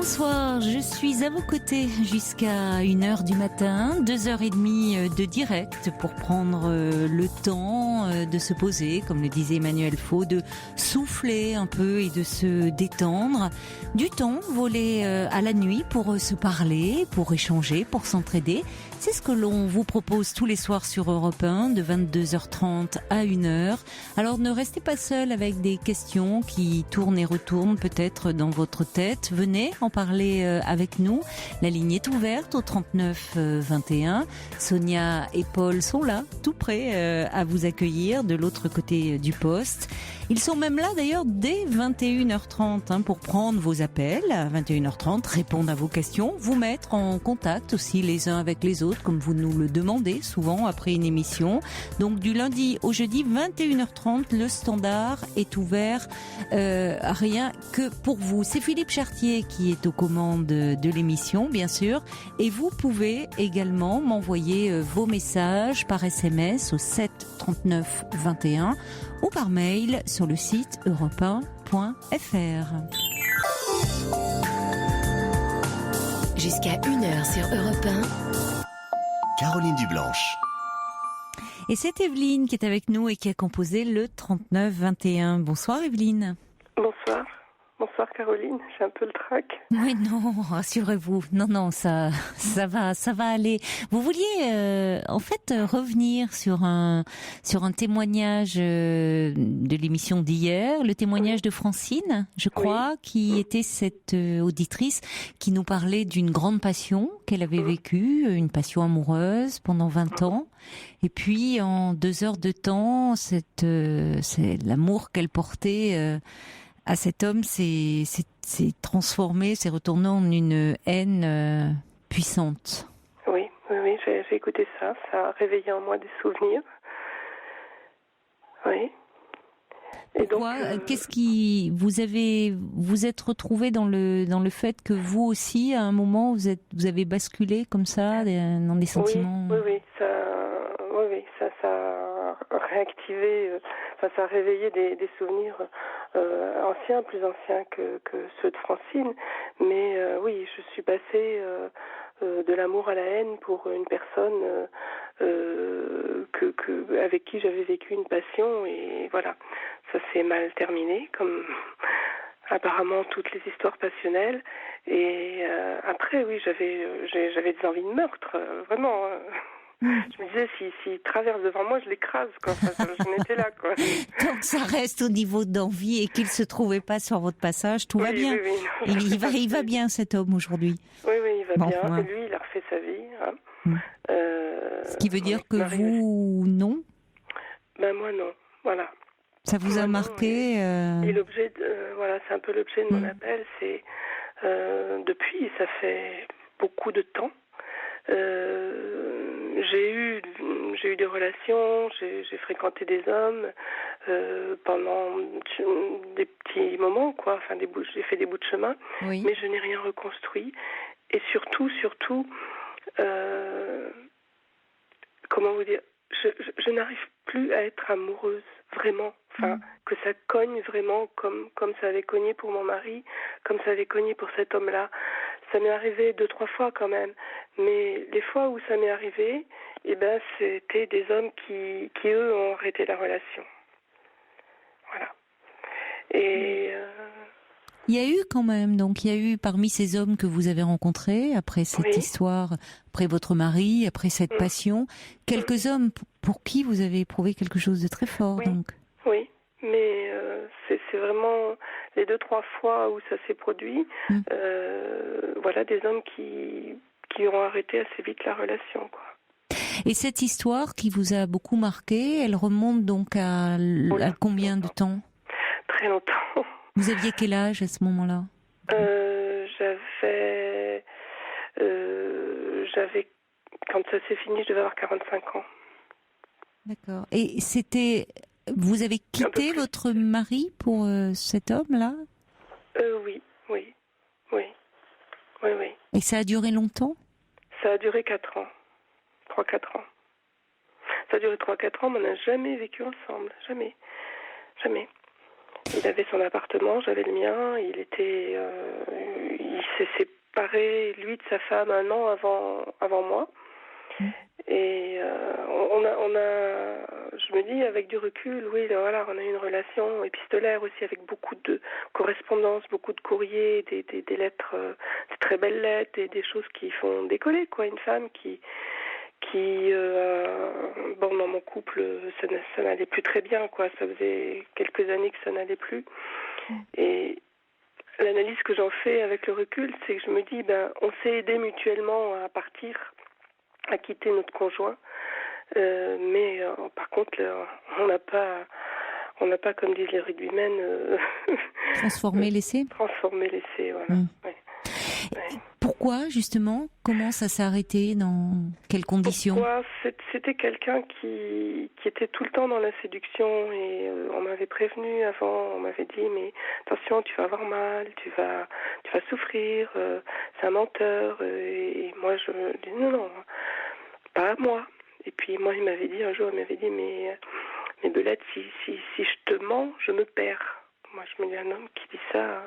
Bonsoir, je suis à vos côtés jusqu'à 1h du matin, 2h30 de direct pour prendre le temps de se poser, comme le disait Emmanuel Faux, de souffler un peu et de se détendre. Du temps volé à la nuit pour se parler, pour échanger, pour s'entraider. C'est ce que l'on vous propose tous les soirs sur Europe 1 de 22h30 à 1h. Alors ne restez pas seul avec des questions qui tournent et retournent peut-être dans votre tête. Venez en parler avec nous. La ligne est ouverte au 39 21. Sonia et Paul sont là, tout prêts à vous accueillir de l'autre côté du poste. Ils sont même là d'ailleurs dès 21h30 pour prendre vos appels à 21h30, répondre à vos questions, vous mettre en contact aussi les uns avec les autres comme vous nous le demandez souvent après une émission. Donc du lundi au jeudi 21h30, le standard est ouvert rien que pour vous. C'est Philippe Chartier qui est aux commandes de l'émission bien sûr et vous pouvez également m'envoyer vos messages par SMS au 7 39 21 ou par mail sur le site europe1.fr. Jusqu'à 1h sur Europe 1. Caroline Dublanche. Et c'est Evelyne qui est avec nous et qui a composé le 39-21. Bonsoir Evelyne. Bonsoir. Bonsoir Caroline, j'ai un peu le trac. Oui, non, rassurez-vous. Non, ça va aller. Vous vouliez en fait revenir sur un témoignage de l'émission d'hier, le témoignage de Francine, je crois, qui était cette auditrice qui nous parlait d'une grande passion qu'elle avait vécue, une passion amoureuse pendant 20 ans. Et puis en 2 heures de temps, c'est l'amour qu'elle portait à cet homme s'est transformé, s'est retourné en une haine puissante. Oui, j'ai écouté ça. Ça a réveillé en moi des souvenirs. Oui. Et pourquoi donc, qu'est-ce qui vous êtes retrouvé dans le fait que vous aussi à un moment vous avez basculé comme ça dans des sentiments. Oui, ça a réactivé, ça a réveillé des souvenirs anciens, plus anciens que ceux de Francine. Mais oui, je suis passée de l'amour à la haine pour une personne avec qui j'avais vécu une passion, et voilà, ça s'est mal terminé, comme apparemment toutes les histoires passionnelles. Et après, oui, j'avais des envies de meurtre, vraiment. Je me disais, s'il traverse devant moi, je l'écrase, quoi. Enfin, j'en étais là, quoi. Donc ça reste au niveau d'envie et qu'il se trouvait pas sur votre passage, tout va bien. Oui, il va bien cet homme aujourd'hui. Oui, il va bien. Ouais. Et lui, il a refait sa vie. Hein. Ce qui veut dire que vous, non? Ben moi, non. Voilà. Ça vous a marqué Et l'objet, voilà, c'est un peu l'objet de mon appel. C'est depuis, ça fait beaucoup de temps. J'ai eu des relations, j'ai fréquenté des hommes pendant des petits moments, quoi. Enfin, j'ai fait des bouts de chemin, mais je n'ai rien reconstruit. Et surtout, comment vous dire, je n'arrive plus à être amoureuse, vraiment. Enfin, que ça cogne vraiment comme ça avait cogné pour mon mari, comme ça avait cogné pour cet homme-là. Ça m'est arrivé 2-3 fois quand même. Mais les fois où ça m'est arrivé, c'était des hommes qui eux, ont arrêté la relation. Voilà. Et il y a eu quand même, donc il y a eu parmi ces hommes que vous avez rencontrés, après cette histoire, après votre mari, après cette passion, quelques hommes pour qui vous avez éprouvé quelque chose de très fort, donc. Oui, mais c'est vraiment les 2-3 fois où ça s'est produit, voilà, des hommes qui ont arrêté assez vite la relation, quoi. Et cette histoire qui vous a beaucoup marqué, elle remonte donc à combien de temps? Très longtemps. Vous aviez quel âge à ce moment-là? J'avais, quand ça s'est fini, je devais avoir 45 ans. D'accord. Et vous avez quitté votre mari pour cet homme-là? Oui. Et ça a duré longtemps? Ça a duré 4 ans. 3-4 ans. Ça a duré 3-4 ans, mais on n'a jamais vécu ensemble. Jamais. Il avait son appartement, j'avais le mien. Il s'est séparé, lui, de sa femme un an avant moi. Et je me dis, avec du recul, oui, voilà, on a eu une relation épistolaire aussi, avec beaucoup de correspondances, beaucoup de courriers, des lettres, des très belles lettres, et des choses qui font décoller, quoi. Une femme qui dans mon couple, ça n'allait plus très bien, quoi. Ça faisait quelques années que ça n'allait plus. Et l'analyse que j'en fais avec le recul, c'est que je me dis, on s'est aidés mutuellement à partir, à quitter notre conjoint, mais par contre, on n'a pas, comme disent les rugbymen, transformer l'essai. Transformer l'essai, voilà. Ouais. Pourquoi, justement? Comment ça s'est arrêté? Dans quelles conditions? Pourquoi? C'était quelqu'un qui était tout le temps dans la séduction, et on m'avait prévenu avant, on m'avait dit, mais attention, tu vas avoir mal, tu vas souffrir, c'est un menteur, et moi je dis non, pas à moi. Et puis moi, il m'avait dit un jour, mais Belette, si je te mens, je me perds. Moi je me dis, un homme qui dit ça,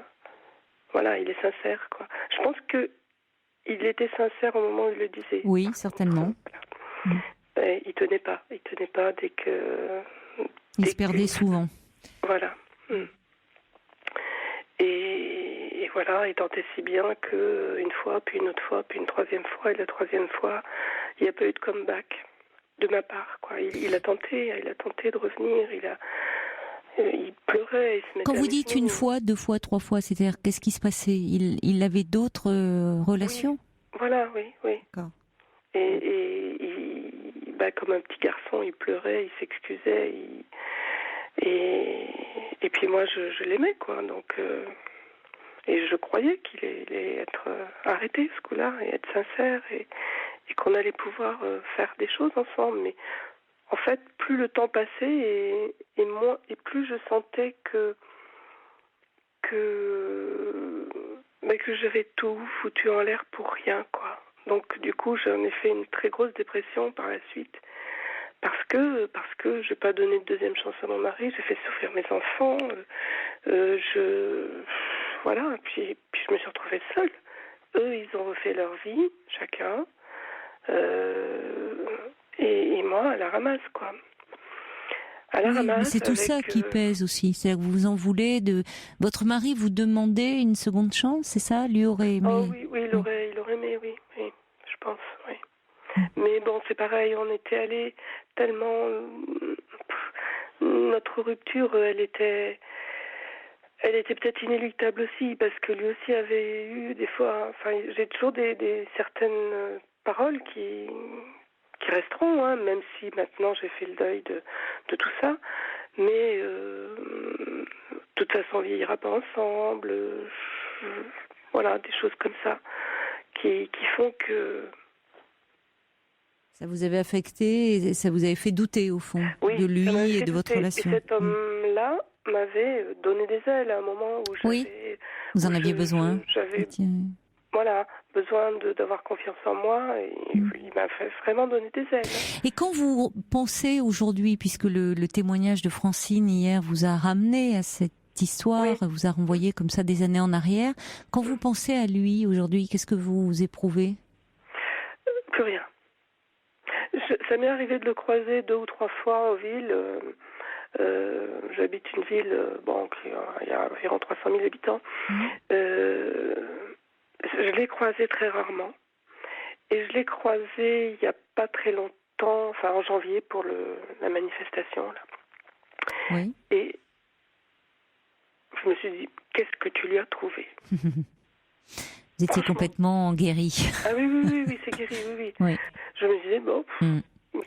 voilà, il est sincère, quoi. Je pense que il était sincère au moment où il le disait. Oui, certainement. Voilà. Il tenait pas dès que... Il se perdait souvent. Voilà. Et voilà, il tentait si bien qu'une fois, puis une autre fois, puis une troisième fois, et la troisième fois, il n'y a pas eu de comeback de ma part, quoi. Il a tenté de revenir, il pleurait, il se mettait. Quand vous dites une fois, deux fois, trois fois, c'est-à-dire qu'est-ce qui se passait? Il avait d'autres relations? Oui. Voilà, oui. D'accord. Et comme un petit garçon, il pleurait, il s'excusait, et puis moi, je l'aimais, quoi. Donc, et je croyais qu'il allait être arrêté ce coup-là, et être sincère, et qu'on allait pouvoir faire des choses ensemble. Mais en fait, plus le temps passait, et plus je sentais que j'avais tout foutu en l'air pour rien, quoi. Donc du coup, j'en ai fait une très grosse dépression par la suite, parce que j'ai pas donné de deuxième chance à mon mari, j'ai fait souffrir mes enfants, voilà, puis je me suis retrouvée seule. Eux, ils ont refait leur vie, chacun, et moi, à la ramasse, quoi. Mais c'est tout ça qui pèse aussi. C'est-à-dire que vous en voulez de... Votre mari vous demandait une seconde chance, c'est ça? Lui aurait aimé... Oh oui, il aurait aimé, oui, je pense, oui. Mais bon, c'est pareil, on était allés tellement... Notre rupture, elle était peut-être inéluctable aussi, parce que lui aussi avait eu des fois... Enfin, j'ai toujours des certaines paroles qui resteront, hein, même si maintenant j'ai fait le deuil de tout ça. Mais de toute façon, on ne vieillira pas ensemble. Voilà, des choses comme ça qui font que... Ça vous avait affecté et ça vous avait fait douter, au fond, de lui et de votre relation. Et cet homme-là m'avait donné des ailes à un moment où j'avais... Oui, vous en aviez besoin. J'avais... Voilà, besoin d'avoir confiance en moi, et il m'a fait vraiment donner des ailes. Et quand vous pensez aujourd'hui, puisque le témoignage de Francine hier vous a ramené à cette histoire, vous a renvoyé comme ça des années en arrière, quand vous pensez à lui aujourd'hui, qu'est-ce que vous éprouvez? Plus rien. Ça m'est arrivé de le croiser 2 ou 3 fois en ville. J'habite une ville, il y a environ 300 000 habitants. Je l'ai croisé très rarement, et je l'ai croisé il n'y a pas très longtemps, enfin en janvier, pour la manifestation là. Oui. Et je me suis dit, qu'est-ce que tu lui as trouvé? Vous étiez complètement guéri. Ah oui, c'est guéri, oui. Je me disais, bon...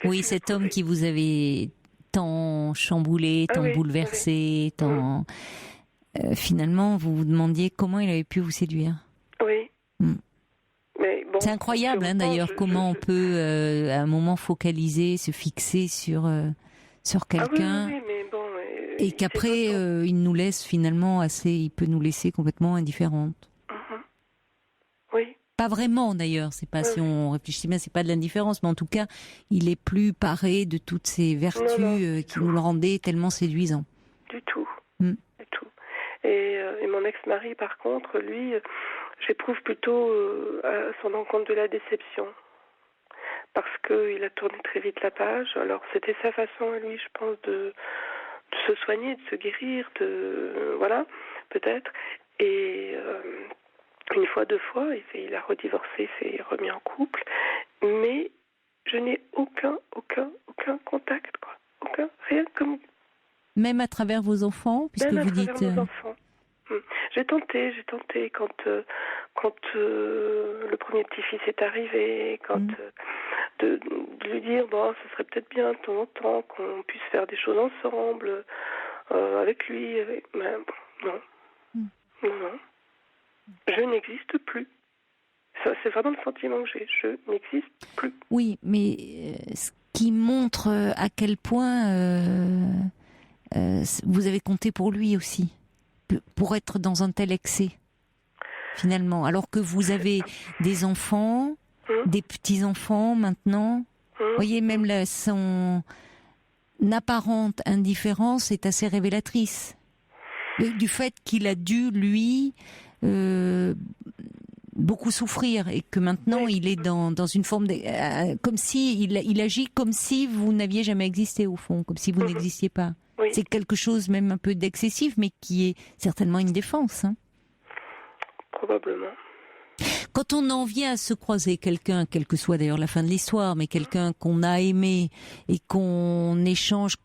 Oui, cet homme qui vous avait tant chamboulé, tant bouleversé, tant... finalement, vous vous demandiez comment il avait pu vous séduire. Oui. Mais bon, c'est incroyable, d'ailleurs, comment on peut, à un moment, focaliser, se fixer sur quelqu'un, mais bon, et qu'après, il nous laisse finalement il peut nous laisser complètement indifférentes. Oui. Pas vraiment, d'ailleurs. C'est pas, si on réfléchit bien, c'est pas de l'indifférence, mais en tout cas, il est plus paré de toutes ces vertus qui nous le rendaient tellement séduisant. Du tout. Et mon ex-mari, par contre, lui, j'éprouve plutôt à son encontre de la déception. Parce qu'il a tourné très vite la page. Alors, c'était sa façon à lui, je pense, de se soigner, de se guérir, voilà, peut-être. Et une fois, deux fois, il a redivorcé, s'est remis en couple. Mais je n'ai aucun contact, quoi. Rien comme... Même à travers vos enfants, puisque Même à vous travers dites... nos enfants. J'ai tenté quand le premier petit-fils est arrivé, de lui dire, bon, ce serait peut-être bien de temps en temps qu'on puisse faire des choses ensemble, avec lui. Mais non. Non. Je n'existe plus. Ça, c'est vraiment le sentiment que j'ai. Je n'existe plus. Oui, mais ce qui montre à quel point vous avez compté pour lui aussi, pour être dans un tel excès, finalement. Alors que vous avez des enfants, des petits-enfants maintenant. Vous voyez, même son apparente indifférence est assez révélatrice. Du fait qu'il a dû, lui, beaucoup souffrir et que maintenant il est dans une forme comme si il agit comme si vous n'aviez jamais existé au fond, comme si vous n'existiez pas. Oui. C'est quelque chose même un peu d'excessif, mais qui est certainement une défense. Hein. Probablement. Quand on en vient à se croiser quelqu'un, quelle que soit d'ailleurs la fin de l'histoire, mais quelqu'un qu'on a aimé et qu'on échange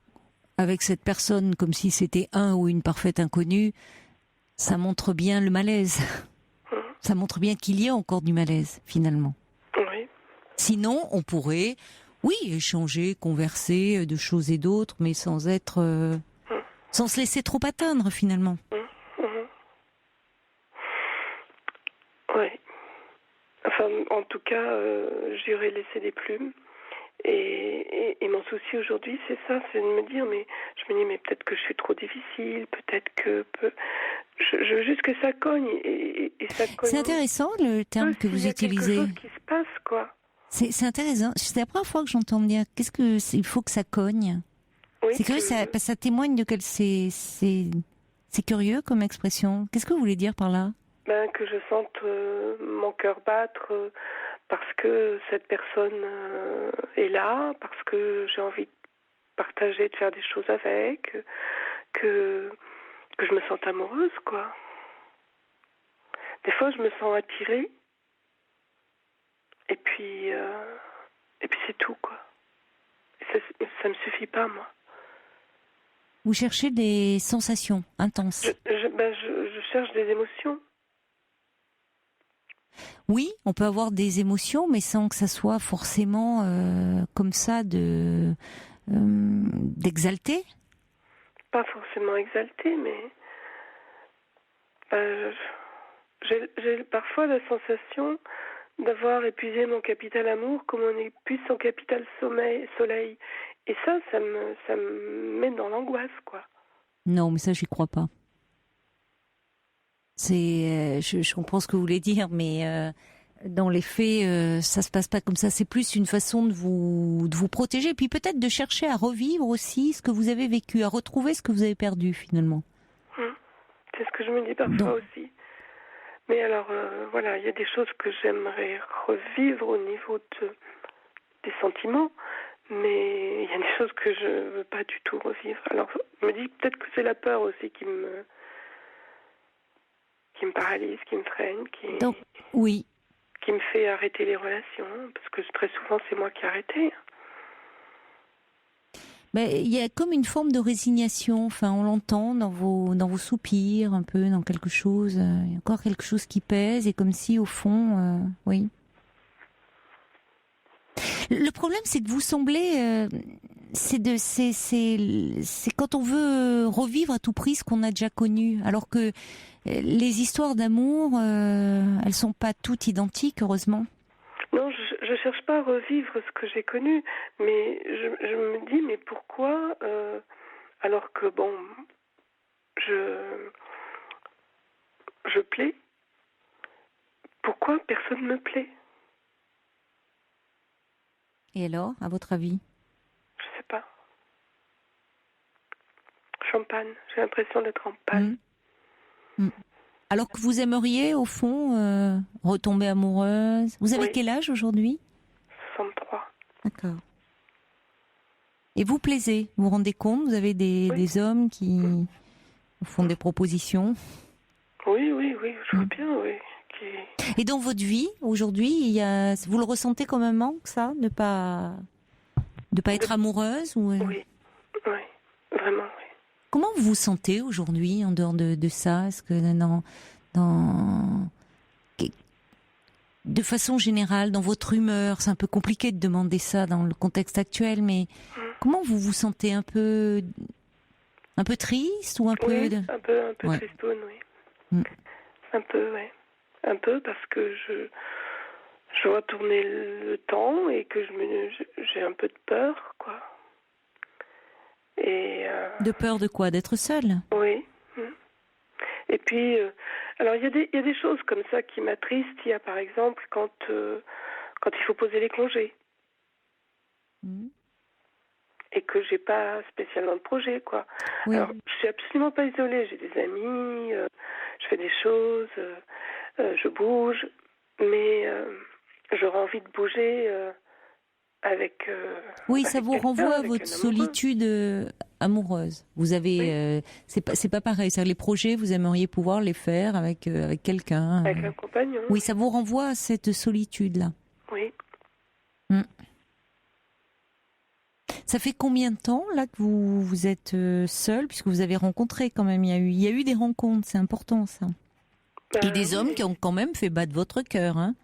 avec cette personne comme si c'était un ou une parfaite inconnue, ça montre bien le malaise. Ça montre bien qu'il y a encore du malaise, finalement. Oui. Sinon, on pourrait, oui, échanger, converser de choses et d'autres, mais sans être... sans se laisser trop atteindre, finalement. Oui. Enfin, en tout cas, j'aurais laissé des plumes. Et mon souci aujourd'hui, c'est ça, c'est de me dire, mais peut-être que je suis trop difficile, peut-être que... Je veux juste que ça cogne, et ça cogne. C'est intéressant le terme que vous utilisez. Il y a quelque chose qui se passe, quoi. C'est intéressant. C'est la première fois que j'entends me dire, il faut que ça cogne. Oui, c'est curieux, ça témoigne de c'est curieux comme expression. Qu'est-ce que vous voulez dire par là? Que je sente mon cœur battre parce que cette personne est là, parce que j'ai envie de partager, de faire des choses avec, que je me sente amoureuse, quoi. Des fois, je me sens attirée, et puis c'est tout, quoi. Et ça me suffit pas, moi. Vous cherchez des sensations intenses. Je cherche des émotions. Oui, on peut avoir des émotions, mais sans que ça soit forcément comme ça d'exalté. Pas forcément exalté, mais j'ai parfois la sensation d'avoir épuisé mon capital amour comme on épuise son capital soleil. Et ça me met dans l'angoisse, quoi. Non, mais ça, j'y crois pas. Je comprends ce que vous voulez dire, mais dans les faits, ça se passe pas comme ça. C'est plus une façon de vous protéger, puis peut-être de chercher à revivre aussi ce que vous avez vécu, à retrouver ce que vous avez perdu finalement. C'est ce que je me dis parfois aussi. Mais alors, voilà, il y a des choses que j'aimerais revivre au niveau des sentiments, mais il y a des choses que je veux pas du tout revivre. Alors, je me dis peut-être que c'est la peur aussi qui me paralyse, qui me freine, oui. Qui me fait arrêter les relations, parce que très souvent c'est moi qui ai arrêté. Mais il y a comme une forme de résignation, enfin on l'entend dans vos soupirs, un peu dans quelque chose, il y a encore quelque chose qui pèse, et comme si au fond, oui. Le problème, c'est que vous semblez, c'est quand on veut revivre à tout prix ce qu'on a déjà connu, alors que les histoires d'amour, elles sont pas toutes identiques, heureusement. Non, je cherche pas à revivre ce que j'ai connu, mais je me dis, mais pourquoi, alors que bon, je plais, pourquoi personne me plaît? Et alors, à votre avis? Je sais pas. Champagne, j'ai l'impression d'être en panne. Mm. Alors que vous aimeriez, au fond, retomber amoureuse. Vous avez quel âge aujourd'hui ? 63. D'accord. Et vous plaisez ? Vous vous rendez compte ? Vous avez des hommes qui vous font des propositions ? Oui, je vois bien, oui. Et dans votre vie, aujourd'hui, vous le ressentez comme un manque, ça ? De pas être amoureuse ou... Oui, vraiment, oui. Comment vous vous sentez aujourd'hui, en dehors de ça ? Est-ce que de façon générale, dans votre humeur, c'est un peu compliqué de demander ça dans le contexte actuel, mais comment vous vous sentez ? Un peu triste ou un peu... un peu tristoune, oui. Un peu, oui. Un peu parce que je vois tourner le temps et que j'ai un peu de peur, quoi. Et de peur de quoi ? D'être seule ? Oui. Et puis, alors il y a des choses comme ça qui m'attristent. Il y a par exemple quand il faut poser les congés et que j'ai pas spécialement de projet, quoi. Oui. Alors je suis absolument pas isolée. J'ai des amis, je fais des choses, je bouge, mais j'aurais envie de bouger avec. Oui, avec ça vous quelqu'un, renvoie à avec votre un amoureux. solitude amoureuse. Vous avez, c'est pas pareil. C'est-à-dire les projets, vous aimeriez pouvoir les faire avec quelqu'un. Avec un compagnon. Oui, ça vous renvoie à cette solitude-là. Oui. Ça fait combien de temps là que vous êtes seule, puisque vous avez rencontré quand même, il y a eu des rencontres, c'est important ça. Et des hommes qui ont quand même fait battre votre cœur. Hein.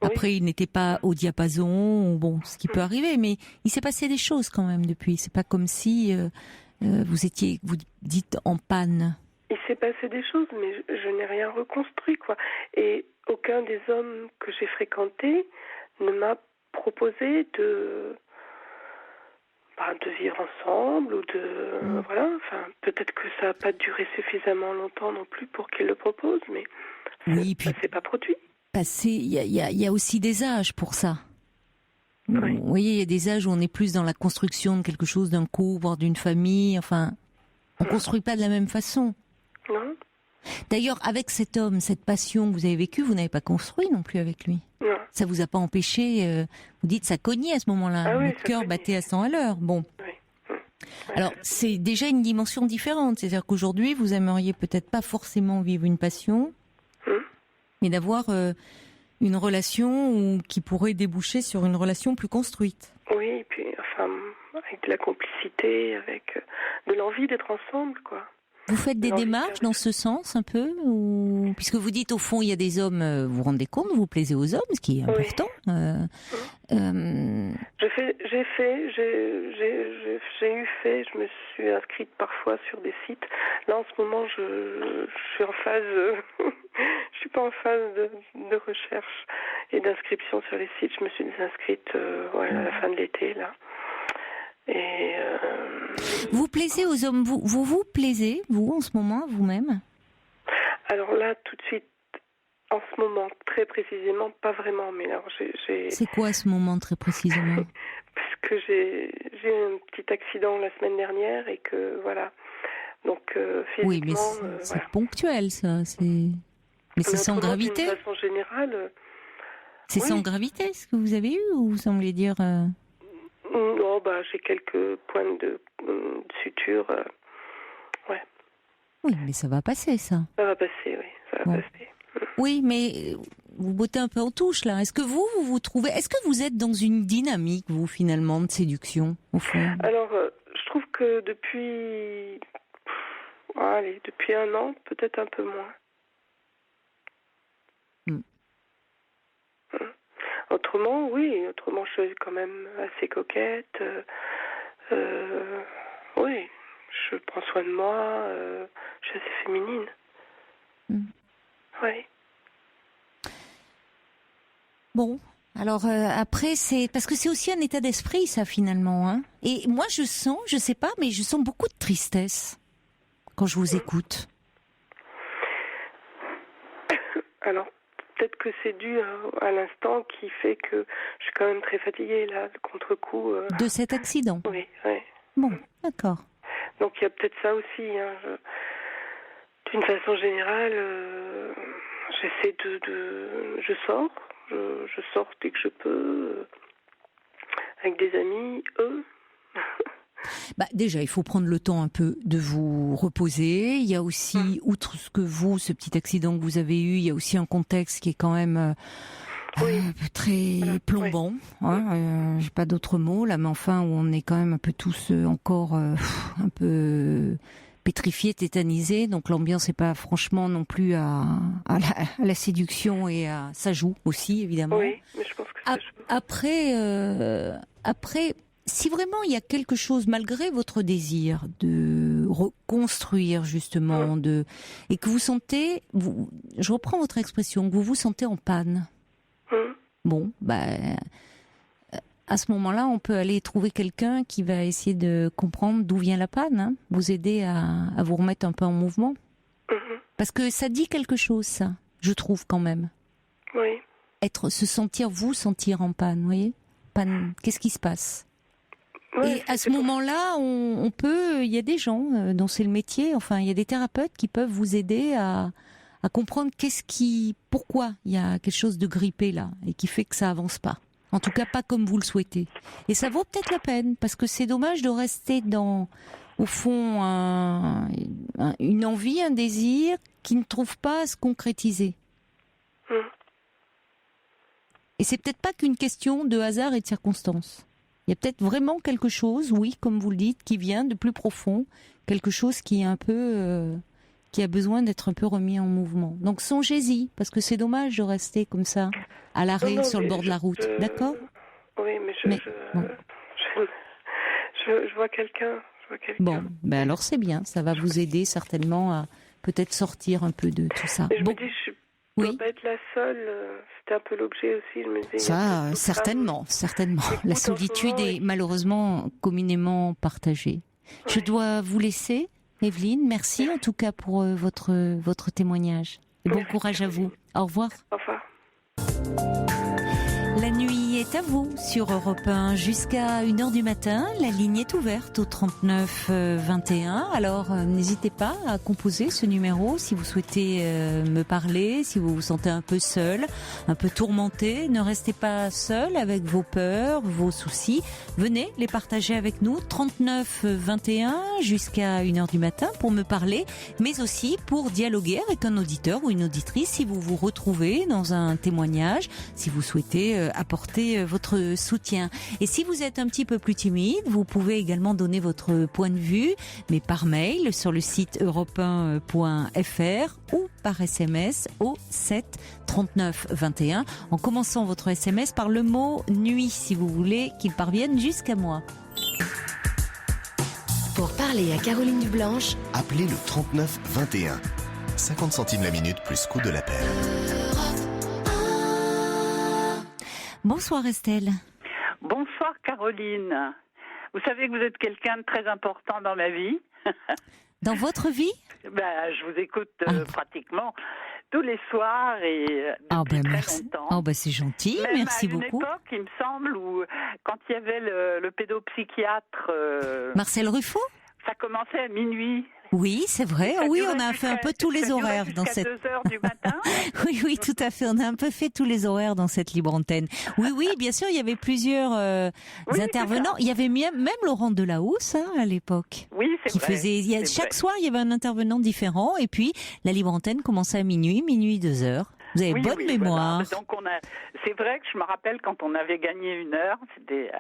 Après, ils n'étaient pas au diapason, bon, ce qui peut arriver, mais il s'est passé des choses quand même depuis. C'est pas comme si vous dites en panne. Il s'est passé des choses, mais je n'ai rien reconstruit, quoi. Et aucun des hommes que j'ai fréquentés ne m'a proposé de vivre ensemble ou de voilà. Enfin, peut-être que ça n'a pas duré suffisamment longtemps non plus pour qu'il le propose, mais ça s'est pas produit. Il y a aussi des âges pour ça. Oui. Vous voyez, il y a des âges où on est plus dans la construction de quelque chose, d'un couple, voire d'une famille. Enfin, on construit pas de la même façon. Non. D'ailleurs, avec cet homme, cette passion que vous avez vécue, vous n'avez pas construit non plus avec lui. Non. Ça vous a pas empêché. Vous dites ça cognait à ce moment-là. Votre cœur battait à 100 à l'heure. Bon. Oui. Alors, c'est déjà une dimension différente. C'est-à-dire qu'aujourd'hui, vous aimeriez peut-être pas forcément vivre une passion, mais d'avoir une relation qui pourrait déboucher sur une relation plus construite. Oui, et puis, enfin, avec de la complicité, avec de l'envie d'être ensemble, quoi. Vous faites des démarches dans ce sens un peu ou... Puisque vous dites au fond il y a des hommes, vous vous rendez compte, vous plaisez aux hommes, ce qui est important. Je me suis inscrite parfois sur des sites. Là en ce moment je suis en phase, je suis pas en phase de recherche et d'inscription sur les sites. Je me suis désinscrite à la fin de l'été là. Et vous plaisez aux hommes, vous plaisez, vous, en ce moment, vous-même ? Alors là, tout de suite, en ce moment, très précisément, pas vraiment, mais alors j'ai... C'est quoi ce moment, très précisément ? Parce que j'ai eu un petit accident la semaine dernière et que, voilà, donc physiquement... Oui, mais c'est ponctuel, ça, Mais c'est sans gravité ? De façon générale... C'est sans gravité, ce que vous avez eu, ou vous semblez dire... Non, j'ai quelques points de suture, ouais. Oui, mais ça va passer, ça. Ça va passer, oui, ça va passer. Oui, mais vous bottez un peu en touche, là. Est-ce que vous trouvez... Est-ce que vous êtes dans une dynamique, vous, finalement, de séduction, au fond ? Alors, je trouve que depuis un an, peut-être un peu moins. Autrement, oui. Autrement, je suis quand même assez coquette. Oui, je prends soin de moi. Je suis assez féminine. Oui. Bon, alors après, c'est parce que c'est aussi un état d'esprit, ça, finalement. Hein. Et moi, je sais pas, mais je sens beaucoup de tristesse quand je vous écoute. Alors, peut-être que c'est dû à l'instant qui fait que je suis quand même très fatiguée, là, de contre-coup. De cet accident ? Oui. Bon, d'accord. Donc, il y a peut-être ça aussi. Hein, D'une façon générale, j'essaie je sors. Je sors dès que je peux, avec des amis, eux. Déjà, il faut prendre le temps un peu de vous reposer. Il y a aussi, outre ce petit accident que vous avez eu, il y a aussi un contexte qui est quand même très plombant. Oui. Hein, j'ai pas d'autres mots là, mais enfin, où on est quand même un peu tous encore un peu pétrifiés, tétanisés. Donc l'ambiance n'est pas franchement non plus à la séduction et ça joue aussi évidemment. Oui, mais je pense que ça joue. Après, si vraiment il y a quelque chose, malgré votre désir de reconstruire justement, et que vous sentez, je reprends votre expression, que vous vous sentez en panne. Bon, à ce moment-là, on peut aller trouver quelqu'un qui va essayer de comprendre d'où vient la panne, hein, vous aider à vous remettre un peu en mouvement. Parce que ça dit quelque chose, ça, je trouve quand même. Oui. Se sentir en panne, vous voyez ? Panne, qu'est-ce qui se passe ? Oui, et à ce moment-là, on peut, il y a des gens dont c'est le métier, enfin, il y a des thérapeutes qui peuvent vous aider à comprendre pourquoi il y a quelque chose de grippé là et qui fait que ça avance pas. En tout cas, pas comme vous le souhaitez. Et ça vaut peut-être la peine parce que c'est dommage de rester au fond, une envie, un désir qui ne trouve pas à se concrétiser. Et c'est peut-être pas qu'une question de hasard et de circonstances. Il y a peut-être vraiment quelque chose, oui, comme vous le dites, qui vient de plus profond, quelque chose qui est un peu, qui a besoin d'être un peu remis en mouvement. Donc songez-y, parce que c'est dommage de rester comme ça, à l'arrêt, sur le bord de la route. D'accord ? Oui, mais je vois quelqu'un. Bon, alors c'est bien, ça va vous aider certainement à peut-être sortir un peu de tout ça. Mais je me dis, je ne dois pas être la seule. C'était un peu l'objet aussi. Je me disais, ça, certainement. La solitude est malheureusement communément partagée. Ouais. Je dois vous laisser, Evelyne. Merci en tout cas pour votre témoignage. Et bon courage à vous. Au revoir. Au revoir. La nuit est à vous sur Europe 1 jusqu'à 1h du matin. La ligne est ouverte au 39 21. Alors n'hésitez pas à composer ce numéro si vous souhaitez me parler, si vous vous sentez un peu seul, un peu tourmenté. Ne restez pas seul avec vos peurs, vos soucis. Venez les partager avec nous. 39 21 jusqu'à 1h du matin pour me parler, mais aussi pour dialoguer avec un auditeur ou une auditrice si vous vous retrouvez dans un témoignage, si vous souhaitez apporter votre soutien. Et si vous êtes un petit peu plus timide, vous pouvez également donner votre point de vue, mais par mail sur le site europe1.fr ou par SMS au 7 39 21, en commençant votre SMS par le mot nuit, si vous voulez qu'il parvienne jusqu'à moi. Pour parler à Caroline Dublanche, appelez le 39 21. 50 centimes la minute plus coût de l'appel. Bonsoir Estelle. Bonsoir Caroline. Vous savez que vous êtes quelqu'un de très important dans ma vie. Dans votre vie ? Je vous écoute pratiquement tous les soirs et depuis très longtemps. C'est gentil, même merci beaucoup. Même à une époque, il me semble, où quand il y avait le pédopsychiatre... Marcel Ruffo ? Ça commençait à minuit. Oui, c'est vrai. Oui, on a fait un peu tous les horaires dans cette... 2h du matin. Oui, tout à fait. On a un peu fait tous les horaires dans cette libre antenne. Oui, bien sûr, il y avait plusieurs intervenants. Il y avait même Laurent Delahousse à l'époque. Oui, c'est vrai. Chaque soir, il y avait un intervenant différent. Et puis, la libre antenne commençait à minuit 2h. Vous avez bonne mémoire. Voilà. Donc c'est vrai que je me rappelle quand on avait gagné 1 heure, c'était.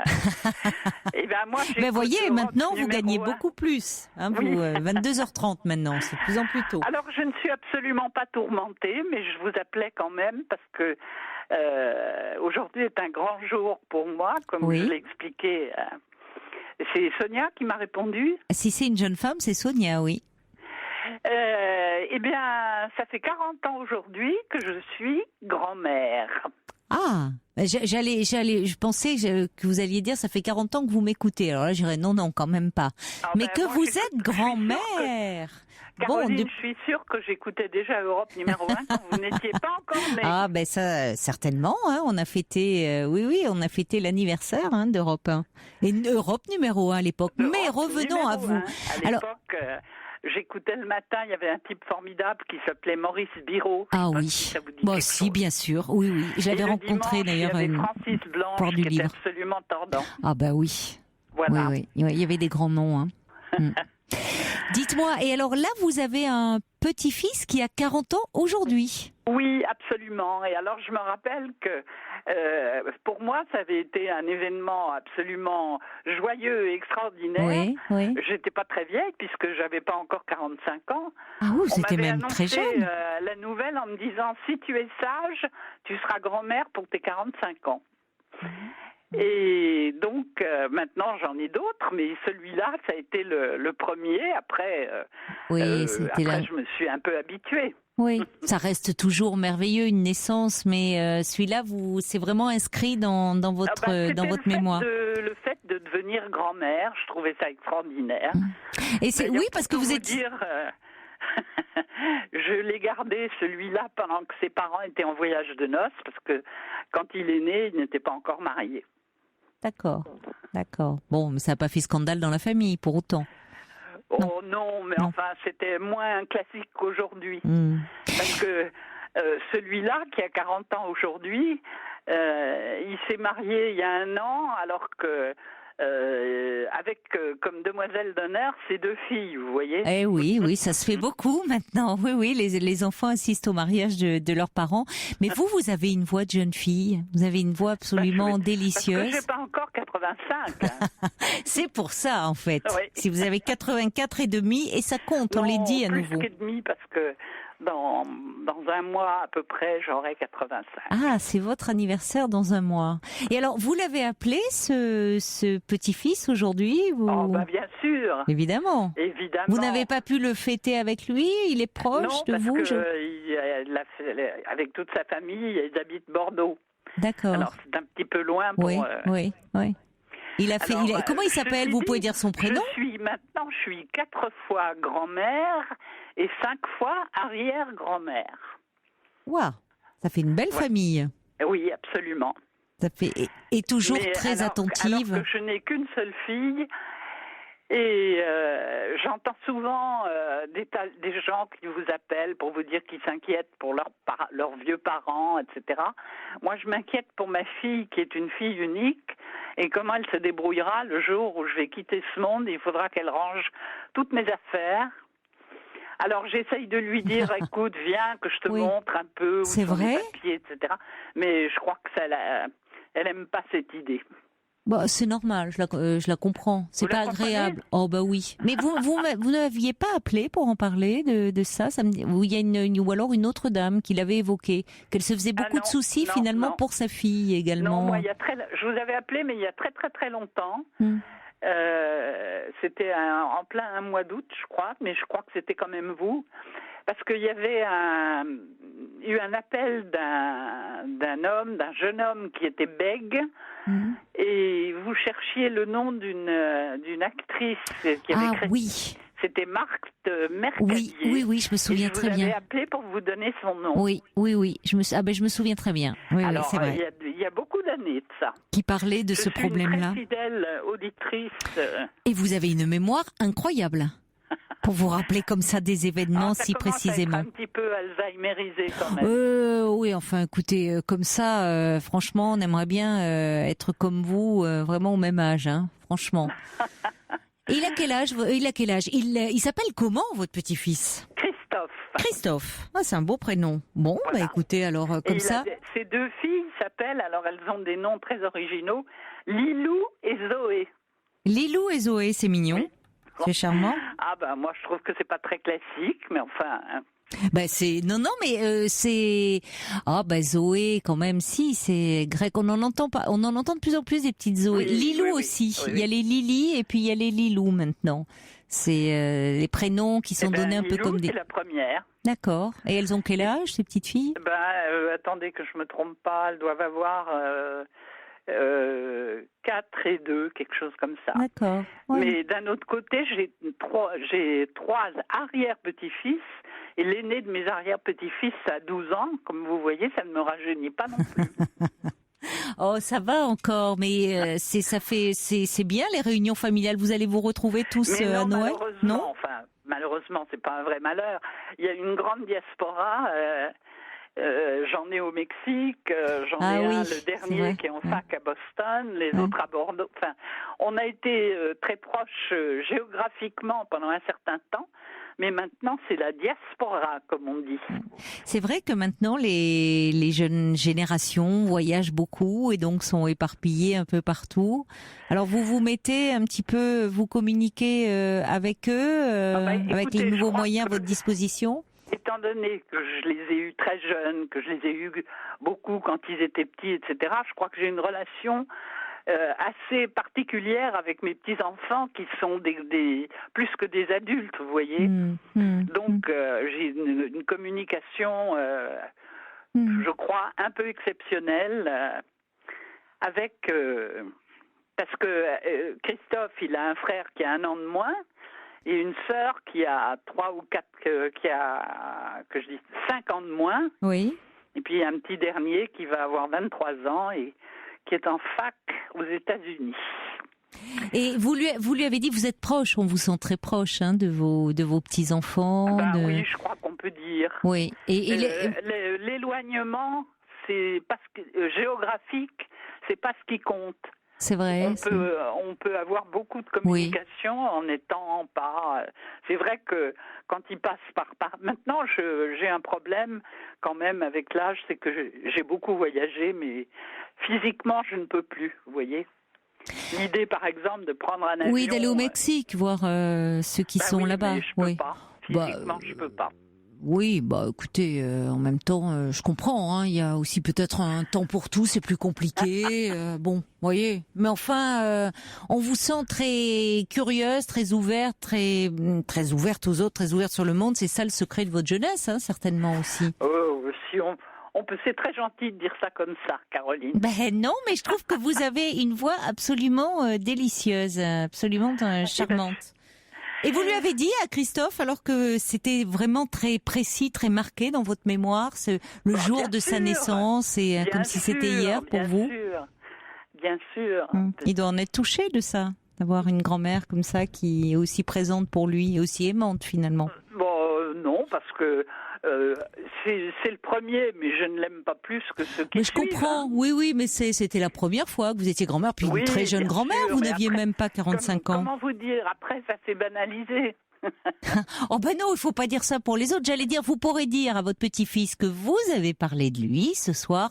Moi, mais voyez, maintenant vous gagnez beaucoup plus. Vous 22h30 maintenant, c'est de plus en plus tôt. Alors je ne suis absolument pas tourmentée, mais je vous appelais quand même parce que aujourd'hui est un grand jour pour moi, comme je l'ai expliqué. C'est Sonia qui m'a répondu. Si c'est une jeune femme, c'est Sonia, oui. Ça fait 40 ans aujourd'hui que je suis grand-mère. Ah, je pensais que vous alliez dire ça fait 40 ans que vous m'écoutez. Alors là, je dirais non, quand même pas. Mais vous êtes grand-mère. Caroline, je suis sûre que j'écoutais déjà Europe numéro 1 quand vous n'étiez pas encore née. Ah, ça, certainement, on a fêté, on a fêté l'anniversaire d'Europe 1. Et Europe numéro 1 à l'époque. Mais revenons à vous. À l'époque, j'écoutais le matin, il y avait un type formidable qui s'appelait Maurice Biraud. Ah oui, moi aussi, bien sûr. Oui, oui. J'avais rencontré d'ailleurs Francis Blanche qui était absolument tordant. Ah bah oui. Voilà. Oui, oui. Il y avait des grands noms. Hein. Dites-moi, et alors là, vous avez un petit-fils qui a 40 ans aujourd'hui. Oui, absolument. Et alors, je me rappelle que pour moi, ça avait été un événement absolument joyeux et extraordinaire. Oui, oui. J'étais pas très vieille puisque j'avais pas encore 45 ans. Ah oui, c'était même très jeune. On m'avait annoncé la nouvelle en me disant « Si tu es sage, tu seras grand-mère pour tes 45 ans ». Et donc, maintenant, j'en ai d'autres, mais celui-là, ça a été le premier. Après, je me suis un peu habituée. Oui, ça reste toujours merveilleux, une naissance, mais celui-là, c'est vraiment inscrit dans votre mémoire. Le fait de devenir grand-mère, je trouvais ça extraordinaire. Et oui, parce que vous êtes... Je l'ai gardé, celui-là, pendant que ses parents étaient en voyage de noces, parce que quand il est né, il n'était pas encore marié. D'accord. Bon, mais ça n'a pas fait scandale dans la famille, pour autant. Oh non, mais enfin, c'était moins classique qu'aujourd'hui. Parce que celui-là, qui a 40 ans aujourd'hui, il s'est marié il y a 1 an, alors que avec comme demoiselle d'honneur ses 2 filles, vous voyez. Eh oui, ça se fait beaucoup maintenant. Oui, les enfants assistent au mariage de leurs parents. Mais vous avez une voix de jeune fille. Vous avez une voix absolument délicieuse. Parce que j'ai pas encore 85. C'est pour ça, en fait. Oui. Si vous avez 84 et demi, et ça compte, on les dit à nouveau. Plus et demi, parce que dans 1 mois à peu près, j'aurai 85. Ah, c'est votre anniversaire dans 1 mois. Et alors, vous l'avez appelé ce petit-fils aujourd'hui Oh, bien sûr. Évidemment. Vous n'avez pas pu le fêter avec lui? Il est proche de vous? Avec toute sa famille, ils habitent Bordeaux. D'accord. Alors, c'est un petit peu loin pour... Oui. Comment il s'appelle? Vous pouvez dire son prénom? Je suis 4 fois grand-mère et 5 fois arrière-grand-mère. Waouh, ça fait une belle famille. Oui, absolument. Ça fait et toujours très attentive. Alors que je n'ai qu'une seule fille et j'entends souvent des gens qui vous appellent pour vous dire qu'ils s'inquiètent pour leurs vieux parents, etc. Moi, je m'inquiète pour ma fille qui est une fille unique et comment elle se débrouillera le jour où je vais quitter ce monde. Il faudra qu'elle range toutes mes affaires. Alors j'essaye de lui dire, écoute, viens que je te montre un peu où sont les papiers, etc. Mais je crois que elle aime pas cette idée. Bah, c'est normal, je la comprends. C'est pas agréable. Oh bah oui. Mais vous n'aviez pas appelé pour en parler de ça, ou alors une autre dame qui l'avait évoqué, qu'elle se faisait beaucoup de soucis finalement pour sa fille également. Non, moi je vous avais appelé, mais il y a très très très longtemps. C'était en plein 1 mois d'août, je crois, mais je crois que c'était quand même vous, parce qu'il y avait eu un appel d'un jeune homme qui était bègue, et vous cherchiez le nom d'une actrice qui avait créé. Oui. C'était Marthe Mercadier. Oui, je me souviens très bien. Je vous avais appelé pour vous donner son nom. Oui. Je me souviens très bien. Oui, alors, c'est vrai. Il y a beaucoup d'années de ça. Qui parlait de ce problème-là. Je suis une très fidèle auditrice. Et vous avez une mémoire incroyable pour vous rappeler comme ça des événements si précisément. Ça commence à être un petit peu alzheimerisé quand même. Oui, enfin, écoutez, comme ça, franchement, on aimerait bien être comme vous, vraiment au même âge, hein, franchement. Et il a quel âge? Il s'appelle comment, votre petit-fils? Christophe. Ah, c'est un beau prénom. Bon, voilà. Écoutez, alors, comme ça. Ces 2 filles s'appellent, alors elles ont des noms très originaux, Lilou et Zoé. Lilou et Zoé, c'est mignon. Oui. C'est charmant. Ah, moi, je trouve que c'est pas très classique, mais enfin. Zoé quand même, si c'est grec, on en entend de plus en plus des petites Zoé. Lilou aussi. Il y a les Lili et puis il y a les Lilou maintenant. C'est les prénoms qui sont donnés un peu comme des. C'est la première. D'accord. Et elles ont quel âge, ces petites filles? Attendez que je me trompe pas, elles doivent avoir 4 et 2, quelque chose comme ça. D'accord. Ouais. Mais d'un autre côté, j'ai 3 arrière-petits-fils. Et l'aîné de mes arrière-petits-fils a 12 ans. Comme vous voyez, ça ne me rajeunit pas non plus. Oh, ça va encore, mais c'est bien les réunions familiales. Vous allez vous retrouver tous à Noël? Non, enfin, malheureusement, c'est pas un vrai malheur. Il y a une grande diaspora. J'en ai au Mexique, j'en ai un, le dernier qui est en fac à Boston, les autres à Bordeaux. Enfin, on a été très proches géographiquement pendant un certain temps, mais maintenant c'est la diaspora, comme on dit. C'est vrai que maintenant les jeunes générations voyagent beaucoup et donc sont éparpillées un peu partout. Alors vous mettez un petit peu, vous communiquez avec eux, avec les nouveaux moyens à votre disposition? Étant donné que je les ai eus très jeunes, que je les ai eus beaucoup quand ils étaient petits, etc., je crois que j'ai une relation assez particulière avec mes petits-enfants qui sont plus que des adultes, vous voyez. Donc, j'ai une communication, je crois, un peu exceptionnelle avec... parce que Christophe, il a un frère qui a 1 an de moins, et une sœur qui a 3 ou 4, qui a, 5 ans de moins. Oui. Et puis un petit dernier qui va avoir 23 ans et qui est en fac aux États-Unis. Et vous lui avez dit, vous êtes proche, on vous sent très proche de vos petits-enfants. Oui, je crois qu'on peut dire. Oui. Et l'éloignement, c'est parce que géographique, c'est pas ce qui compte. C'est vrai. On peut avoir beaucoup de communication en n'étant pas... C'est vrai que quand il passe par... Maintenant, j'ai un problème quand même avec l'âge, c'est que j'ai beaucoup voyagé, mais physiquement, je ne peux plus, vous voyez. L'idée, par exemple, de prendre un avion... Oui, d'aller au Mexique, voir ceux qui sont là-bas. Mais je peux pas. Physiquement, je peux pas. Oui, écoutez, en même temps, je comprends. Il y a aussi peut-être un temps pour tout, c'est plus compliqué. Bon, voyez. Mais enfin, on vous sent très curieuse, très ouverte, très ouverte aux autres, très ouverte sur le monde. C'est ça le secret de votre jeunesse, certainement aussi. Si on peut, c'est très gentil de dire ça comme ça, Caroline. Non, mais je trouve que vous avez une voix absolument délicieuse, absolument charmante. Et vous lui avez dit à Christophe, alors que c'était vraiment très précis, très marqué dans votre mémoire, le jour de sa naissance, et comme si c'était hier pour vous? Bien sûr. Il doit en être touché de ça, d'avoir une grand-mère comme ça qui est aussi présente pour lui, et aussi aimante finalement. Non, parce que c'est le premier, mais je ne l'aime pas plus que ceux qui suivent. Je comprends, oui, mais c'était la première fois que vous étiez grand-mère, puis une très jeune grand-mère, vous n'aviez même pas 45 ans. Comment vous dire, après ça s'est banalisé. Oh non, il faut pas dire ça pour les autres. J'allais dire, vous pourrez dire à votre petit-fils que vous avez parlé de lui ce soir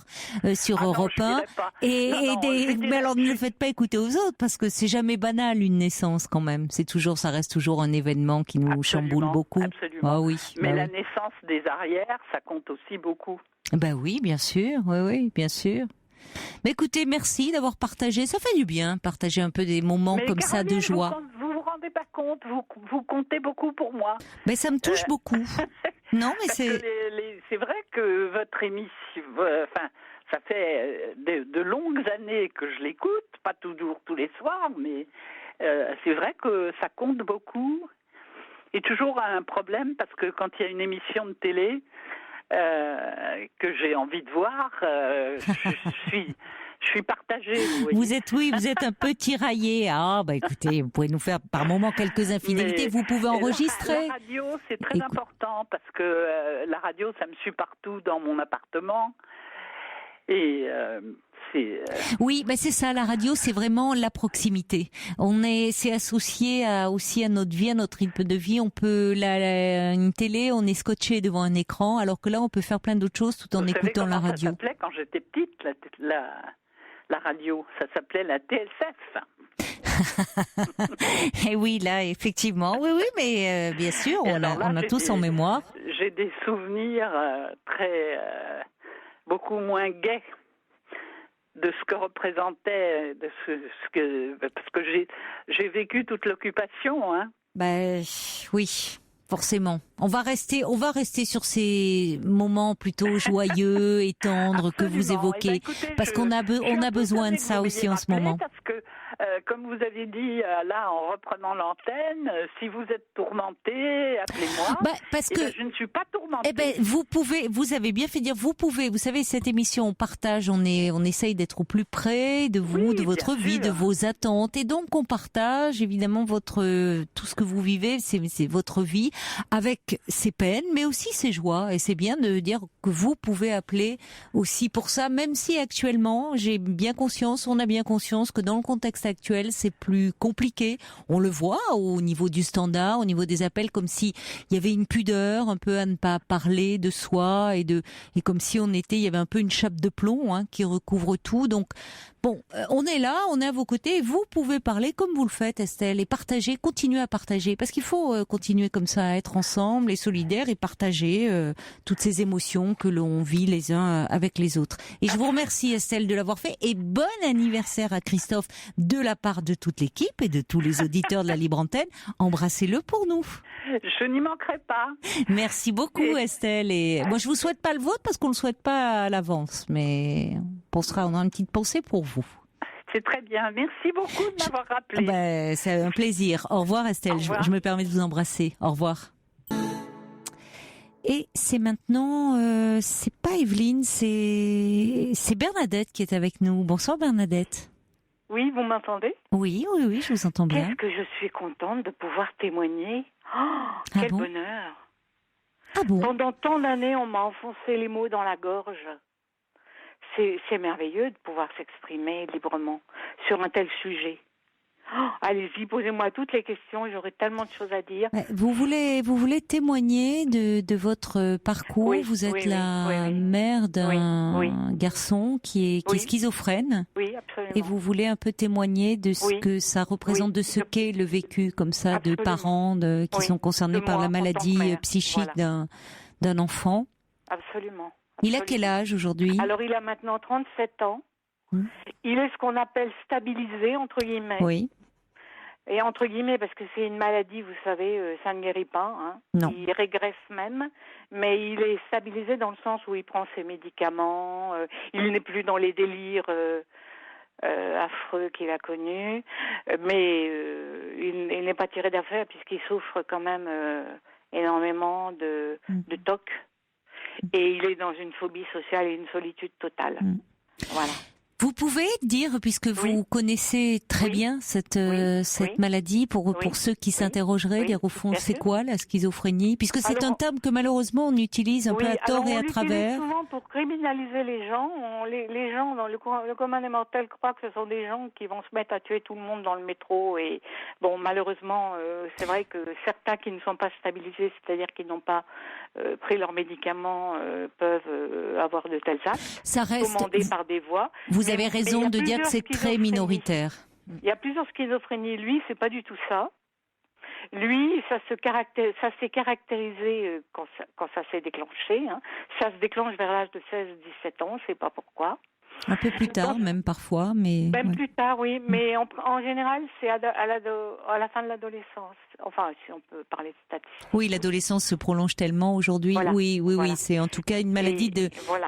sur Europe 1. Mais alors ne le faites pas écouter aux autres parce que c'est jamais banal une naissance quand même. Ça reste toujours un événement qui nous chamboule beaucoup. Absolument. Ah oui. Mais la naissance des arrières, ça compte aussi beaucoup. Oui, bien sûr. Oui, bien sûr. Mais écoutez, merci d'avoir partagé. Ça fait du bien, partager un peu des moments comme ça de joie. Vous vous rendez pas compte, vous comptez beaucoup pour moi. Mais ça me touche beaucoup. Non, mais c'est vrai que votre émission, ça fait de longues années que je l'écoute, pas toujours tous les soirs, mais c'est vrai que ça compte beaucoup. Et toujours un problème parce que quand il y a une émission de télé que j'ai envie de voir, je suis partagée. Vous êtes un peu tiraillé. Écoutez, vous pouvez nous faire par moments quelques infidélités. Mais vous pouvez enregistrer. La radio, c'est très important parce que la radio, ça me suit partout dans mon appartement. Et oui, c'est ça. La radio, c'est vraiment la proximité. C'est associé aussi à notre vie, à notre rythme de vie. On peut une télé, on est scotché devant un écran, alors que là, on peut faire plein d'autres choses tout en écoutant la radio. Ça s'appelait quand j'étais petite la radio. Ça s'appelait la TSF. Et oui, là, effectivement. Oui, mais bien sûr, on a tous en mémoire. J'ai des souvenirs beaucoup moins gais de ce que représentait, parce que j'ai vécu toute l'occupation. Oui, forcément. On va rester sur ces moments plutôt joyeux et tendres que vous évoquez, parce qu'on a besoin de ça aussi en ce moment. Parce que comme vous avez dit là en reprenant l'antenne, si vous êtes tourmenté, appelez-moi. Parce que je ne suis pas tourmentée. Vous avez bien fait dire, vous savez, cette émission, on partage, on essaye d'être au plus près de vous, de votre vie, de vos attentes, et donc on partage évidemment tout ce que vous vivez, c'est votre vie, avec ses peines, mais aussi ses joies, et c'est bien de dire que vous pouvez appeler aussi pour ça, même si actuellement, on a bien conscience que dans le contexte actuel, c'est plus compliqué. On le voit au niveau du standard, au niveau des appels, comme si il y avait une pudeur un peu à ne pas parler de soi et comme si il y avait un peu une chape de plomb qui recouvre tout. Donc bon, on est là, on est à vos côtés. Vous pouvez parler comme vous le faites, Estelle, et partager, continuer à partager, parce qu'il faut continuer comme ça à être ensemble et solidaires et partager toutes ces émotions que l'on vit les uns avec les autres. Et je vous remercie, Estelle, de l'avoir fait, et bon anniversaire à Christophe de la part de toute l'équipe et de tous les auditeurs de la Libre Antenne. Embrassez-le pour nous. Je n'y manquerai pas. Merci beaucoup, Estelle. Et moi, je vous souhaite pas le vôtre parce qu'on le souhaite pas à l'avance, mais on a une petite pensée pour vous. C'est très bien. Merci beaucoup de m'avoir rappelé. C'est un plaisir. Au revoir, Estelle. Au revoir. Je me permets de vous embrasser. Au revoir. Et c'est maintenant, c'est pas Evelyne, c'est Bernadette qui est avec nous. Bonsoir, Bernadette. Oui, vous m'entendez ? Oui, je vous entends bien. Qu'est-ce que je suis contente de pouvoir témoigner. Quel bonheur. Ah bon ? Pendant tant d'années, on m'a enfoncé les mots dans la gorge. C'est merveilleux de pouvoir s'exprimer librement sur un tel sujet. Allez-y, posez-moi toutes les questions, j'aurai tellement de choses à dire. Vous voulez témoigner de votre parcours. Vous êtes la mère d'un garçon qui est schizophrène. Oui, absolument. Et vous voulez un peu témoigner de ce que ça représente, de ce qu'est le vécu comme ça absolument. De parents qui sont concernés par la maladie psychique d'un enfant. Absolument. Il a quel âge aujourd'hui ? Alors, il a maintenant 37 ans. Il est ce qu'on appelle stabilisé, entre guillemets. Oui. Et entre guillemets, parce que c'est une maladie, vous savez, ça ne guérit pas. Non. Il régresse même, mais il est stabilisé dans le sens où il prend ses médicaments, il n'est plus dans les délires affreux qu'il a connus, mais il n'est pas tiré d'affaire puisqu'il souffre quand même énormément de TOC. Et il est dans une phobie sociale et une solitude totale. Voilà. Vous pouvez dire, puisque vous connaissez très bien cette maladie, pour ceux qui s'interrogeraient, dire au fond, c'est quoi la schizophrénie ? Puisque c'est un terme que malheureusement on utilise un peu à tort et à travers. Souvent pour criminaliser les gens. Les gens, dans le commun des mortels, croient que ce sont des gens qui vont se mettre à tuer tout le monde dans le métro. Et bon, malheureusement, c'est vrai que certains qui ne sont pas stabilisés, c'est-à-dire qui n'ont pas pris leurs médicaments, peuvent avoir de tels actes. Ça reste commandés par des voix. Vous avez raison de dire que c'est très minoritaire. Il y a plusieurs schizophrénies. Lui, c'est pas du tout ça. Lui, ça s'est caractérisé quand ça s'est déclenché. Ça se déclenche vers l'âge de 16-17 ans, je sais pas pourquoi. Un peu plus tard, même parfois, mais... Même plus tard, oui. Mais en général, c'est à la fin de l'adolescence. Enfin, si on peut parler de statistiques. Oui, l'adolescence se prolonge tellement aujourd'hui. Voilà. Oui. C'est en tout cas une maladie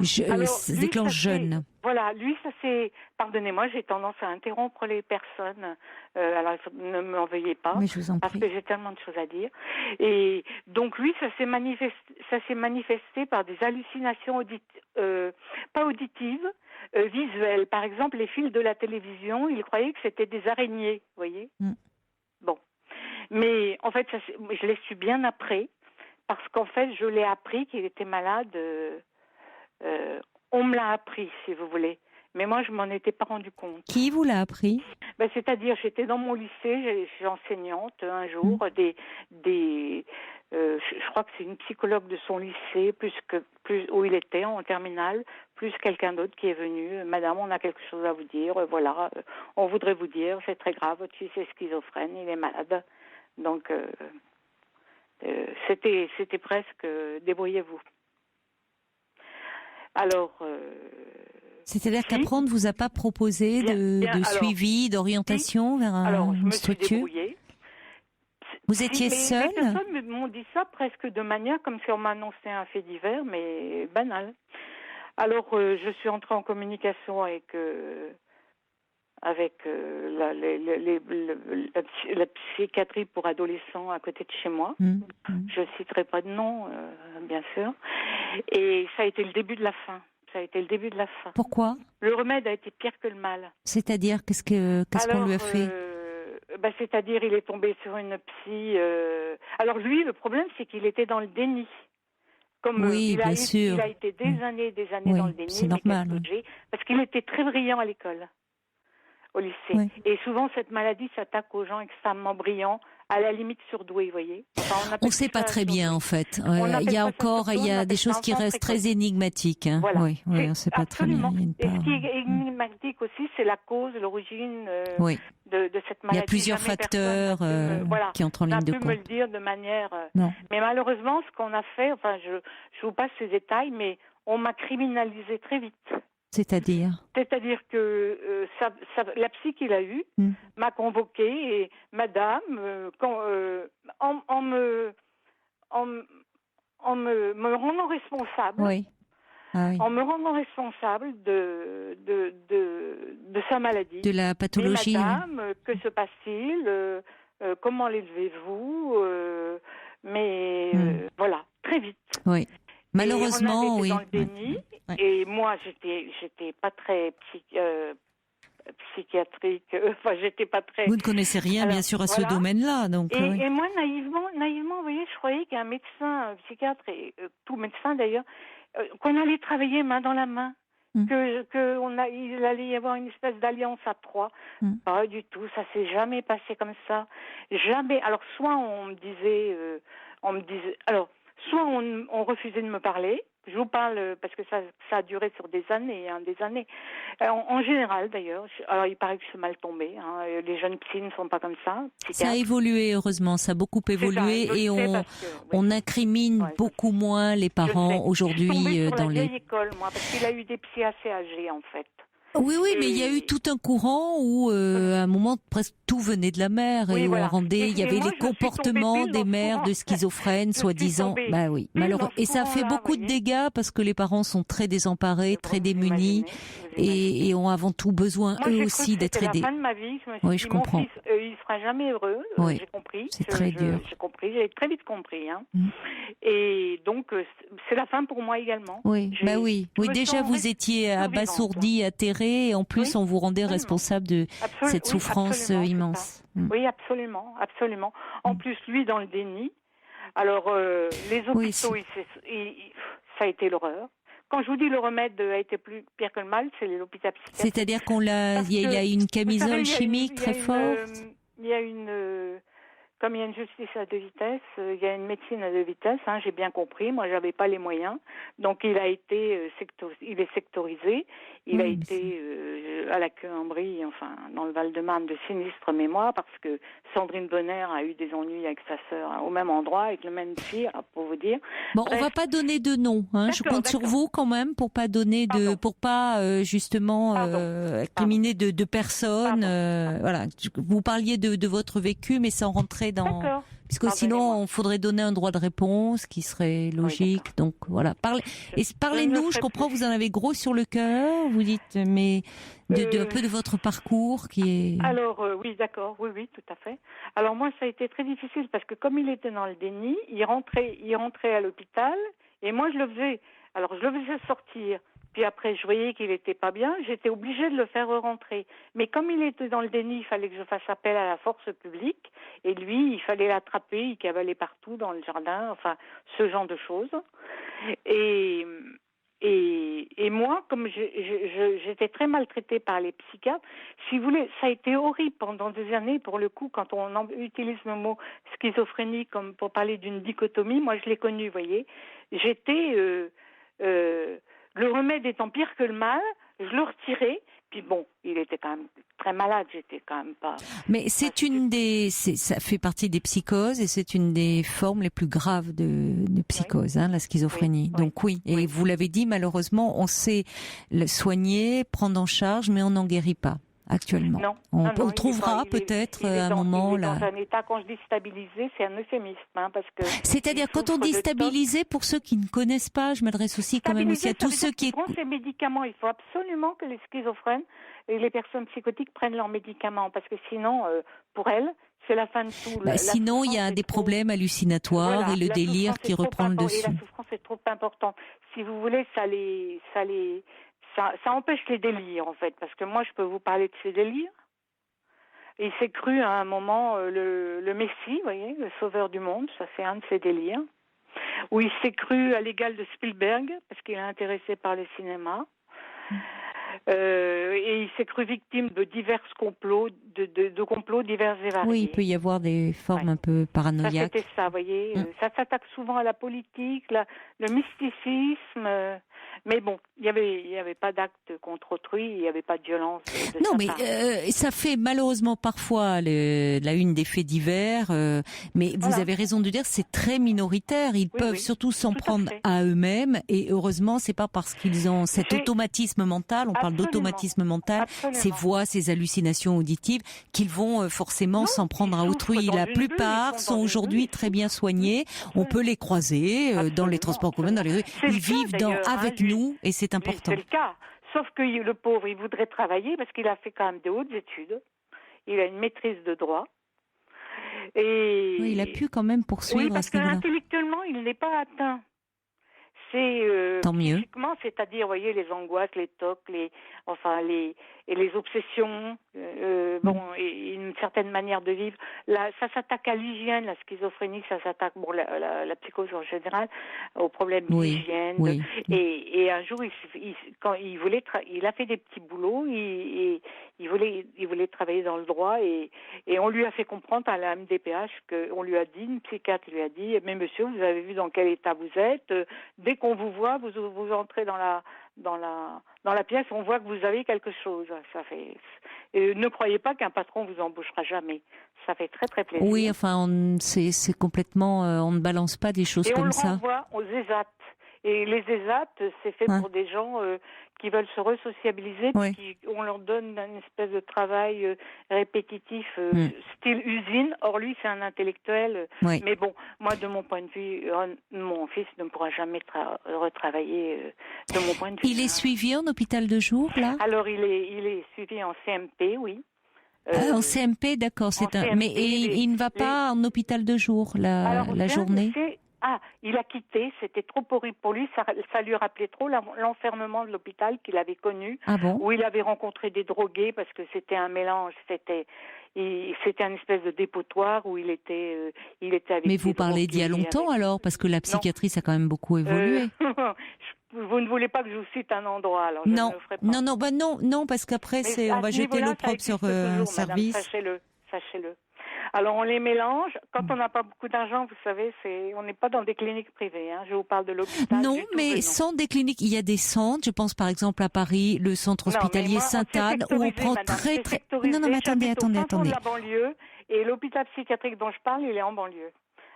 se déclenche jeune. Voilà, lui, ça c'est... Pardonnez-moi, j'ai tendance à interrompre les personnes. Alors, ne m'en veuillez pas, mais je vous en prie. Parce que j'ai tellement de choses à dire. Et donc, lui, ça s'est manifesté par des hallucinations pas auditives, visuelles. Par exemple, les fils de la télévision, il croyait que c'était des araignées, vous voyez. Bon. Mais en fait, je l'ai su bien après, parce qu'en fait, je l'ai appris qu'il était malade. On me l'a appris, si vous voulez. Mais moi, je m'en étais pas rendu compte. Qui vous l'a appris ? C'est-à-dire, j'étais dans mon lycée, je suis enseignante un jour, je crois que c'est une psychologue de son lycée, où il était en terminale, plus quelqu'un d'autre qui est venu. Madame, on a quelque chose à vous dire. Voilà, on voudrait vous dire, c'est très grave, votre fils est schizophrène, il est malade. Donc, c'était presque débrouillez-vous. Alors, c'est-à-dire qu'après, on ne vous a pas proposé de suivi, d'orientation vers une structure ? Je me suis débrouillée. Vous étiez seule ? Les personnes m'ont dit ça presque de manière comme si on m'annonçait un fait divers, mais banal. Alors, je suis entrée en communication avec avec la psychiatrie pour adolescents à côté de chez moi. Je citerai pas de nom, bien sûr. Et ça a été le début de la fin. Pourquoi ? Le remède a été pire que le mal. C'est-à-dire, qu'est-ce qu'on lui a fait ? C'est-à-dire, il est tombé sur une psy. Alors lui, le problème, c'est qu'il était dans le déni. Oui, bien sûr. Il a été des années dans le déni. C'est normal. Parce qu'il était très brillant à l'école, au lycée. Oui. Et souvent, cette maladie s'attaque aux gens extrêmement brillants, à la limite surdoués, vous voyez. Enfin, on ne sait pas très bien, en fait. Il y a des choses qui restent très énigmatiques. Hein. Voilà. Oui, on ne sait pas très bien. Et ce qui est énigmatique aussi, c'est la cause, l'origine de cette maladie. Il y a plusieurs facteurs qui entrent en ligne de compte. On a pu me le dire de manière... Mais malheureusement, ce qu'on a fait, je vous passe ces détails, mais on m'a criminalisé très vite. C'est-à-dire que la psy qu'il a eue m'a convoquée et madame, en me rendant responsable, en me rendant responsable de sa maladie, de la pathologie. Mais madame, que se passe-t-il comment l'élevez-vous voilà, très vite. Oui. Malheureusement, on avait été dans le déni, et moi, j'étais pas très psychiatrique. J'étais pas très. Vous ne connaissez rien, bien sûr, à ce domaine-là, donc. Et moi, naïvement, vous voyez, je croyais qu'un médecin, psychiatre et tout médecin d'ailleurs, qu'on allait travailler main dans la main, il allait y avoir une espèce d'alliance à trois. Pas du tout, ça s'est jamais passé comme ça, jamais. Alors soit on me disait, soit on refusait de me parler. Je vous parle parce que ça a duré sur des années. En général, d'ailleurs. Alors, il paraît que je suis mal tombée. Hein. Les jeunes psys ne sont pas comme ça. Ça a évolué, heureusement. Ça a beaucoup évolué. Et on incrimine beaucoup moins les parents aujourd'hui. Je suis tombée sur la vieille école, moi, parce qu'il a eu des psys assez âgés, en fait. Oui, mais il y a eu tout un courant où, à un moment, presque tout venait de la mère et où on rendait. Il y avait les comportements des mères de schizophrènes, soi-disant. Bah oui, malheureusement. Et ça fait beaucoup de dégâts parce que les parents sont très désemparés, très démunis et ont avant tout besoin eux aussi d'être aidés. À la fin de ma vie, je me suis dit, je comprends. Mon fils, il sera jamais heureux. Oui. J'ai compris. C'est très dur. J'ai compris. J'ai très vite compris. Hein. Et donc, c'est la fin pour moi également. Oui. Oui. Déjà, vous étiez abasourdi, atterré. Et en plus, on vous rendait responsable de cette souffrance immense. Oui, absolument. En plus, lui, dans le déni. Alors, les hôpitaux, ça a été l'horreur. Quand je vous dis le remède a été pire que le mal, c'est l'hôpital psychiatrique. C'est-à-dire il y a une camisole chimique très forte. Comme il y a une justice à deux vitesses, il y a une médecine à deux vitesses, j'ai bien compris. Moi, j'avais pas les moyens. Donc, il est sectorisé. Il a été à la Queue-en-Brie, dans le Val-de-Marne, de sinistre mémoire, parce que Sandrine Bonner a eu des ennuis avec sa sœur au même endroit, avec le même psy, pour vous dire. Bon, on va pas donner de nom. Je compte sur vous quand même pour pas donner justement incriminer de personnes. Voilà. Vous parliez de votre vécu, mais sans rentrer dans. D'accord. Puisque sinon, il faudrait donner un droit de réponse qui serait logique. Oui, donc voilà. Parlez-nous. Je comprends, vous en avez gros sur le cœur. Vous dites, mais un peu de votre parcours qui est. Alors oui, d'accord. Oui, tout à fait. Alors moi, ça a été très difficile parce que comme il était dans le déni, il rentrait à l'hôpital et moi je le faisais. Alors je le faisais sortir. Puis après, je voyais qu'il n'était pas bien, j'étais obligée de le faire rentrer. Mais comme il était dans le déni, il fallait que je fasse appel à la force publique. Et lui, il fallait l'attraper, il cavalait partout dans le jardin, ce genre de choses. Et moi, comme j'étais très maltraitée par les psychiatres, si vous voulez, ça a été horrible pendant des années. Pour le coup, quand on utilise le mot schizophrénie comme pour parler d'une dichotomie, moi je l'ai connu, vous voyez. J'étais... le remède étant pire que le mal, je le retirais. Puis bon, il était quand même très malade, j'étais quand même pas... Mais ça fait partie des psychoses et c'est une des formes les plus graves de psychose, la schizophrénie. Oui. Donc oui, et vous l'avez dit, malheureusement, on sait le soigner, prendre en charge, mais on n'en guérit pas. actuellement. Non. On trouvera peut-être à un moment là. Dans un état, quand je dis stabilisé, c'est un euphémisme, parce que. C'est-à-dire quand on dit stabilisé, pour ceux qui ne connaissent pas, je m'adresse aussi quand même aussi à tous ceux qui prennent ces médicaments. Il faut absolument que les schizophrènes et les personnes psychotiques prennent leurs médicaments, parce que sinon, pour elles, c'est la fin de tout. Sinon, il y a des problèmes hallucinatoires et le délire qui reprend le dessus. Et la souffrance est trop importante. Si vous voulez, ça empêche les délires, en fait. Parce que moi, je peux vous parler de ces délires. Il s'est cru à un moment le Messie, vous voyez, le sauveur du monde. Ça, c'est un de ses délires. Où il s'est cru à l'égal de Spielberg, parce qu'il est intéressé par le cinéma. Et il s'est cru victime de divers complots, de complots divers et variés. Oui, il peut y avoir des formes un peu paranoïaques. C'était ça, vous voyez. Ça s'attaque souvent à la politique, le mysticisme. Mais bon, il y avait pas d'acte contre autrui, il n'y avait pas de violence. Non, mais ça fait malheureusement parfois la une des faits divers. Mais vous avez raison de dire, c'est très minoritaire. Ils peuvent surtout s'en prendre à eux-mêmes. Et heureusement, c'est pas parce qu'ils ont cet automatisme mental. On parle d'automatisme mental, ces voix, ces hallucinations auditives, qu'ils vont forcément s'en prendre à autrui. La plupart sont aujourd'hui très bien soignés. On peut les croiser dans les transports communs, dans les rues. Ils vivent avec nous et c'est important. C'est le cas. Sauf que le pauvre, il voudrait travailler parce qu'il a fait quand même de hautes études. Il a une maîtrise de droit. Et il a pu quand même poursuivre. Oui, parce qu'intellectuellement, il n'est pas atteint. C'est tant mieux. Physiquement, c'est-à-dire, vous voyez, les angoisses, les tocs, les obsessions, et une certaine manière de vivre. Là, ça s'attaque à l'hygiène, la schizophrénie, ça s'attaque, la psychose en général, au problème d'hygiène. Oui. Et un jour, quand il a fait des petits boulots, il voulait travailler dans le droit et on lui a fait comprendre à la MDPH qu'on lui a dit, une psychiatre lui a dit, mais monsieur, vous avez vu dans quel état vous êtes, dès qu'on vous voit, vous entrez dans la pièce, on voit que vous avez quelque chose. Ça fait. Et ne croyez pas qu'un patron vous embauchera jamais. Ça fait très très plaisir. Oui, enfin, c'est complètement, on ne balance pas des choses comme ça. Et on le renvoie aux ESAT. Et les ESAT, c'est fait pour des gens qui veulent se resociabiliser, on leur donne une espèce de travail répétitif, style usine. Or, lui, c'est un intellectuel. Mais bon, moi, de mon point de vue, mon fils ne pourra jamais retravailler de mon point de vue. Il est suivi en hôpital de jour, là ? Alors, il est suivi en CMP, oui. En CMP, d'accord. Mais il ne va pas en hôpital de jour la journée ? Il a quitté, c'était trop horrible pour lui, ça lui rappelait trop l'enfermement de l'hôpital qu'il avait connu, où il avait rencontré des drogués, parce que c'était un mélange, c'était un espèce de dépotoir où il était avec. Mais vous parlez d'il y a longtemps alors, parce que la psychiatrie ça a quand même beaucoup évolué. Vous ne voulez pas que je vous cite un endroit, alors je ne le ferai pas. Non, parce qu'après on va jeter l'opprobre sur un service. Madame, sachez-le. Alors on les mélange. Quand on n'a pas beaucoup d'argent, vous savez, on n'est pas dans des cliniques privées. Je vous parme de l'hôpital. Non, mais sans des cliniques, il y a des centres. Je pense par exemple à Paris, le centre hospitalier Sainte-Anne, où on prend très. Non, mais attendez. De la banlieue, et l'hôpital psychiatrique dont je parle, il est en banlieue.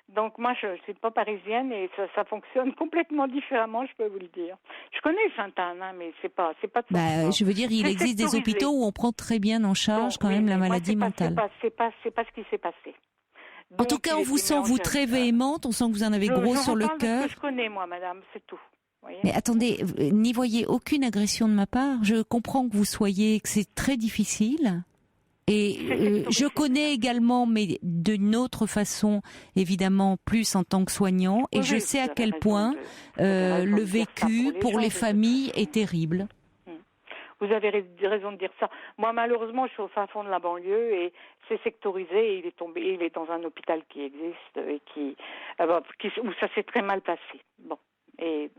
Donc moi, je ne suis pas parisienne et ça fonctionne complètement différemment, je peux vous le dire. Je connais Sainte-Anne, mais c'est pas de ça. Je veux dire, il existe des hôpitaux où on prend très bien en charge quand même la maladie mentale. C'est pas ce qui s'est passé. Donc, en tout cas, on vous sent très véhémente, on sent que vous en avez gros sur le cœur. Je connais, moi, madame, c'est tout. Voyez. Mais attendez, n'y voyez aucune agression de ma part. Je comprends que c'est très difficile. Et je connais également, mais d'une autre façon, évidemment, plus en tant que soignant, et je sais à quel point le vécu pour les familles est terrible. Vous avez raison de dire ça. Moi, malheureusement, je suis au fin fond de la banlieue et c'est sectorisé. Et il est dans un hôpital qui existe et où ça s'est très mal passé. Bon,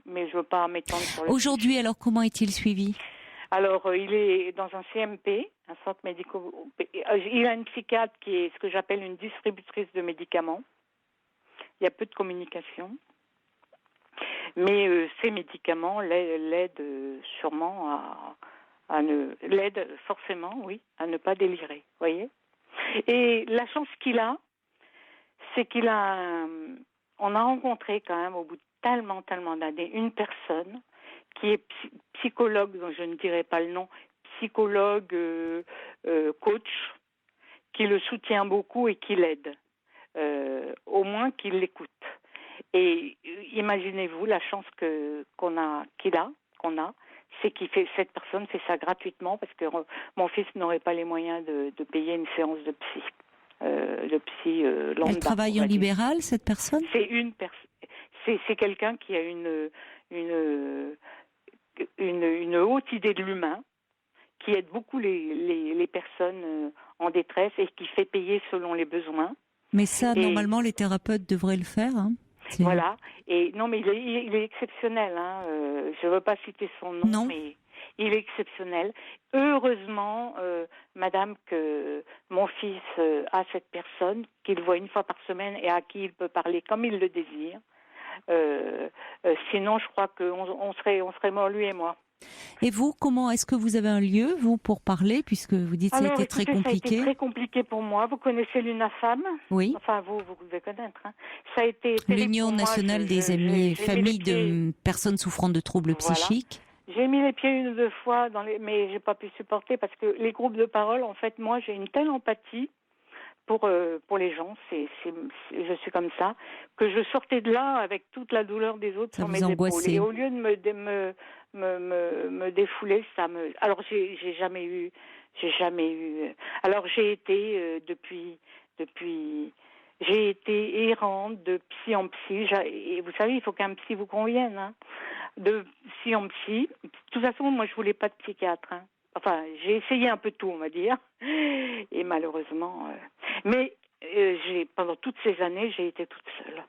mais je veux pas m'étendre sur le. Aujourd'hui, alors, comment est-il suivi ? Alors, il est dans un CMP, un centre médical. Il a une psychiatre qui est ce que j'appelle une distributrice de médicaments. Il y a peu de communication. Mais ces médicaments l'aident sûrement l'aident forcément, oui, à ne pas délirer, voyez. Et la chance qu'il a, c'est on a rencontré quand même au bout de tellement d'années une personne qui est psychologue, dont je ne dirai pas le nom, psychologue, coach, qui le soutient beaucoup et qui l'aide. Au moins qu'il l'écoute. Et imaginez-vous la chance qu'on a, c'est cette personne fait ça gratuitement parce que mon fils n'aurait pas les moyens de payer une séance de psy. Lambda. Elle travaille en libéral, cette personne ? C'est c'est quelqu'un qui a une haute idée de l'humain, qui aide beaucoup les personnes en détresse et qui fait payer selon les besoins. Mais ça, normalement, les thérapeutes devraient le faire. Hein. Voilà. Et non, mais il est exceptionnel. Hein. Je ne veux pas citer son nom, mais il est exceptionnel. Heureusement, madame, que mon fils a cette personne qu'il voit une fois par semaine et à qui il peut parler comme il le désire. Sinon, je crois qu'on serait morts, lui et moi. Et vous, comment est-ce que vous avez un lieu, vous, pour parler, puisque vous dites que ça a été très compliqué? Ça a été très compliqué pour moi. Vous connaissez l'UNAFAM? Oui. Enfin, vous devez connaître. Hein. Ça a été l'Union nationale des amis et familles de personnes souffrant de troubles psychiques. J'ai mis les pieds une ou deux fois, mais j'ai pas pu supporter parce que les groupes de parole, en fait, moi, j'ai une telle empathie pour les gens, je suis comme ça, que je sortais de là avec toute la douleur des autres sur mes épaules. Et au lieu de me défouler, alors j'ai jamais eu. Alors j'ai été j'ai été errante de psy en psy. Et vous savez, il faut qu'un psy vous convienne. Hein. De psy en psy. De toute façon, moi, je voulais pas de psychiatre. Hein. Enfin, j'ai essayé un peu tout, on va dire. Et malheureusement... Mais pendant toutes ces années, j'ai été toute seule.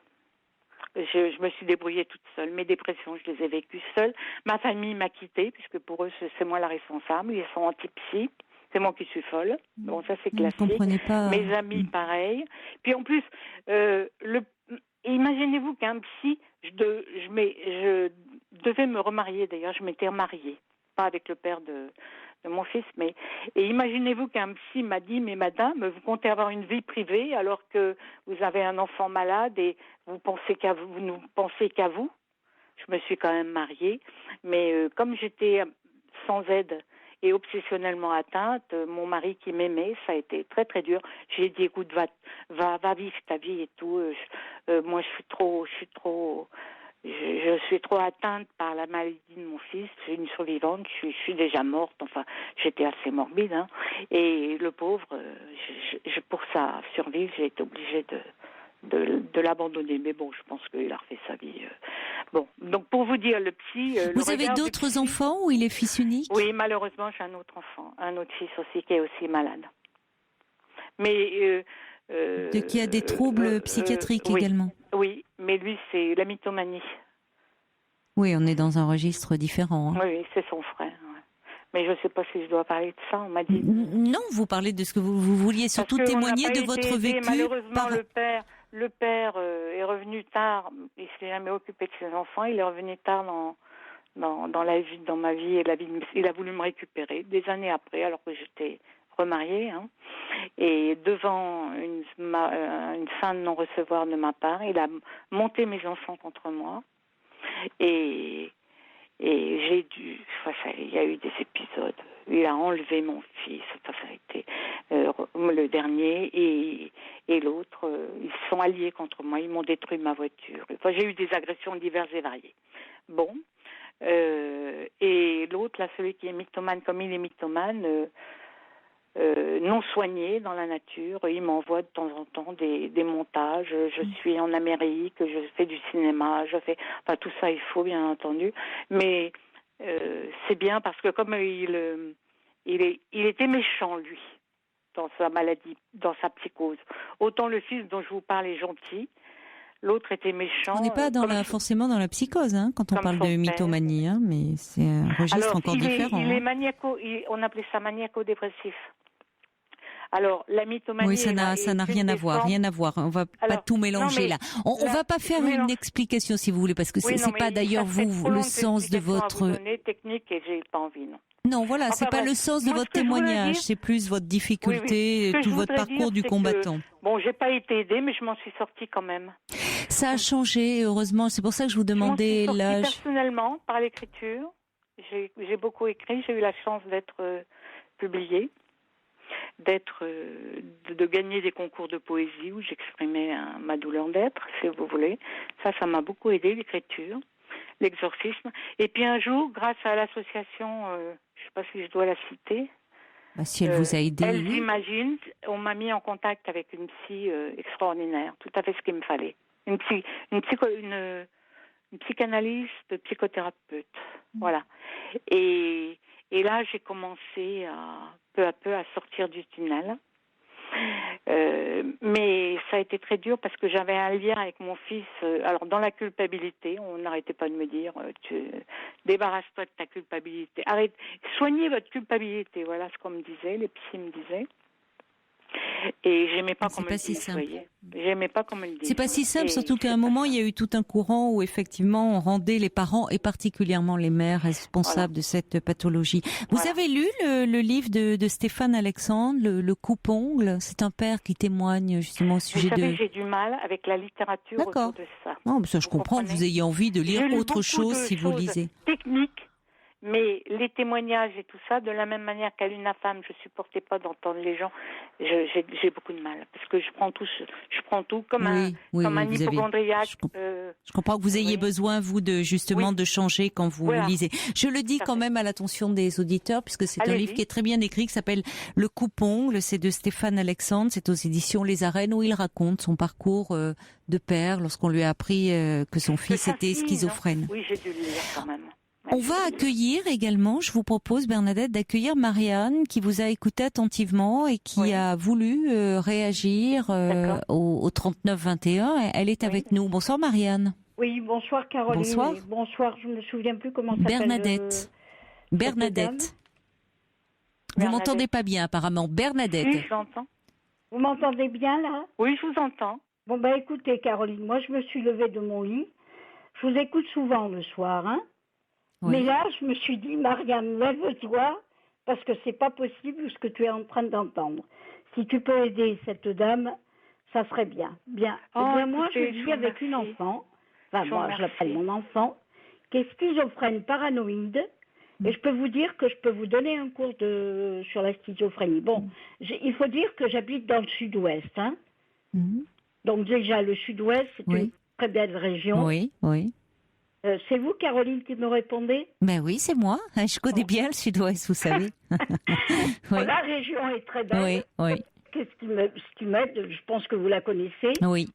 Je me suis débrouillée toute seule. Mes dépressions, je les ai vécues seule. Ma famille m'a quittée, puisque pour eux, c'est moi la responsable. Ils sont anti-psy. C'est moi qui suis folle. Bon, ça, c'est classique. Vous comprenez pas... Mes amis, pareil. Puis en plus, imaginez-vous qu'un psy, je devais me remarier. D'ailleurs, je m'étais remariée. Pas avec le père de mon fils, et imaginez-vous qu'un psy m'a dit, mais madame, vous comptez avoir une vie privée alors que vous avez un enfant malade et vous ne pensez qu'à vous. Je me suis quand même mariée, mais comme j'étais sans aide et obsessionnellement atteinte, mon mari qui m'aimait, ça a été très très dur. J'ai dit, écoute, va vivre ta vie et tout. Moi, je suis trop atteinte par la maladie de mon fils. Je suis une survivante, je suis déjà morte. Enfin, j'étais assez morbide. Hein. Et le pauvre, pour sa survie, j'ai été obligée de l'abandonner. Mais bon, je pense qu'il a refait sa vie. Bon, donc pour vous dire, le psy... Vous avez d'autres enfants ou il est fils unique? Oui, malheureusement, j'ai un autre enfant, un autre fils aussi qui est aussi malade. Mais... qui a des troubles psychiatriques également. Oui, mais lui, c'est la mythomanie. Oui, on est dans un registre différent. Hein. Oui, c'est son frère. Ouais. Mais je ne sais pas si je dois parler de ça, on m'a dit. Non, vous parlez de ce que vous vouliez surtout témoigner de votre vécu. Malheureusement, le père est revenu tard, il ne s'est jamais occupé de ses enfants, il est revenu tard dans ma vie, et il a voulu me récupérer des années après, alors que j'étais remariée, hein. Et devant une fin de non-recevoir de ma part, il a monté mes enfants contre moi, et j'ai dû... il y a eu des épisodes. Il a enlevé mon fils, ça a été le dernier, et l'autre, ils se sont alliés contre moi, ils m'ont détruit ma voiture. Enfin, j'ai eu des agressions diverses et variées. Bon, et l'autre, là, celui qui est mythomane, comme il est mythomane, non soigné dans la nature, il m'envoie de temps en temps des montages. Je suis en Amérique, je fais du cinéma, enfin tout ça il faut bien entendu, mais c'est bien parce que comme il était méchant lui dans sa maladie, dans sa psychose. Autant le fils dont je vous parle est gentil, l'autre était méchant. On n'est pas forcément dans la psychose, hein, quand on parle de mythomanie, hein, mais c'est un registre encore différent. Il est on appelait ça maniaco-dépressif. Alors, la mythomanie... Oui, ça n'a rien à voir. On va pas tout mélanger là. On va pas faire une explication si vous voulez, parce que c'est pas d'ailleurs vous le sens de votre... technique et j'ai pas envie, non. Non, voilà, c'est pas le sens de votre témoignage, c'est plus votre difficulté, tout votre parcours du combattant. Bon, j'ai pas été aidée, mais je m'en suis sortie quand même. Ça a changé, heureusement. C'est pour ça que je vous demandais l'âge. Personnellement, par l'écriture. J'ai beaucoup écrit. J'ai eu la chance d'être publiée, de gagner des concours de poésie où j'exprimais ma douleur d'être, si vous voulez. Ça m'a beaucoup aidé, l'écriture, l'exorcisme. Et puis un jour, grâce à l'association, je ne sais pas si je dois la citer, si elle vous a aidé. Elle j'imagine, on m'a mis en contact avec une psy extraordinaire, tout à fait ce qu'il me fallait. Une psychanalyste, psychothérapeute, voilà. Et là, j'ai commencé peu à peu à sortir du tunnel. Mais ça a été très dur parce que j'avais un lien avec mon fils. Alors, dans la culpabilité, on n'arrêtait pas de me dire débarrasse-toi de ta culpabilité. Soignez votre culpabilité. Voilà ce qu'on me disait, les psys me disaient. Et j'aimais pas qu'on me le dise, voyez. J'aimais pas qu'on me le dise. C'est pas si simple, surtout qu'à un moment, il y a eu tout un courant où effectivement on rendait les parents et particulièrement les mères responsables de cette pathologie. Vous avez lu le livre de Stéphane Alexandre, le coupe-ongle? C'est un père qui témoigne justement au sujet de... Vous savez, j'ai du mal avec la littérature autour de ça. Non, mais ça, je comprends que vous ayez envie de lire autre chose si vous lisez. Technique. Mais les témoignages et tout ça, de la même manière qu'à l'UNAFAM, je supportais pas d'entendre les gens. J'ai beaucoup de mal parce que je prends tout comme un hypocondriaque. Je comprends que vous ayez besoin, vous, de changer quand vous lisez. Je le dis quand même à l'attention des auditeurs, puisque c'est un livre qui est très bien écrit, qui s'appelle Le coupe-ongle. C'est de Stéphane Alexandre. C'est aux éditions Les Arènes, où il raconte son parcours de père lorsqu'on lui a appris que son fils était schizophrène. Oui, j'ai dû le lire quand même. On va accueillir également, je vous propose, Bernadette, d'accueillir Marianne, qui vous a écouté attentivement et qui a voulu réagir au 39-21. Elle est avec nous. Bonsoir Marianne. Oui, bonsoir Caroline. Bonsoir. Bonsoir, je ne me souviens plus comment s'appelle. Bernadette. Vous m'entendez pas bien apparemment. Bernadette. Oui, je l'entends. Vous m'entendez bien là? Oui, je vous entends. Bon, écoutez Caroline, moi je me suis levée de mon lit. Je vous écoute souvent le soir, hein. Oui. Mais là, je me suis dit, Marianne, lève-toi, parce que c'est pas possible ce que tu es en train d'entendre. Si tu peux aider cette dame, ça serait bien. Bien. Moi, je vis avec une enfant, moi, je l'appelle mon enfant, qui est schizophrène paranoïde, et je peux vous dire que je peux vous donner un cours sur la schizophrénie. Bon, il faut dire que j'habite dans le sud-ouest, hein. Donc déjà, le sud-ouest, c'est une très belle région. Oui. C'est vous, Caroline, qui me répondez? Ben oui, c'est moi. Je connais bien le sud-ouest, vous savez. La région est très belle. Oui. Ce qui m'aide, je pense que vous la connaissez. Oui.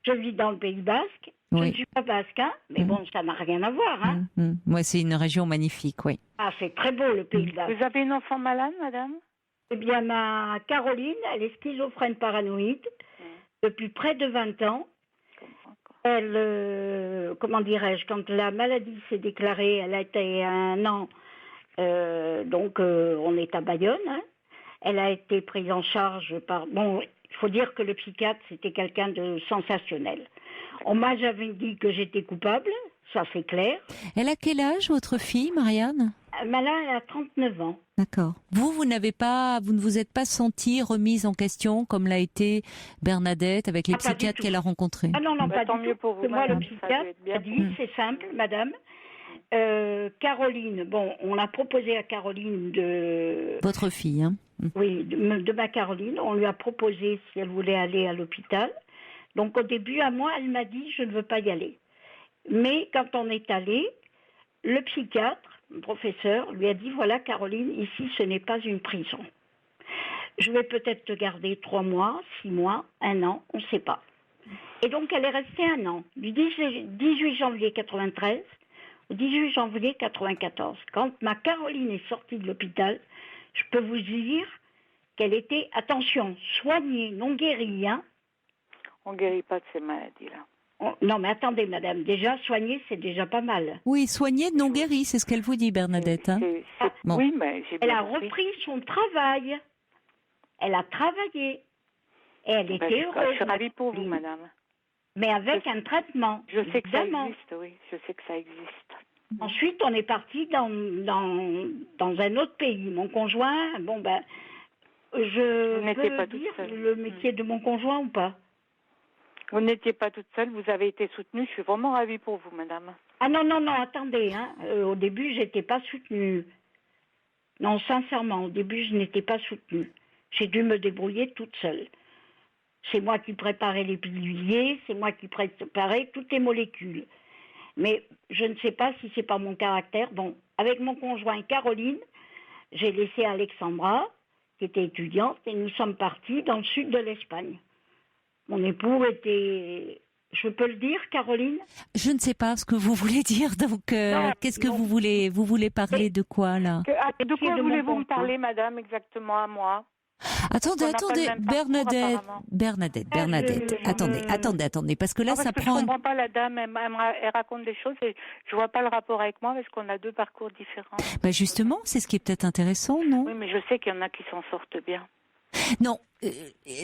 Je vis dans le Pays Basque. Je ne suis pas basque, hein, mais bon, ça n'a rien à voir. Hein. Moi, c'est une région magnifique, oui. Ah, c'est très beau, le Pays Basque. Vous avez une enfant malade, madame? Eh bien, ma Caroline, elle est schizophrène paranoïde depuis près de 20 ans. Elle, comment dirais-je, quand la maladie s'est déclarée, elle a été 1 an, on est à Bayonne, hein. Elle a été prise en charge par... Bon, il faut dire que le psychiatre, c'était quelqu'un de sensationnel. On m'a jamais dit que j'étais coupable, ça c'est clair. Elle a quel âge, votre fille, Marianne? Elle a 39 ans. D'accord. Vous ne vous êtes pas sentie remise en question comme l'a été Bernadette avec les psychiatres qu'elle a rencontrés? Ah non, pas du tout. Pour vous, moi, madame, le psychiatre a dit, c'est simple, madame. Caroline, on a proposé à Caroline de... Votre fille, hein? Oui, de ma Caroline. On lui a proposé si elle voulait aller à l'hôpital. Donc au début, à moi, elle m'a dit, je ne veux pas y aller. Mais quand on est allé, le psychiatre, le professeur, lui a dit, voilà Caroline, ici ce n'est pas une prison. Je vais peut-être te garder 3 mois, 6 mois, 1 an, on ne sait pas. Et donc elle est restée 1 an, du 18 janvier 93 au 18 janvier 94. Quand ma Caroline est sortie de l'hôpital, je peux vous dire qu'elle était, attention, soignée, non guérie, hein. On ne guérit pas de ces maladies-là. Non, mais attendez, madame. Déjà, soigner, c'est déjà pas mal. Oui, soigner, non guéri, c'est ce qu'elle vous dit, Bernadette. Hein. Bon. Oui, mais j'ai bien Elle a repris son travail. Elle a travaillé. Et elle était heureuse. Je suis ravie pour vous, madame. Mais avec un traitement. Je sais que ça existe, oui. Je sais que ça existe. Ensuite, on est parti dans un autre pays. Mon conjoint, je peux dire le métier de mon conjoint ou pas? Vous n'étiez pas toute seule, vous avez été soutenue. Je suis vraiment ravie pour vous, madame. Ah non, attendez. Au début, j'étais pas soutenue. Non, sincèrement, au début, je n'étais pas soutenue. J'ai dû me débrouiller toute seule. C'est moi qui préparais les piluliers, c'est moi qui préparais toutes les molécules. Mais je ne sais pas si c'est pas mon caractère. Bon, avec mon conjoint Caroline, j'ai laissé Alexandra, qui était étudiante, et nous sommes partis dans le sud de l'Espagne. Mon époux était... Je peux le dire, Caroline? Je ne sais pas ce que vous voulez dire. Donc, qu'est-ce que vous voulez? Vous voulez parler de quoi, là? De quoi voulez-vous me parler, madame, exactement, à moi? Attendez, Bernadette. Attendez, parce que là, ça prend... Je ne comprends pas, la dame, elle raconte des choses et je vois pas le rapport avec moi parce qu'on a deux parcours différents. Bah justement, c'est ce qui est peut-être intéressant, non? Oui, mais je sais qu'il y en a qui s'en sortent bien. Non,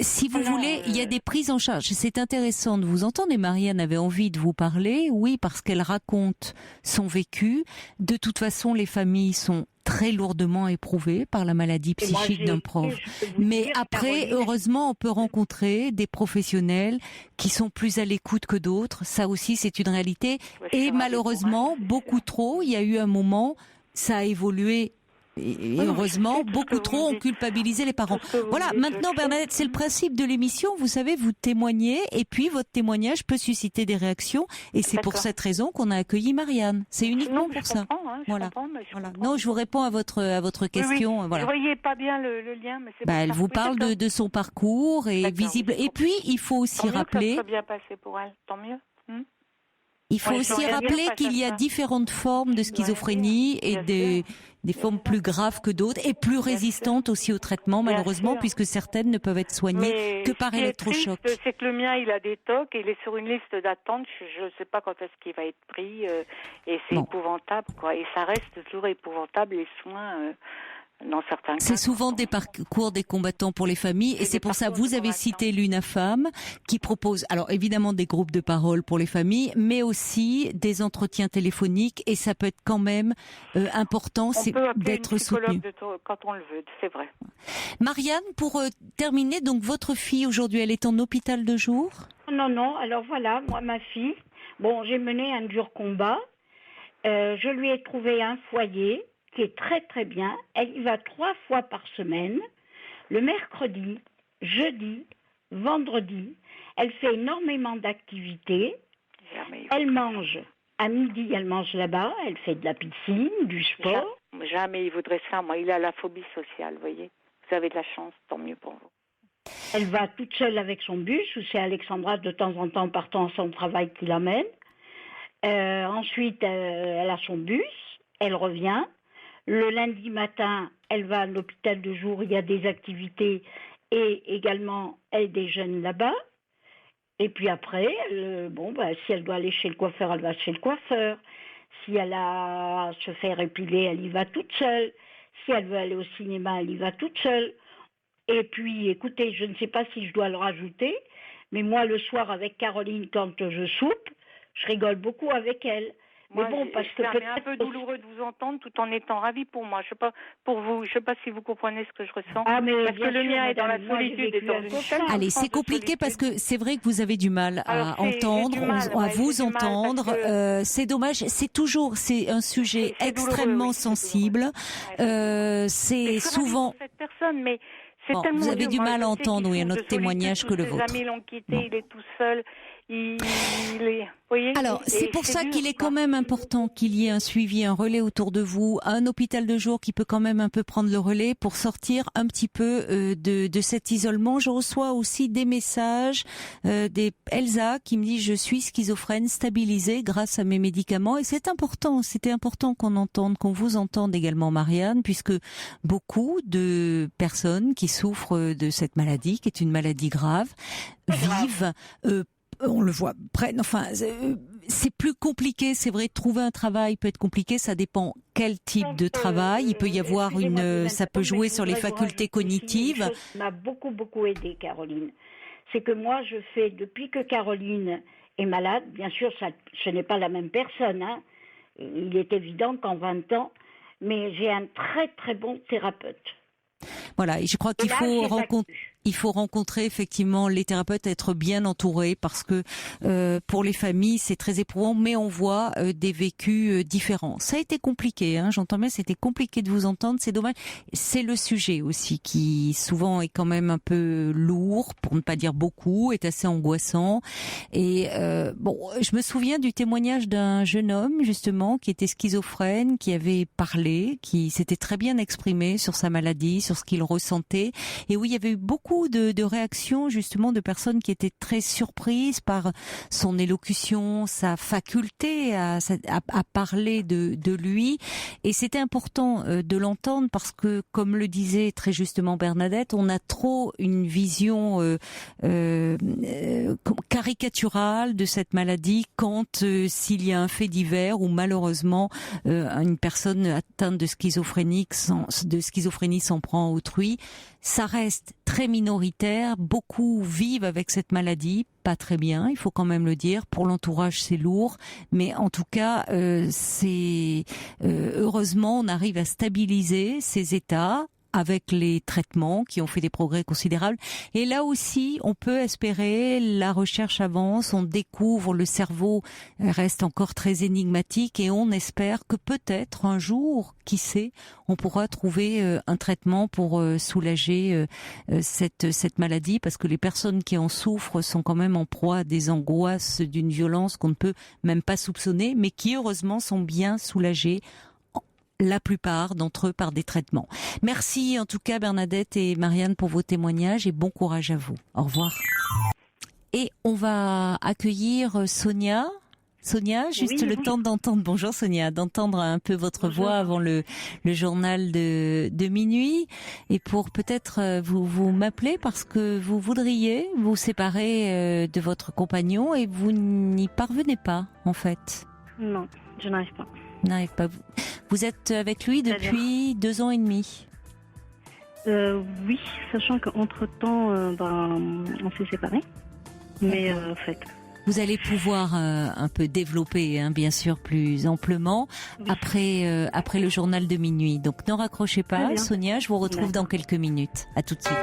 si vous voulez, il y a des prises en charge. C'est intéressant de vous entendre et Marianne avait envie de vous parler, oui, parce qu'elle raconte son vécu. De toute façon, les familles sont très lourdement éprouvées par la maladie psychique d'un prof. Mais après, Caroline, heureusement, on peut rencontrer des professionnels qui sont plus à l'écoute que d'autres. Ça aussi, c'est une réalité. Et malheureusement, beaucoup trop, il y a eu un moment, ça a évolué. Et heureusement, beaucoup trop ont culpabilisé les parents. Voilà, maintenant Bernadette, c'est le principe de l'émission, vous savez, vous témoignez et puis votre témoignage peut susciter des réactions et c'est pour cette raison qu'on a accueilli Marianne. C'est uniquement pour ça. Voilà. Non, je vous réponds à votre question. Oui. Voilà. Je voyais pas bien le lien, mais c'est elle vous parle de son parcours et visible. Et puis, il faut aussi rappeler... Ça soit bien passé pour elle, tant mieux. Il faut aussi rappeler qu'il y a différentes formes de schizophrénie et des formes plus graves que d'autres et plus résistantes aussi au traitement, malheureusement, puisque certaines ne peuvent être soignées que par électrochoc. C'est que le mien, il a des TOC et il est sur une liste d'attente. Je ne sais pas quand est-ce qu'il va être pris et c'est épouvantable, quoi. Et ça reste toujours épouvantable, les soins... dans certains cas. C'est souvent des parcours des combattants pour les familles et c'est pour ça vous avez cité l'UNAFAM qui propose alors évidemment des groupes de parole pour les familles mais aussi des entretiens téléphoniques et ça peut être quand même important c'est d'être soutenu. Quand on le veut, c'est vrai. Marianne, pour terminer, donc votre fille aujourd'hui elle est en hôpital de jour? Non, alors voilà, moi ma fille, bon j'ai mené un dur combat, je lui ai trouvé un foyer qui est très très bien. Elle y va 3 fois par semaine, le mercredi, jeudi, vendredi. Elle fait énormément d'activités. Elle mange à midi, elle mange là-bas. Elle fait de la piscine, du sport. Jamais il voudrait ça. Moi, il a la phobie sociale, vous voyez. Vous avez de la chance, tant mieux pour vous. Elle va toute seule avec son bus, ou c'est Alexandra de temps en temps partant à son travail qui l'amène. Ensuite, elle a son bus, elle revient. Le lundi matin, elle va à l'hôpital de jour, il y a des activités et également elle déjeune là-bas. Et puis après, si elle doit aller chez le coiffeur, elle va chez le coiffeur. Si elle a à se faire épiler, elle y va toute seule. Si elle veut aller au cinéma, elle y va toute seule. Et puis, écoutez, je ne sais pas si je dois le rajouter, mais moi, le soir avec Caroline, quand je soupe, je rigole beaucoup avec elle. Mais moi, bon, parce que c'est un peu douloureux de vous entendre tout en étant ravie pour moi. Je sais pas pour vous, je sais pas si vous comprenez ce que je ressens. Ah, mais parce que le mien est dans la solitude et dans une telle Allez, c'est compliqué parce que c'est vrai que vous avez du mal à entendre, à vous entendre. C'est dommage. C'est un sujet extrêmement sensible. C'est souvent. Cette personne, mais bon, vous avez du mal à entendre, oui, un autre témoignage que le vôtre. Ses amis l'ont quitté, il est tout seul. Alors, c'est pour ça qu'il est quand même important qu'il y ait un suivi, un relais autour de vous, un hôpital de jour qui peut quand même un peu prendre le relais pour sortir un petit peu de cet isolement. Je reçois aussi des messages des Elsa qui me dit je suis schizophrène stabilisée grâce à mes médicaments et c'est important. C'était important qu'on vous entende également, Marianne, puisque beaucoup de personnes qui souffrent de cette maladie, qui est une maladie grave, vivent on le voit, c'est plus compliqué, c'est vrai, trouver un travail peut être compliqué, ça dépend quel type de travail, il peut y avoir ça peut jouer sur les facultés cognitives. Ça m'a beaucoup aidé, Caroline. C'est que moi, je fais, depuis que Caroline est malade, bien sûr, ce n'est pas la même personne, hein. Il est évident qu'en 20 ans, mais j'ai un très très bon thérapeute. Voilà, et je crois qu'il il faut rencontrer effectivement les thérapeutes, être bien entouré parce que pour les familles c'est très éprouvant, mais on voit des vécus différents. Ça a été compliqué, hein, j'entends bien, c'était compliqué de vous entendre, c'est dommage. C'est le sujet aussi qui souvent est quand même un peu lourd, pour ne pas dire beaucoup, est assez angoissant. Et je me souviens du témoignage d'un jeune homme justement qui était schizophrène, qui avait parlé, qui s'était très bien exprimé sur sa maladie, sur ce qu'il ressentait, et où il y avait eu beaucoup de réactions justement de personnes qui étaient très surprises par son élocution, sa faculté à parler de lui. Et c'était important de l'entendre parce que, comme le disait très justement Bernadette, on a trop une vision caricaturale de cette maladie quand s'il y a un fait divers où malheureusement une personne atteinte de schizophrénie s'en prend à autrui. Ça reste très minoritaire, beaucoup vivent avec cette maladie, pas très bien, il faut quand même le dire. Pour l'entourage, c'est lourd, mais en tout cas, heureusement, on arrive à stabiliser ces états avec les traitements qui ont fait des progrès considérables. Et là aussi, on peut espérer, la recherche avance, on découvre, le cerveau reste encore très énigmatique et on espère que peut-être un jour, qui sait, on pourra trouver un traitement pour soulager cette maladie, parce que les personnes qui en souffrent sont quand même en proie à des angoisses d'une violence qu'on ne peut même pas soupçonner, mais qui heureusement sont bien soulagées, la plupart d'entre eux par des traitements. Merci en tout cas Bernadette et Marianne pour vos témoignages et bon courage à vous. Au revoir. Et on va accueillir Sonia. Sonia, juste oui, le temps d'entendre, bonjour Sonia, d'entendre un peu votre voix avant le journal de minuit. Et pour peut-être vous m'appeler parce que vous voudriez vous séparer de votre compagnon et vous n'y parvenez pas en fait. Non, je n'arrive pas. N'arrive pas. Vous êtes avec lui depuis 2 ans et demi. Oui, sachant qu'entre-temps, on s'est séparés. Mais en fait... Vous allez pouvoir un peu développer, hein, bien sûr, plus amplement oui. Après le journal de minuit. Donc ne raccrochez pas, Sonia, je vous retrouve dans quelques minutes. À tout de suite.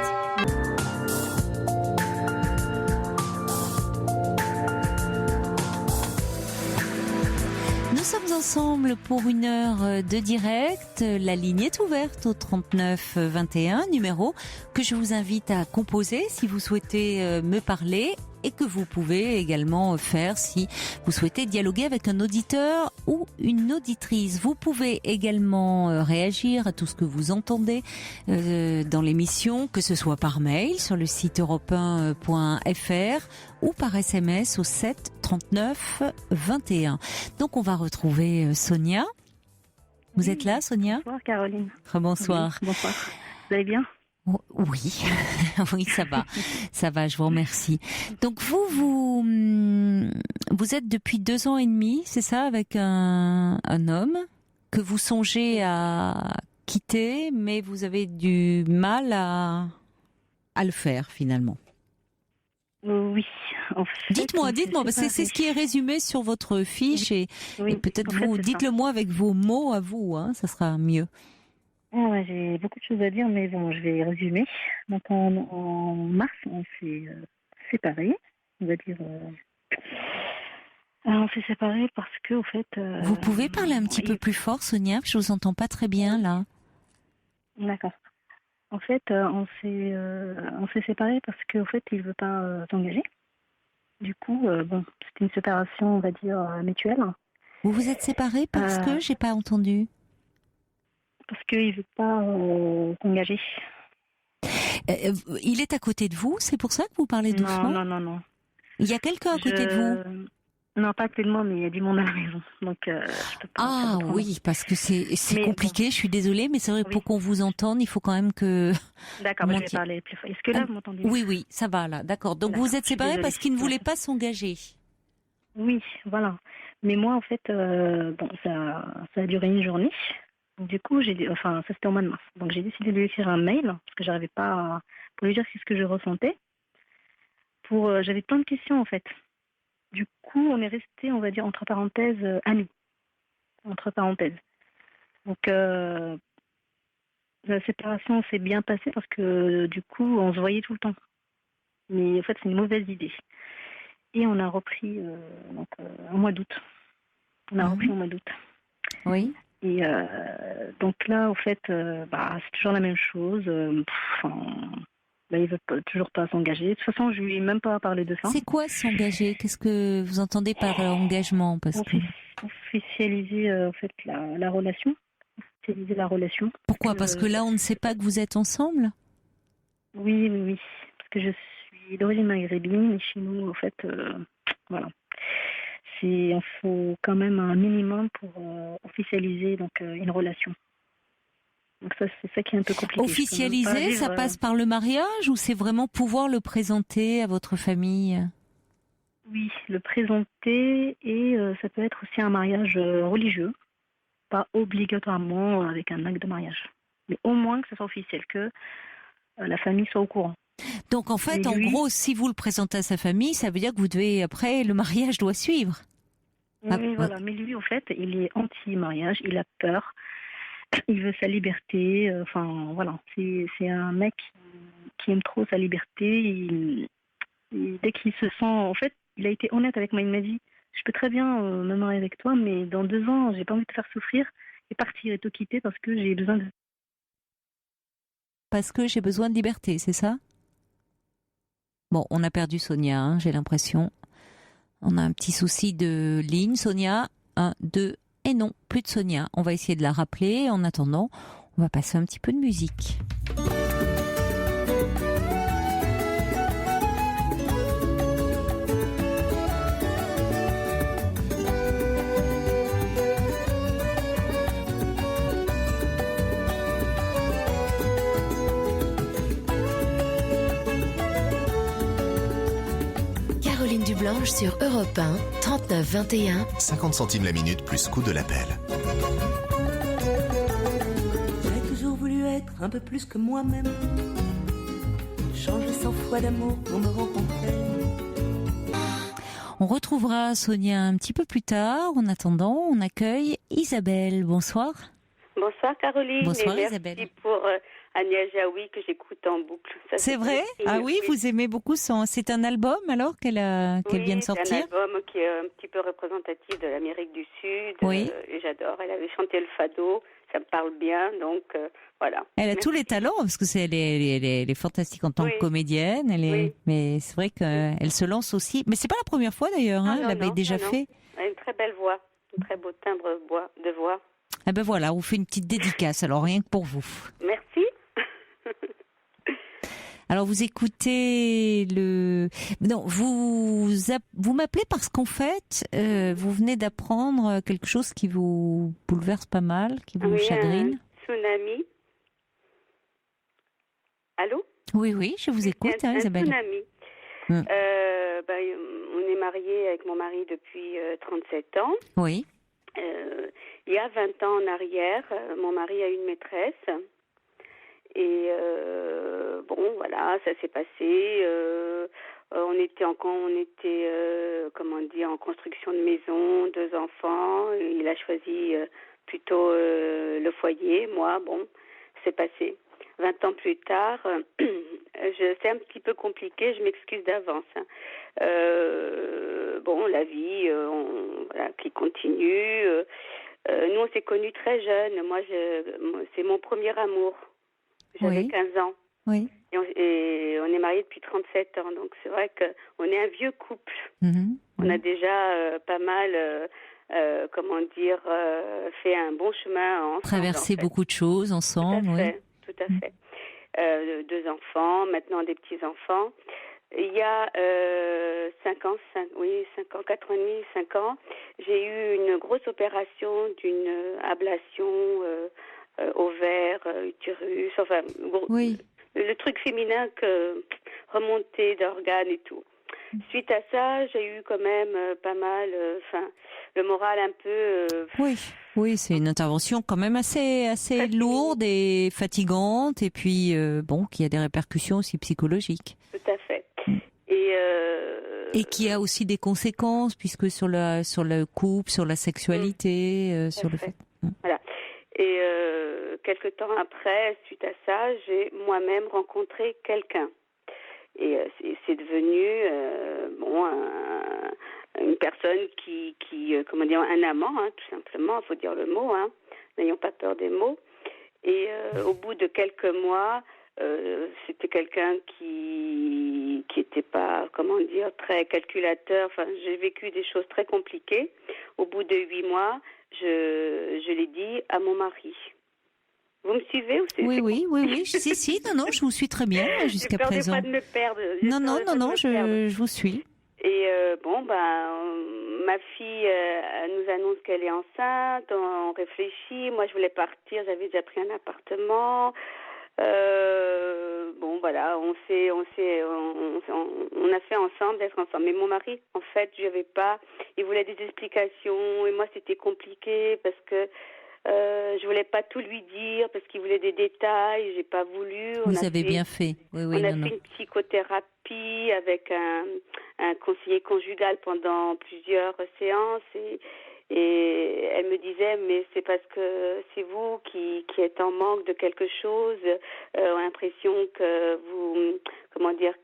Nous sommes ensemble pour 1 heure de direct. La ligne est ouverte au 39 21, numéro que je vous invite à composer si vous souhaitez me parler et que vous pouvez également faire si vous souhaitez dialoguer avec un auditeur ou une auditrice. Vous pouvez également réagir à tout ce que vous entendez dans l'émission, que ce soit par mail sur le site europe1.fr ou par SMS au 7 39 21. Donc on va retrouver Sonia. Vous êtes là, Sonia ? Bonsoir Caroline. Bonsoir. Oui, bonsoir. Vous allez bien ? Oui, oui, ça va, je vous remercie. Donc vous êtes depuis 2 ans et demi, c'est ça, avec un homme que vous songez à quitter, mais vous avez du mal à le faire finalement. Oui. En fait, dites-moi, parce que c'est ce qui est résumé sur votre fiche et peut-être vous dites-le moi avec vos mots à vous, hein, ça sera mieux. Ouais, j'ai beaucoup de choses à dire, mais bon, je vais résumer. Donc en mars, on s'est séparés, on va dire. On s'est séparés parce que, au fait. Vous pouvez parler un petit peu plus fort, Sonia, je vous entends pas très bien là. D'accord. En fait, on s'est séparés parce qu'au fait, il veut pas s'engager. Du coup, c'était une séparation, on va dire mutuelle. Vous vous êtes séparés parce que j'ai pas entendu. Parce qu'il ne veut pas s'engager. Il est à côté de vous, c'est pour ça que vous parlez doucement ? Non. Il y a quelqu'un à côté de vous ? Non, pas actuellement, mais il y a du monde à la maison. Donc, je peux pas. Ah oui, parce que c'est compliqué, je suis désolée, mais c'est vrai que pour qu'on vous entende, il faut quand même que... D'accord, je vais parler plus fort. Est-ce que là, vous m'entendez ? Oui, ça va là, d'accord. Donc vous êtes séparés parce qu'il ne voulait pas s'engager ? Oui, voilà. Mais moi, en fait, ça a duré une journée. Du coup, ça c'était au mois de mars. Donc j'ai décidé de lui écrire un mail parce que j'arrivais pas pour lui dire ce que je ressentais. J'avais plein de questions en fait. Du coup, on est resté, on va dire entre parenthèses, amis. Entre parenthèses. Donc la séparation s'est bien passée parce que du coup, on se voyait tout le temps. Mais en fait, c'est une mauvaise idée. Et on a repris au mois d'août. On a repris au mois d'août. Oui. Et donc là, en fait, c'est toujours la même chose. Il ne veut toujours pas s'engager. De toute façon, je lui ai même pas parlé de ça. C'est quoi s'engager? Qu'est-ce que vous entendez par engagement? Officialiser en fait la relation. Officialiser la relation. Pourquoi? Parce que là, on ne sait pas que vous êtes ensemble? Oui. Parce que je suis d'origine maghrébine et chez nous, en fait, voilà. Il faut quand même un minimum pour officialiser une relation. Donc ça, c'est ça qui est un peu compliqué. Officialiser, ça passe par le mariage ou c'est vraiment pouvoir le présenter à votre famille? Oui, le présenter et ça peut être aussi un mariage religieux, pas obligatoirement avec un acte de mariage. Mais au moins que ce soit officiel, que la famille soit au courant. Donc en fait, en gros, si vous le présentez à sa famille, ça veut dire que vous devez, après, le mariage doit suivre. Oui, voilà. Mais lui, en fait, il est anti-mariage, il a peur, il veut sa liberté. Voilà. C'est un mec qui aime trop sa liberté. Dès qu'il se sent... En fait, il a été honnête avec moi. Il m'a dit, je peux très bien me marier avec toi, mais dans 2 ans, j'ai pas envie de te faire souffrir et partir et te quitter parce que j'ai besoin de... Parce que j'ai besoin de liberté, c'est ça? Bon, on a perdu Sonia, j'ai l'impression. On a un petit souci de ligne. Sonia, 1, 2, et non, plus de Sonia. On va essayer de la rappeler. En attendant, on va passer un petit peu de musique. Caroline Dublanche sur Europe 1, 39 21. 50 centimes la minute plus coût de l'appel. J'ai toujours voulu être un peu plus que moi-même. Changer 100 fois d'amour pour me rencontrer. On retrouvera Sonia un petit peu plus tard. En attendant, on accueille Isabelle. Bonsoir. Bonsoir Caroline. Bonsoir et Isabelle. Merci pour Agnès Jaoui que j'écoute en boucle. Ça, c'est vrai? Ah oui, vous aimez beaucoup son... C'est un album alors qu'elle vient de sortir? C'est un album qui est un petit peu représentatif de l'Amérique du Sud. Oui. Et j'adore. Elle avait chanté le fado. Ça me parle bien. Donc voilà. Elle a tous les talents parce que elle est fantastique en tant que comédienne. Mais c'est vrai qu'elle se lance aussi. Mais c'est pas la première fois d'ailleurs. Elle l'avait déjà fait. Elle a une très belle voix. Un très beau timbre de voix. Ah ben voilà, on fait une petite dédicace, alors rien que pour vous. Merci. Alors vous écoutez Non, vous m'appelez parce qu'en fait, vous venez d'apprendre quelque chose qui vous bouleverse pas mal, qui vous chagrine. Un tsunami. Allô? Oui, je vous écoute, Isabelle. Un tsunami. On est mariés avec mon mari depuis 37 ans. Oui. Il y a 20 ans en arrière, mon mari a une maîtresse et voilà, ça s'est passé. On était en construction de maison, 2 enfants. Il a choisi plutôt le foyer. Moi, c'est passé. 20 ans plus tard, c'est un petit peu compliqué, je m'excuse d'avance. La vie, qui continue. Nous, on s'est connus très jeunes. Moi, c'est mon premier amour. J'avais 15 ans. Oui. Et on est mariés depuis 37 ans. Donc, c'est vrai qu'on est un vieux couple. Mmh. On a déjà pas mal, fait un bon chemin ensemble. Traversé beaucoup de choses ensemble. Tout à fait. 2 enfants, maintenant des petits-enfants. Il y a 5 ans, 4 ans et demi, 5 ans, j'ai eu une grosse opération d'une ablation ovaire, utérus, le truc féminin remontée d'organes et tout. Suite à ça, j'ai eu quand même pas mal, le moral un peu... Oui, c'est une intervention quand même assez lourde et fatigante, et puis qui a des répercussions aussi psychologiques. Tout à fait. Et qui a aussi des conséquences, puisque sur le couple, sur la sexualité, sur le fait. Voilà. Et quelque temps après, suite à ça, j'ai moi-même rencontré quelqu'un. Et c'est devenu une personne qui comment dire, un amant, hein, tout simplement, il faut dire le mot, hein, n'ayons pas peur des mots. Et au bout de quelques mois, c'était quelqu'un qui était pas, comment dire, très calculateur. Enfin, j'ai vécu des choses très compliquées. Au bout de 8 mois, je l'ai dit à mon mari. Vous me suivez ou Oui. Si, non, je vous suis très bien jusqu'à présent. Pas de me perdre. Non, je vous suis. Et ma fille nous annonce qu'elle est enceinte, on réfléchit. Moi, je voulais partir, j'avais déjà pris un appartement. Voilà, on a fait ensemble d'être ensemble. Mais mon mari, en fait, il voulait des explications et moi, c'était compliqué parce que je voulais pas tout lui dire parce qu'il voulait des détails. J'ai pas voulu. Vous avez bien fait. Oui, on a fait une psychothérapie avec un conseiller conjugal pendant plusieurs séances et elle me disait mais c'est parce que c'est vous qui êtes en manque de quelque chose, l'impression que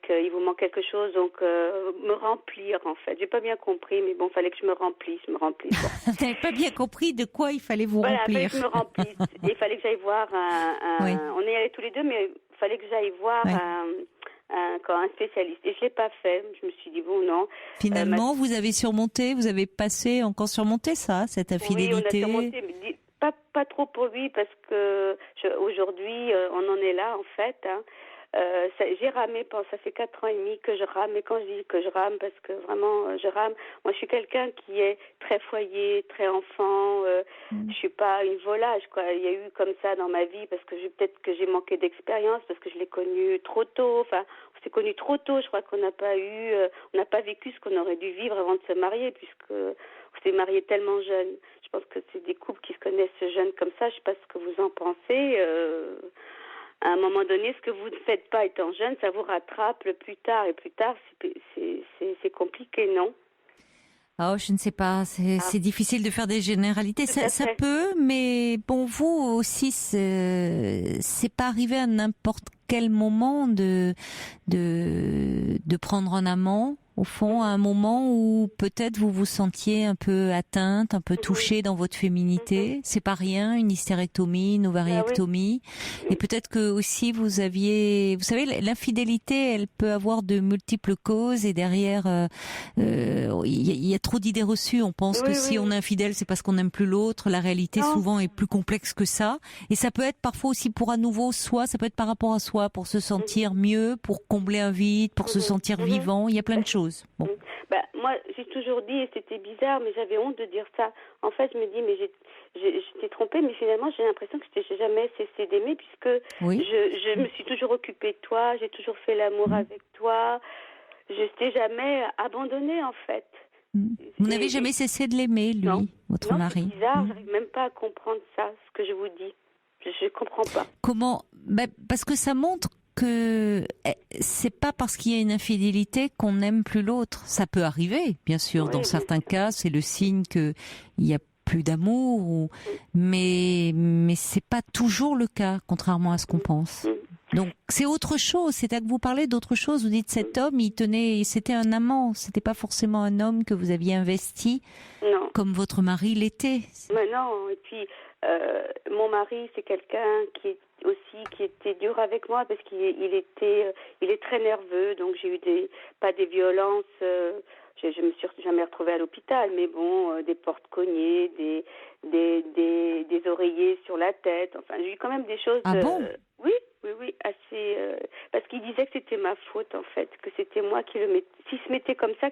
qu'il vous manque quelque chose, donc me remplir en fait. J'ai pas bien compris, mais bon, fallait que je me remplisse. Bon. Vous n'avez pas bien compris de quoi il fallait vous remplir. Voilà, il fallait que je me remplisse. Et il fallait que j'aille voir on est allés tous les deux, mais il fallait que j'aille voir un spécialiste. Et je l'ai pas fait. Je me suis dit bon, non. Finalement, vous avez surmonté, vous avez encore surmonté ça, cette infidélité. Oui, on a surmonté, mais pas trop pour lui parce que aujourd'hui, on en est là en fait. Hein. J'ai ramé, ça fait 4 ans et demi que je rame, et quand je dis que je rame, parce que vraiment je rame, moi je suis quelqu'un qui est très foyer, très enfant, je suis pas une volage, quoi. Il y a eu comme ça dans ma vie, parce que peut-être que j'ai manqué d'expérience, parce que je l'ai connu trop tôt, enfin on s'est connu trop tôt, je crois qu'on n'a pas vécu ce qu'on aurait dû vivre avant de se marier, puisque on s'est marié tellement jeune. Je pense que c'est des couples qui se connaissent jeunes comme ça, je sais pas ce que vous en pensez. À un moment donné, ce que vous ne faites pas étant jeune, ça vous rattrape plus tard. Et plus tard, c'est compliqué, non ? Oh, je ne sais pas. C'est difficile de faire des généralités. Ça peut, mais bon, vous aussi, c'est pas arrivé à n'importe quel moment de prendre un amant. Au fond, à un moment où peut-être vous vous sentiez un peu atteinte, un peu touchée dans votre féminité. C'est pas rien, une hystérectomie, une ovariectomie. Et peut-être que aussi vous savez, l'infidélité, elle peut avoir de multiples causes et derrière, il y a trop d'idées reçues. On pense que si on est infidèle, c'est parce qu'on n'aime plus l'autre. La réalité, souvent, est plus complexe que ça. Et ça peut être parfois aussi pour à nouveau soi, ça peut être par rapport à soi, pour se sentir mieux, pour combler un vide, pour se sentir vivant. Il y a plein de choses. Bon. Moi, j'ai toujours dit, et c'était bizarre, mais j'avais honte de dire ça. En fait, je me dis, mais j'étais trompée, mais finalement, j'ai l'impression que je n'ai jamais cessé d'aimer, puisque je me suis toujours occupée de toi, j'ai toujours fait l'amour avec toi, je ne t'ai jamais abandonnée, en fait. Vous n'avez jamais cessé de l'aimer, lui, votre mari. C'est bizarre, j'arrive même pas à comprendre ça, ce que je vous dis. Je comprends pas. Comment ? Parce que ça montre que c'est pas parce qu'il y a une infidélité qu'on n'aime plus l'autre. Ça peut arriver, bien sûr. Dans certains cas, c'est le signe qu'il y a plus d'amour, mais c'est pas toujours le cas, contrairement à ce qu'on pense. Donc c'est autre chose. C'est à que vous parlez d'autre chose. Vous dites cet homme, c'était un amant. C'était pas forcément un homme que vous aviez investi, comme votre mari l'était. Mais non. Et puis mon mari, c'est quelqu'un qui était dur avec moi parce qu'il est très nerveux, donc j'ai eu pas des violences, je me suis jamais retrouvée à l'hôpital, mais bon, des portes cognées, des oreillers sur la tête, enfin j'ai eu quand même des choses. Ah bon ? Oui, assez, parce qu'il disait que c'était ma faute en fait, que c'était moi qui le mettais. S'il se mettait comme ça,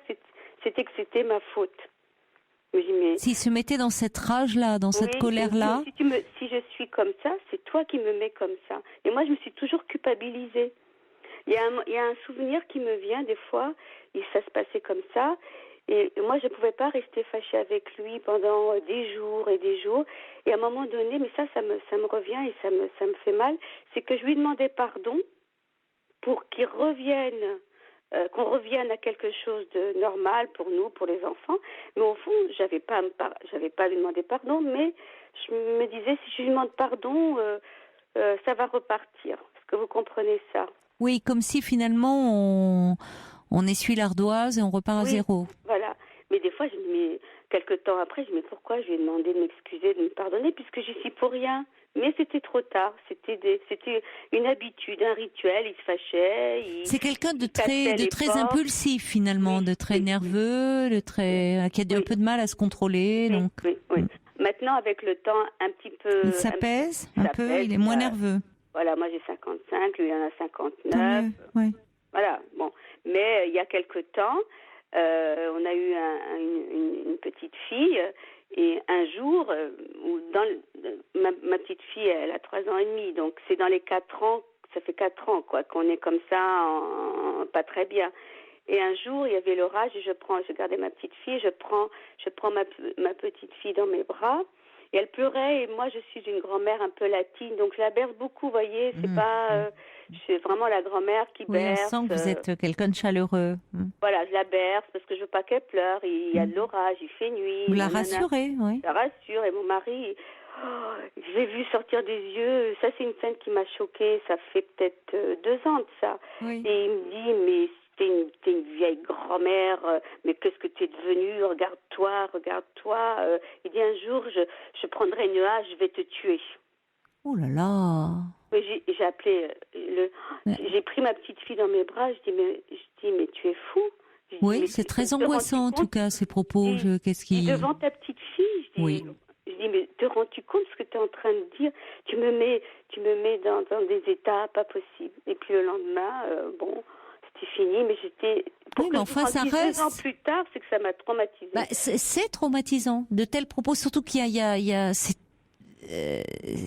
c'était ma faute. S'il se mettait dans cette rage-là, dans cette colère-là. Si je suis comme ça, c'est toi qui me mets comme ça. Et moi, je me suis toujours culpabilisée. Il y a un souvenir qui me vient des fois, et ça se passait comme ça. Et moi, je ne pouvais pas rester fâchée avec lui pendant des jours et des jours. Et à un moment donné, mais ça me revient et ça me fait mal, c'est que je lui demandais pardon pour qu'il revienne. Qu'on revienne à quelque chose de normal pour nous, pour les enfants. Mais au fond, j'avais pas à lui demander pardon, mais je me disais, si je lui demande pardon, ça va repartir. Est-ce que vous comprenez ça? Oui, comme si finalement on essuie l'ardoise et on repart à zéro. Voilà. Mais des fois, je me dis, mais quelques temps après, je me dis pourquoi je lui ai demandé de m'excuser, de me pardonner, puisque j'y suis pour rien. Mais c'était trop tard. C'était une habitude, un rituel. Il se fâchait. C'est quelqu'un de très impulsif finalement, de très nerveux, qui a un peu de mal à se contrôler. Donc. Oui. Maintenant, avec le temps, un petit peu. Il s'apaise un peu. Il est moins nerveux. Voilà, moi j'ai 55, lui il en a 59. Oui. Voilà, bon. Mais il y a quelque temps, on a eu une petite fille. Et un jour, ma petite fille, elle a 3 ans et demi, donc c'est dans les 4 ans, ça fait 4 ans quoi, qu'on est comme ça, pas très bien. Et un jour, il y avait l'orage et je gardais ma petite fille, je prends ma petite fille dans mes bras et elle pleurait et moi je suis une grand-mère un peu latine, donc je la berce beaucoup, vous voyez, c'est pas... je suis vraiment la grand-mère qui berce. Oui, on sent que vous êtes quelqu'un de chaleureux. Voilà, je la berce parce que je veux pas qu'elle pleure. Il y a de l'orage, il fait nuit. Vous la rassurez, oui. Je la rassure et mon mari, j'ai vu sortir des yeux. Ça, c'est une scène qui m'a choquée. Ça fait peut-être 2 ans de ça. Oui. Et il me dit, mais t'es une vieille grand-mère, mais qu'est-ce que t'es devenue? Regarde-toi. Il dit, un jour, je prendrai une hache, je vais te tuer. Oh là là. J'ai appelé j'ai pris ma petite fille dans mes bras. Je dis mais tu es fou. Oui, c'est très angoissant en tout cas ces propos. Devant ta petite fille, je dis mais te rends-tu compte de ce que tu es en train de dire? Tu me mets dans des états pas possibles. Et puis le lendemain, c'était fini, mais j'étais. Oui, mais enfin ça reste. 2 ans plus tard, c'est que ça m'a traumatisée. C'est traumatisant de tels propos, surtout qu'il y a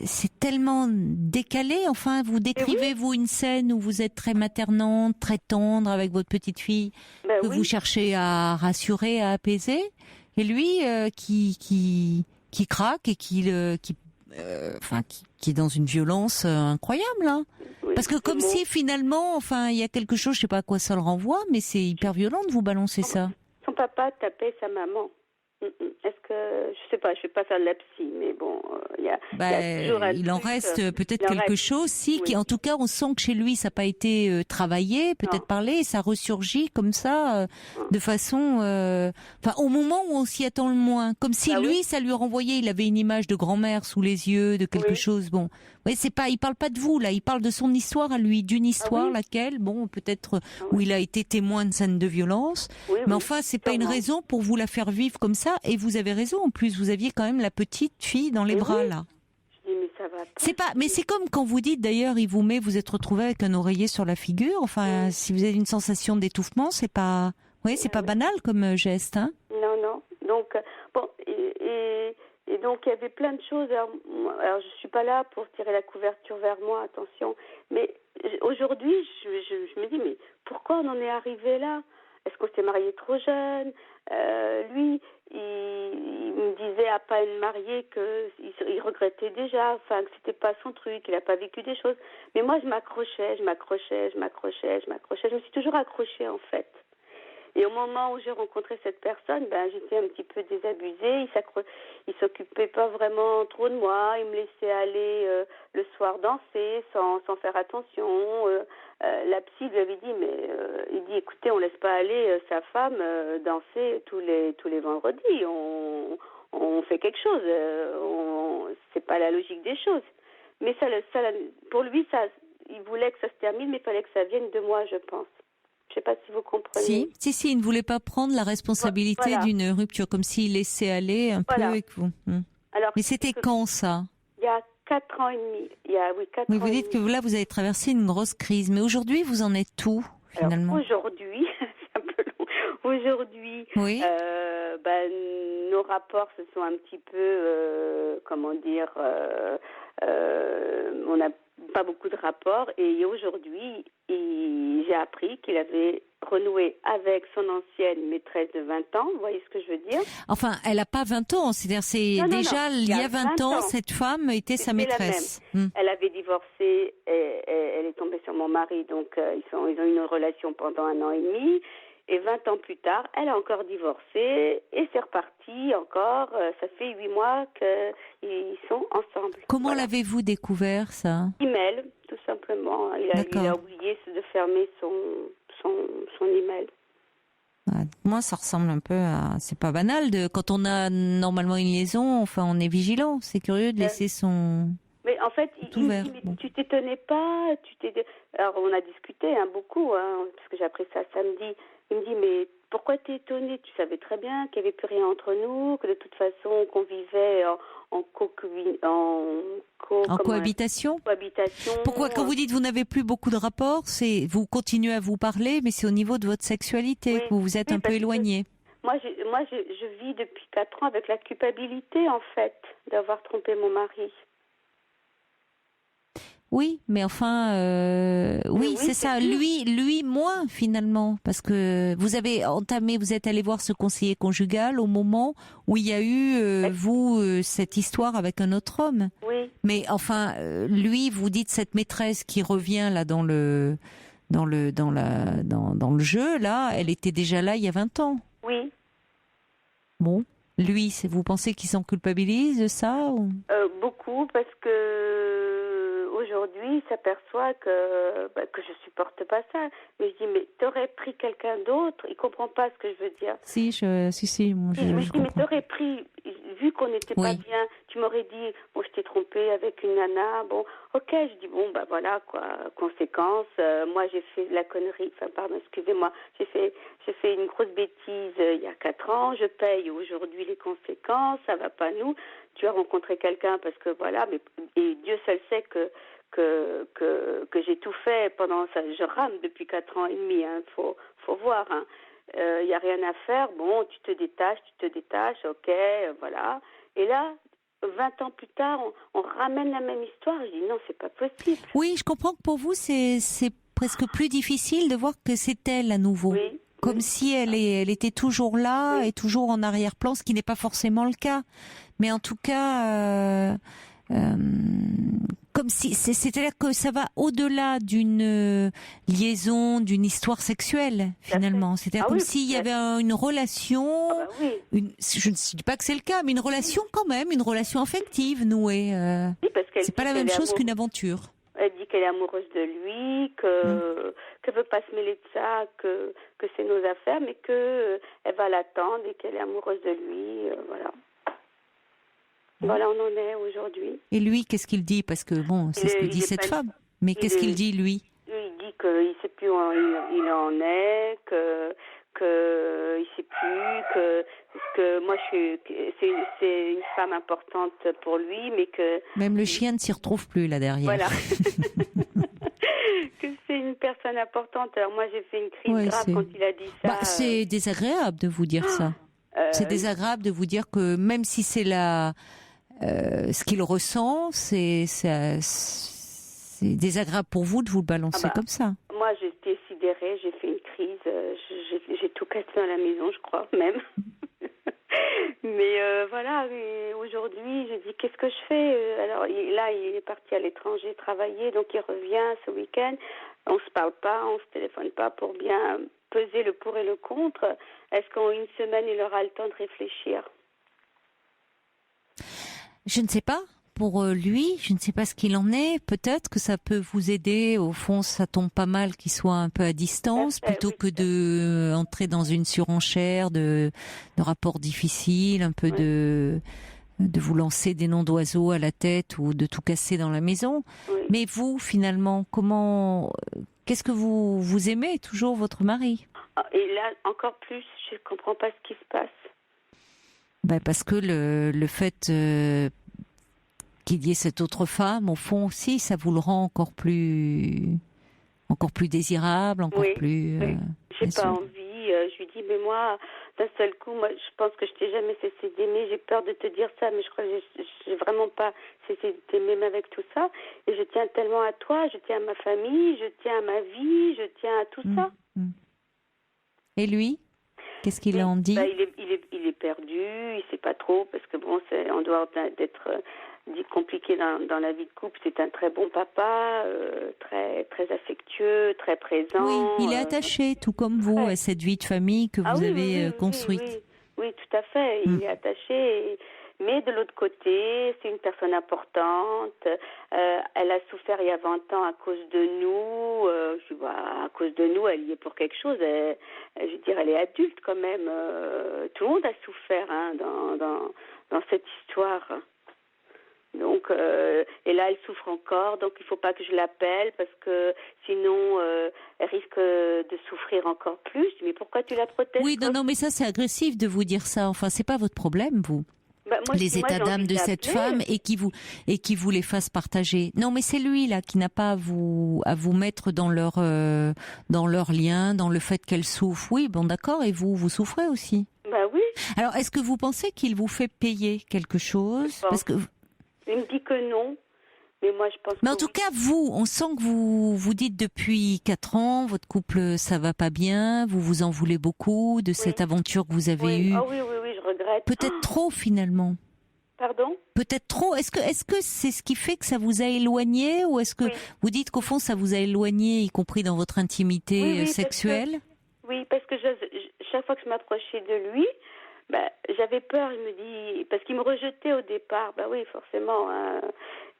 c'est tellement décalé. Enfin, vous décrivez vous une scène où vous êtes très maternante, très tendre avec votre petite fille, que vous cherchez à rassurer, à apaiser, et lui qui craque et qui est dans une violence incroyable. Hein. Parce que comme si finalement, il y a quelque chose, je sais pas à quoi ça le renvoie, mais c'est hyper violent de vous balancer ça. Son papa tapait sa maman. Est-ce que, je sais pas, je vais pas faire de la psy, mais bon, il y a toujours il en reste peut-être quelque chose, qui en tout cas, on sent que chez lui, ça n'a pas été travaillé, peut-être parlé, et ça ressurgit comme ça, de façon, au moment où on s'y attend le moins, comme si lui, ça lui renvoyait, il avait une image de grand-mère sous les yeux, de quelque chose, bon. Oui, il parle pas de vous, là, il parle de son histoire à lui, d'une histoire, laquelle, peut-être où il a été témoin de scènes de violence, mais enfin, c'est pas une raison pour vous la faire vivre comme ça, et vous avez raison, en plus, vous aviez quand même la petite fille dans les bras, là. Je dis, mais ça va pas. Mais c'est comme quand vous dites, d'ailleurs, vous êtes retrouvé avec un oreiller sur la figure, si vous avez une sensation d'étouffement, c'est pas banal comme geste, hein. Non. Donc, et donc, il y avait plein de choses. Alors, je suis pas là pour tirer la couverture vers moi, attention. Mais aujourd'hui, je me dis, mais pourquoi on en est arrivé là? Est-ce qu'on s'est marié trop jeune? Lui, il me disait à peine marié qu'il regrettait déjà, que c'était pas son truc, qu'il n'a pas vécu des choses. Mais moi, je m'accrochais. Je me suis toujours accrochée, en fait. Et au moment où j'ai rencontré cette personne, j'étais un petit peu désabusée. Il s'occupait pas vraiment trop de moi. Il me laissait aller le soir danser sans faire attention. La psy lui avait dit, il dit, écoutez, on laisse pas aller sa femme danser tous les vendredis. On fait quelque chose. C'est pas la logique des choses. Mais pour lui, il voulait que ça se termine, mais il fallait que ça vienne de moi, je pense. Je ne sais pas si vous comprenez. Si, il ne voulait pas prendre la responsabilité d'une rupture, comme s'il laissait aller un peu avec vous. Alors, mais c'était quand ça? Il y a 4 ans et demi. Mais vous dites que là, vous avez traversé une grosse crise. Mais aujourd'hui, vous en êtes où, finalement? Alors, aujourd'hui, c'est un peu long. Aujourd'hui, nos rapports se sont un petit peu, on n'a pas beaucoup de rapports. Et aujourd'hui, j'ai appris qu'il avait renoué avec son ancienne maîtresse de 20 ans. Vous voyez ce que je veux dire? Enfin, elle n'a pas 20 ans. C'est-à-dire, il y a 20 ans, cette femme était sa maîtresse. Elle avait divorcé, elle est tombée sur mon mari. Donc, ils ont eu une relation pendant 1 an et demi. Et 20 ans plus tard, elle a encore divorcé et c'est reparti encore. Ça fait 8 mois qu'ils sont ensemble. Comment l'avez-vous découvert, ça? Email, tout simplement. Il a oublié de fermer son email. Moi, ça ressemble un peu à... C'est pas banal. Quand on a normalement une liaison, enfin, on est vigilant. C'est curieux de laisser son... Mais en fait, il me dit, mais tu t'étonnais pas, Alors, on a discuté beaucoup, parce que j'ai appris ça samedi. Il me dit, mais pourquoi t'es étonnée? Tu savais très bien qu'il n'y avait plus rien entre nous, que de toute façon, qu'on vivait en cohabitation. Pourquoi, quand vous dites vous n'avez plus beaucoup de rapports, c'est vous continuez à vous parler, mais c'est au niveau de votre sexualité que vous vous êtes un peu éloigné. Moi, je vis depuis 4 ans avec la culpabilité, en fait, d'avoir trompé mon mari. Oui, mais enfin, oui, c'est ça. Lui, moins finalement, parce que vous êtes allé voir ce conseiller conjugal au moment où il y a eu cette histoire avec un autre homme. Oui. Mais enfin, lui, vous dites cette maîtresse qui revient là dans le jeu là, elle était déjà là il y a 20 ans. Oui. Bon, lui, vous pensez qu'il s'en culpabilise de ça ou... Beaucoup, parce que aujourd'hui, il s'aperçoit que je supporte pas ça. Mais je dis, mais t'aurais pris quelqu'un d'autre. Il comprend pas ce que je veux dire. Si, moi, je dis, mais t'aurais pris, vu qu'on n'était pas bien, tu m'aurais dit, bon, je t'ai trompé avec une nana. Bon, ok, je dis, bon, bah voilà, quoi, conséquence. Moi, j'ai fait la connerie, excusez-moi, j'ai fait une grosse bêtise il y a 4 ans. Je paye aujourd'hui les conséquences, ça va pas nous. Tu as rencontré quelqu'un parce que voilà, et Dieu seul sait que j'ai tout fait pendant ça. Je rame depuis 4 ans et demi, faut voir. Il y a rien à faire. Bon, tu te détaches, ok, voilà. Et là, 20 ans plus tard, on ramène la même histoire. Je dis non, c'est pas possible. Oui, je comprends que pour vous, c'est presque plus difficile de voir que c'est elle à nouveau. Oui. Comme si elle était toujours là et toujours en arrière-plan, ce qui n'est pas forcément le cas. Mais en tout cas, comme si c'est-à-dire que ça va au-delà d'une liaison, d'une histoire sexuelle finalement. C'est-à-dire comme s'il y avait une relation. Je ne dis pas que c'est le cas, mais une relation quand même, une relation affective nouée. C'est pas la même chose qu'une aventure. Elle dit qu'elle est amoureuse de lui, qu'elle veut pas se mêler de ça, que c'est nos affaires, mais que elle va l'attendre et qu'elle est amoureuse de lui, voilà. Voilà, on en est aujourd'hui. Et lui, qu'est-ce qu'il dit? Parce que bon, c'est ce que dit cette femme. Mais qu'est-ce qu'il dit, lui? Il dit qu'il ne sait plus où il en est, que il sait plus, que moi c'est une femme importante pour lui, mais que même le chien ne s'y retrouve plus là derrière. Voilà. Que c'est une personne importante. Alors moi j'ai fait une crise grave quand il a dit ça. C'est désagréable de vous dire ça. C'est désagréable de vous dire que même si c'est ce qu'il ressent, c'est désagréable pour vous de vous le balancer comme ça. Moi, j'étais sidérée, j'ai fait une crise, j'ai tout cassé dans la maison, je crois, même. Mais voilà, aujourd'hui, je dis, qu'est-ce que je fais? Alors là, il est parti à l'étranger travailler, donc il revient ce week-end. On se parle pas, on se téléphone pas pour bien peser le pour et le contre. Est-ce qu'en une semaine, il aura le temps de réfléchir? Je ne sais pas. Pour lui, je ne sais pas ce qu'il en est. Peut-être que ça peut vous aider. Au fond, ça tombe pas mal qu'il soit un peu à distance, plutôt que de entrer dans une surenchère de rapports difficiles, un peu de vous lancer des noms d'oiseaux à la tête ou de tout casser dans la maison. Oui. Mais vous, finalement, qu'est-ce que vous aimez toujours votre mari? Et là, encore plus, je comprends pas ce qui se passe. Parce que le fait qu'il y ait cette autre femme, au fond aussi, ça vous le rend encore plus désirable, encore plus. Oui. J'ai pas envie. Je lui dis, mais moi, d'un seul coup, moi, je pense que je t'ai jamais cessé d'aimer. J'ai peur de te dire ça, mais je crois que j'ai vraiment pas cessé de t'aimer, même avec tout ça. Et je tiens tellement à toi, je tiens à ma famille, je tiens à ma vie, je tiens à tout ça. Et lui, qu'est-ce qu'il en dit? Il il est perdu, il sait pas trop, parce que bon, en dehors d'être compliqué dans la vie de couple, c'est un très bon papa, très très affectueux, très présent. Oui, il est attaché, tout comme vous, à cette vie de famille que vous avez construite. Oui, tout à fait, il est attaché. Mais de l'autre côté, c'est une personne importante. Elle a souffert il y a 20 ans à cause de nous. À cause de nous, elle y est pour quelque chose. Je veux dire, elle est adulte quand même. Tout le monde a souffert dans cette histoire. Donc, et là, elle souffre encore. Donc, il ne faut pas que je l'appelle parce que sinon, elle risque de souffrir encore plus. Mais pourquoi tu la protèges? Oui, non, mais ça, c'est agressif de vous dire ça. Enfin, c'est pas votre problème, vous. Les états d'âme de cette femme et qui vous les fasse partager. Non, mais c'est lui là qui n'a pas à vous mettre dans leur lien, dans le fait qu'elle souffre. Oui, bon, d'accord. Et vous souffrez aussi. Bah oui. Alors, est-ce que vous pensez qu'il vous fait payer quelque chose? Parce que il me dit que non. Mais moi, je pense. Mais en tout cas, on sent que vous dites depuis 4 ans, votre couple, ça va pas bien. Vous vous en voulez beaucoup de cette aventure que vous avez eue. Ah oui, je regrette. Peut-être trop finalement. Pardon? Peut-être trop. Est-ce que c'est ce qui fait que ça vous a éloigné, ou est-ce que vous dites qu'au fond ça vous a éloigné, y compris dans votre intimité sexuelle? Parce que chaque fois que je m'approchais de lui, j'avais peur. Je me dis, parce qu'il me rejetait au départ. Oui, forcément.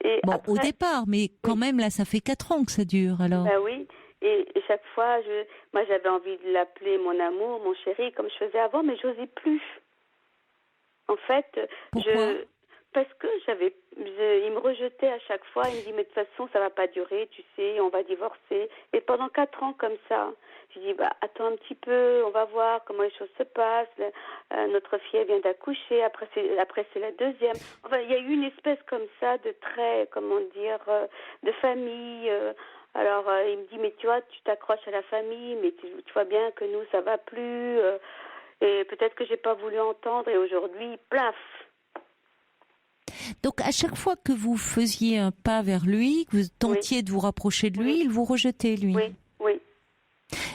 Et bon, après, au départ, mais quand même là, ça fait 4 ans que ça dure. Alors. Oui. Et chaque fois, moi, j'avais envie de l'appeler mon amour, mon chéri, comme je faisais avant, mais j'osais plus. En fait, pourquoi? Parce que il me rejetait à chaque fois. Il me dit, mais de toute façon, ça va pas durer, tu sais, on va divorcer. Et pendant 4 ans comme ça, je dis, attends un petit peu, on va voir comment les choses se passent. Notre fille, elle vient d'accoucher, après c'est la deuxième. Enfin, il y a eu une espèce comme ça de trait, de famille. Alors, il me dit, mais tu vois, tu t'accroches à la famille, mais tu vois bien que nous, ça va plus. Et peut-être que j'ai pas voulu entendre, et aujourd'hui, plaf. Donc, à chaque fois que vous faisiez un pas vers lui, que vous tentiez de vous rapprocher de lui, il vous rejetait, lui. Oui.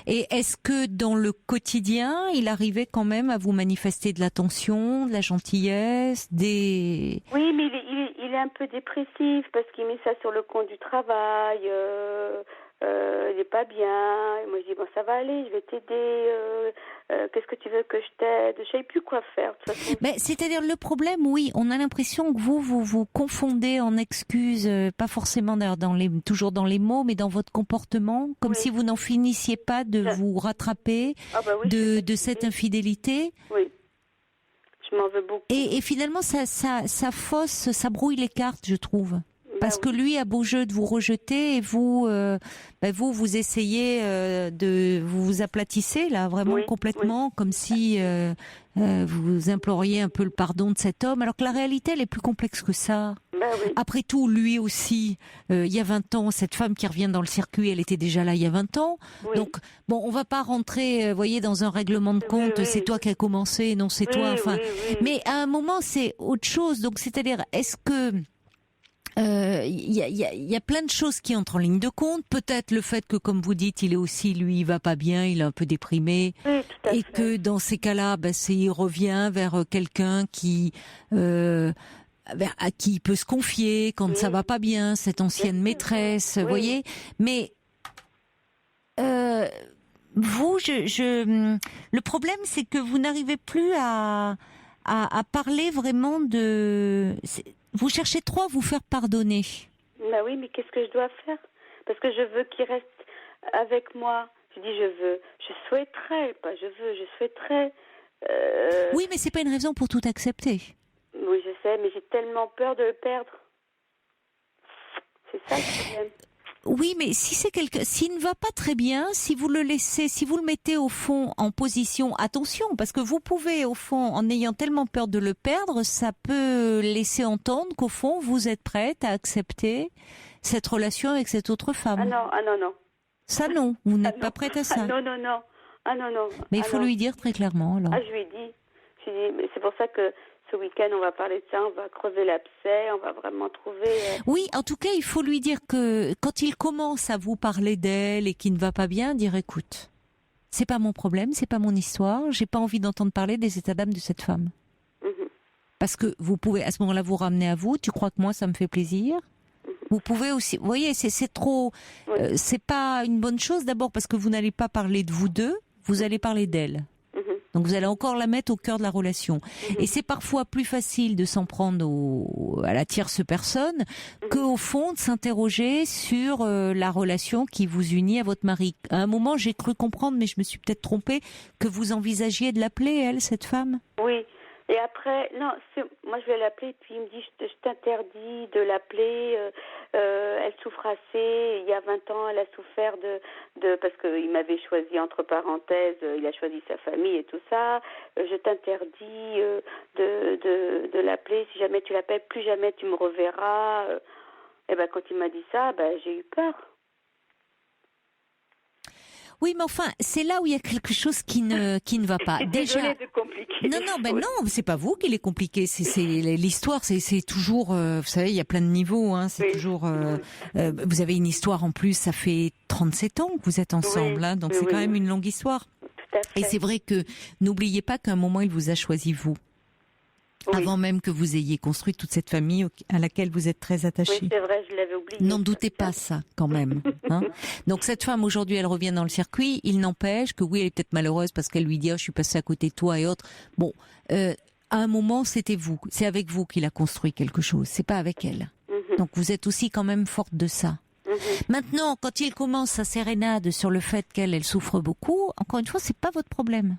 Et est-ce que dans le quotidien, il arrivait quand même à vous manifester de l'attention, de la gentillesse, des... Oui, mais il est un peu dépressif parce qu'il met ça sur le compte du travail. Il n'est pas bien. Et moi, je dis, ça va aller, je vais t'aider. Qu'est-ce que tu veux que je t'aide? Je ne savais plus quoi faire. De toute façon. Mais c'est-à-dire, le problème, oui, on a l'impression que vous confondez en excuses, pas forcément toujours dans les mots, mais dans votre comportement, comme si vous n'en finissiez pas de vous rattraper de cette infidélité. Oui. Je m'en veux beaucoup. Et finalement, ça fausse, ça brouille les cartes, je trouve. Parce que lui a beau jeu de vous rejeter, et vous essayez vous vous aplatissez là vraiment complètement, comme si vous imploriez un peu le pardon de cet homme, alors que la réalité elle est plus complexe que ça. Après tout, lui aussi, il y a 20 ans, cette femme qui revient dans le circuit, elle était déjà là il y a 20 ans. Donc bon, on va pas rentrer, voyez, dans un règlement de compte. C'est toi qui as commencé, non c'est toi. Enfin, mais à un moment c'est autre chose. Donc c'est-à-dire, est-ce que y a plein de choses qui entrent en ligne de compte. Peut-être le fait que, comme vous dites, il va pas bien, il est un peu déprimé, et que dans ces cas-là, il revient vers quelqu'un à qui il peut se confier quand ça va pas bien, cette ancienne maîtresse, vous voyez. Mais vous, le problème, c'est que vous n'arrivez plus à parler vraiment vous cherchez trop à vous faire pardonner. Oui, mais qu'est-ce que je dois faire? Parce que je veux qu'il reste avec moi. Je dis je souhaiterais. Oui, mais c'est pas une raison pour tout accepter. Oui, je sais, mais j'ai tellement peur de le perdre. C'est ça le problème. Oui, mais s'il ne va pas très bien, si vous le mettez au fond en position, attention, parce que vous pouvez au fond, en ayant tellement peur de le perdre, ça peut laisser entendre qu'au fond, vous êtes prête à accepter cette relation avec cette autre femme. Ah non. Ça non, vous n'êtes pas prête à ça. Ah non. Mais il faut lui dire très clairement, alors. Je lui ai dit, mais c'est pour ça que ce week-end, on va parler de ça, on va crever l'abcès, on va vraiment trouver... Oui, en tout cas, il faut lui dire que quand il commence à vous parler d'elle et qu'il ne va pas bien, dire écoute, c'est pas mon problème, c'est pas mon histoire, j'ai pas envie d'entendre parler des états d'âme de cette femme. Parce que vous pouvez à ce moment-là vous ramener à vous, tu crois que moi ça me fait plaisir? Vous pouvez aussi, vous voyez, c'est trop, c'est pas une bonne chose d'abord parce que vous n'allez pas parler de vous deux, vous allez parler d'elle. Donc vous allez encore la mettre au cœur de la relation. Et c'est parfois plus facile de s'en prendre à la tierce personne qu'au fond de s'interroger sur la relation qui vous unit à votre mari. À un moment, j'ai cru comprendre, mais je me suis peut-être trompée, que vous envisagiez de l'appeler, elle, cette femme? Oui. Et après, non, moi je vais l'appeler, puis il me dit, je t'interdis de l'appeler, elle souffre assez, il y a 20 ans, elle a souffert parce qu'il m'avait choisi, entre parenthèses, il a choisi sa famille et tout ça, je t'interdis de l'appeler, si jamais tu l'appelles, plus jamais tu me reverras. Et ben quand il m'a dit ça, j'ai eu peur. Oui, mais enfin, c'est là où il y a quelque chose qui ne va pas. Déjà, de compliquer. Non, c'est pas vous qui l'est compliqué. C'est l'histoire. C'est toujours, vous savez, il y a plein de niveaux. Hein, c'est toujours. Vous avez une histoire en plus. Ça fait 37 ans que vous êtes ensemble. Hein, donc c'est quand même une longue histoire. Tout à fait. Et c'est vrai que n'oubliez pas qu'à un moment il vous a choisi vous. Avant même que vous ayez construit toute cette famille à laquelle vous êtes très attaché. Oui, c'est vrai, je l'avais oublié. N'en doutez pas ça, quand même. Hein. Donc cette femme, aujourd'hui, elle revient dans le circuit. Il n'empêche que oui, elle est peut-être malheureuse parce qu'elle lui dit « Oh, je suis passée à côté de toi » et autres. Bon, à un moment, c'était vous. C'est avec vous qu'il a construit quelque chose. C'est pas avec elle. Donc vous êtes aussi quand même forte de ça. Maintenant, quand il commence sa sérénade sur le fait qu'elle souffre beaucoup, encore une fois, c'est pas votre problème.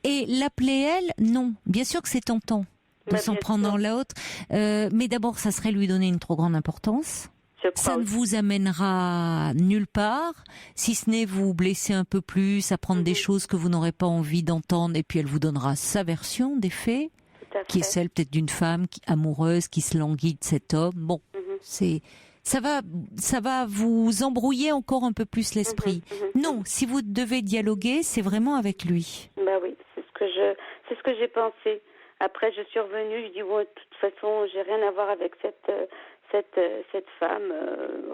Et l'appeler elle, non. Bien sûr que c'est tentant de s'en prendre dans l'autre, mais d'abord, ça serait lui donner une trop grande importance. Ça ne vous amènera nulle part, si ce n'est vous blesser un peu plus, apprendre des choses que vous n'aurez pas envie d'entendre, et puis elle vous donnera sa version des faits, qui est celle peut-être d'une femme amoureuse qui se languit de cet homme. Bon, ça va vous embrouiller encore un peu plus l'esprit. Non, si vous devez dialoguer, c'est vraiment avec lui. Oui, c'est ce que j'ai pensé. Après, je suis revenue, je dis de toute façon, j'ai rien à voir avec cette femme,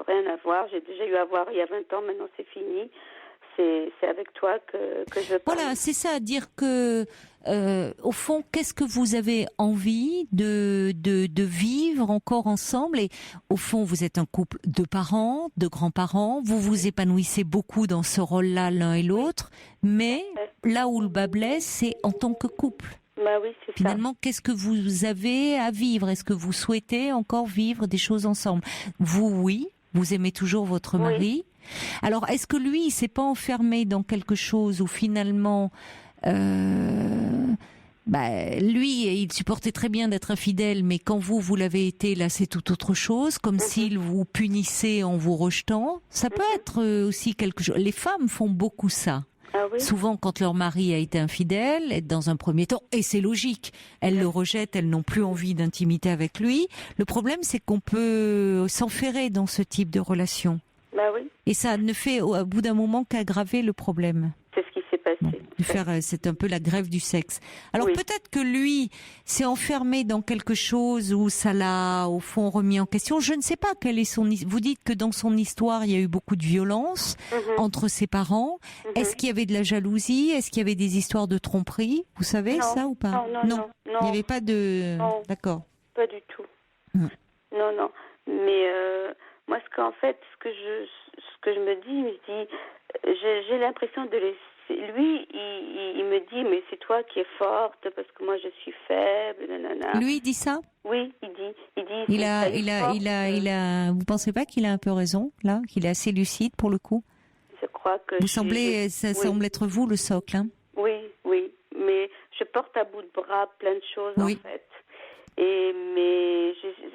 rien à voir. J'ai déjà eu à voir il y a 20 ans, maintenant c'est fini. C'est avec toi que je parle. Voilà, c'est ça, dire que au fond, qu'est-ce que vous avez envie de vivre encore ensemble? Et au fond, vous êtes un couple de parents, de grands-parents, vous vous épanouissez beaucoup dans ce rôle-là l'un et l'autre, mais là où le bas blesse, c'est en tant que couple. Oui, c'est finalement, qu'est-ce que vous avez à vivre? Est-ce que vous souhaitez encore vivre des choses ensemble? Vous, oui, vous aimez toujours votre mari. Alors, est-ce que lui, il s'est pas enfermé dans quelque chose où finalement, lui, il supportait très bien d'être infidèle, mais quand vous l'avez été, là, c'est tout autre chose, comme s'il vous punissait en vous rejetant. Ça peut être aussi quelque chose. Les femmes font beaucoup ça. Souvent, quand leur mari a été infidèle, dans un premier temps, et c'est logique, elles le rejettent, elles n'ont plus envie d'intimité avec lui. Le problème, c'est qu'on peut s'enferrer dans ce type de relation. Et ça ne fait au bout d'un moment qu'aggraver le problème. C'est ce qui s'est passé. C'est un peu la grève du sexe. Alors peut-être que lui s'est enfermé dans quelque chose où ça l'a au fond remis en question. Je ne sais pas quelle est son. Vous dites que dans son histoire il y a eu beaucoup de violence entre ses parents. Est-ce qu'il y avait de la jalousie? Est-ce qu'il y avait des histoires de tromperie? Vous savez ça ou pas? Non. Il n'y avait pas de. Non. D'accord. Pas du tout. Non. Mais moi, ce que je me dis, j'ai l'impression de laisser. Lui, il me dit, mais c'est toi qui es forte parce que moi je suis faible, nanana. Lui, il dit ça? Oui, il dit. Vous pensez pas qu'il a un peu raison, là? Qu'il est assez lucide pour le coup? Je crois que. Ça semble être vous le socle, hein? Oui, mais je porte à bout de bras plein de choses en fait. Mais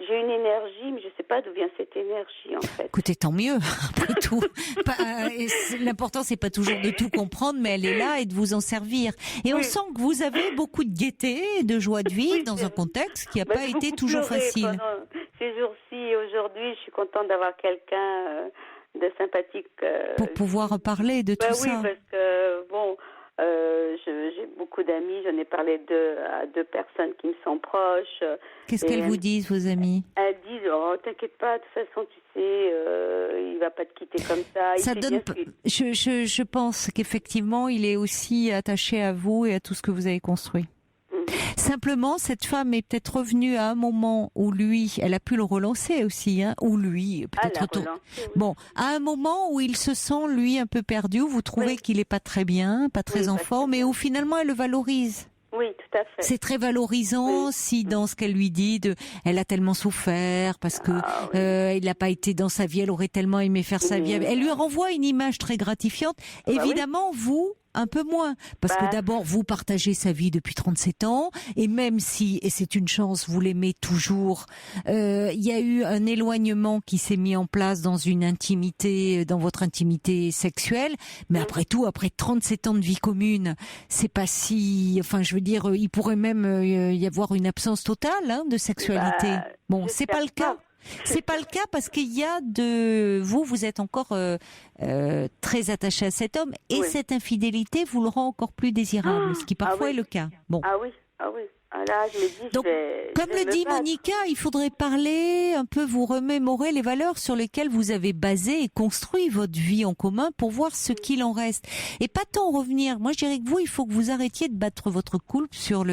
j'ai une énergie, mais je ne sais pas d'où vient cette énergie en fait. Écoutez, tant mieux, après tout. L'important, c'est pas toujours de tout comprendre, mais elle est là et de vous en servir. Et on sent que vous avez beaucoup de gaieté et de joie de vivre dans un contexte qui n'a pas été toujours facile. Ces jours-ci, aujourd'hui, je suis contente d'avoir quelqu'un de sympathique. Pour pouvoir parler de tout ça. Oui, parce que j'ai beaucoup d'amis, j'en ai parlé à deux personnes qui me sont proches. Qu'est-ce qu'elles vous disent, vos amies? Elles disent, oh, t'inquiète pas, de toute façon, tu sais, il va pas te quitter comme ça. Ça donne. Je pense qu'effectivement, il est aussi attaché à vous et à tout ce que vous avez construit. Simplement, cette femme est peut-être revenue à un moment où lui, elle a pu le relancer aussi, hein, ou lui, peut-être oui. Bon, à un moment où il se sent, lui, un peu perdu, où vous trouvez qu'il est pas très bien, pas très en forme, mais où finalement elle le valorise. Oui, tout à fait. C'est très valorisant si dans ce qu'elle lui dit, elle a tellement souffert parce que il n'a pas été dans sa vie, elle aurait tellement aimé faire sa vie. Elle lui renvoie une image très gratifiante. Évidemment, vous, un peu moins. Parce que d'abord, vous partagez sa vie depuis 37 ans, et même si, et c'est une chance, vous l'aimez toujours, il y a eu un éloignement qui s'est mis en place dans une intimité, dans votre intimité sexuelle, mais après tout, après 37 ans de vie commune, c'est pas si, enfin, je veux dire, il pourrait même y avoir une absence totale, hein, de sexualité. Bon, c'est pas le cas. C'est pas le cas parce qu'il y a vous êtes encore très attaché à cet homme et cette infidélité vous le rend encore plus désirable, ce qui parfois est le cas. Bon. Ah oui. Là, je me dis, donc, comme le dit Monica, il faudrait parler un peu, vous remémorer les valeurs sur lesquelles vous avez basé et construit votre vie en commun pour voir ce qu'il en reste. Et pas tant revenir. Moi, je dirais que vous, il faut que vous arrêtiez de battre votre coulpe sur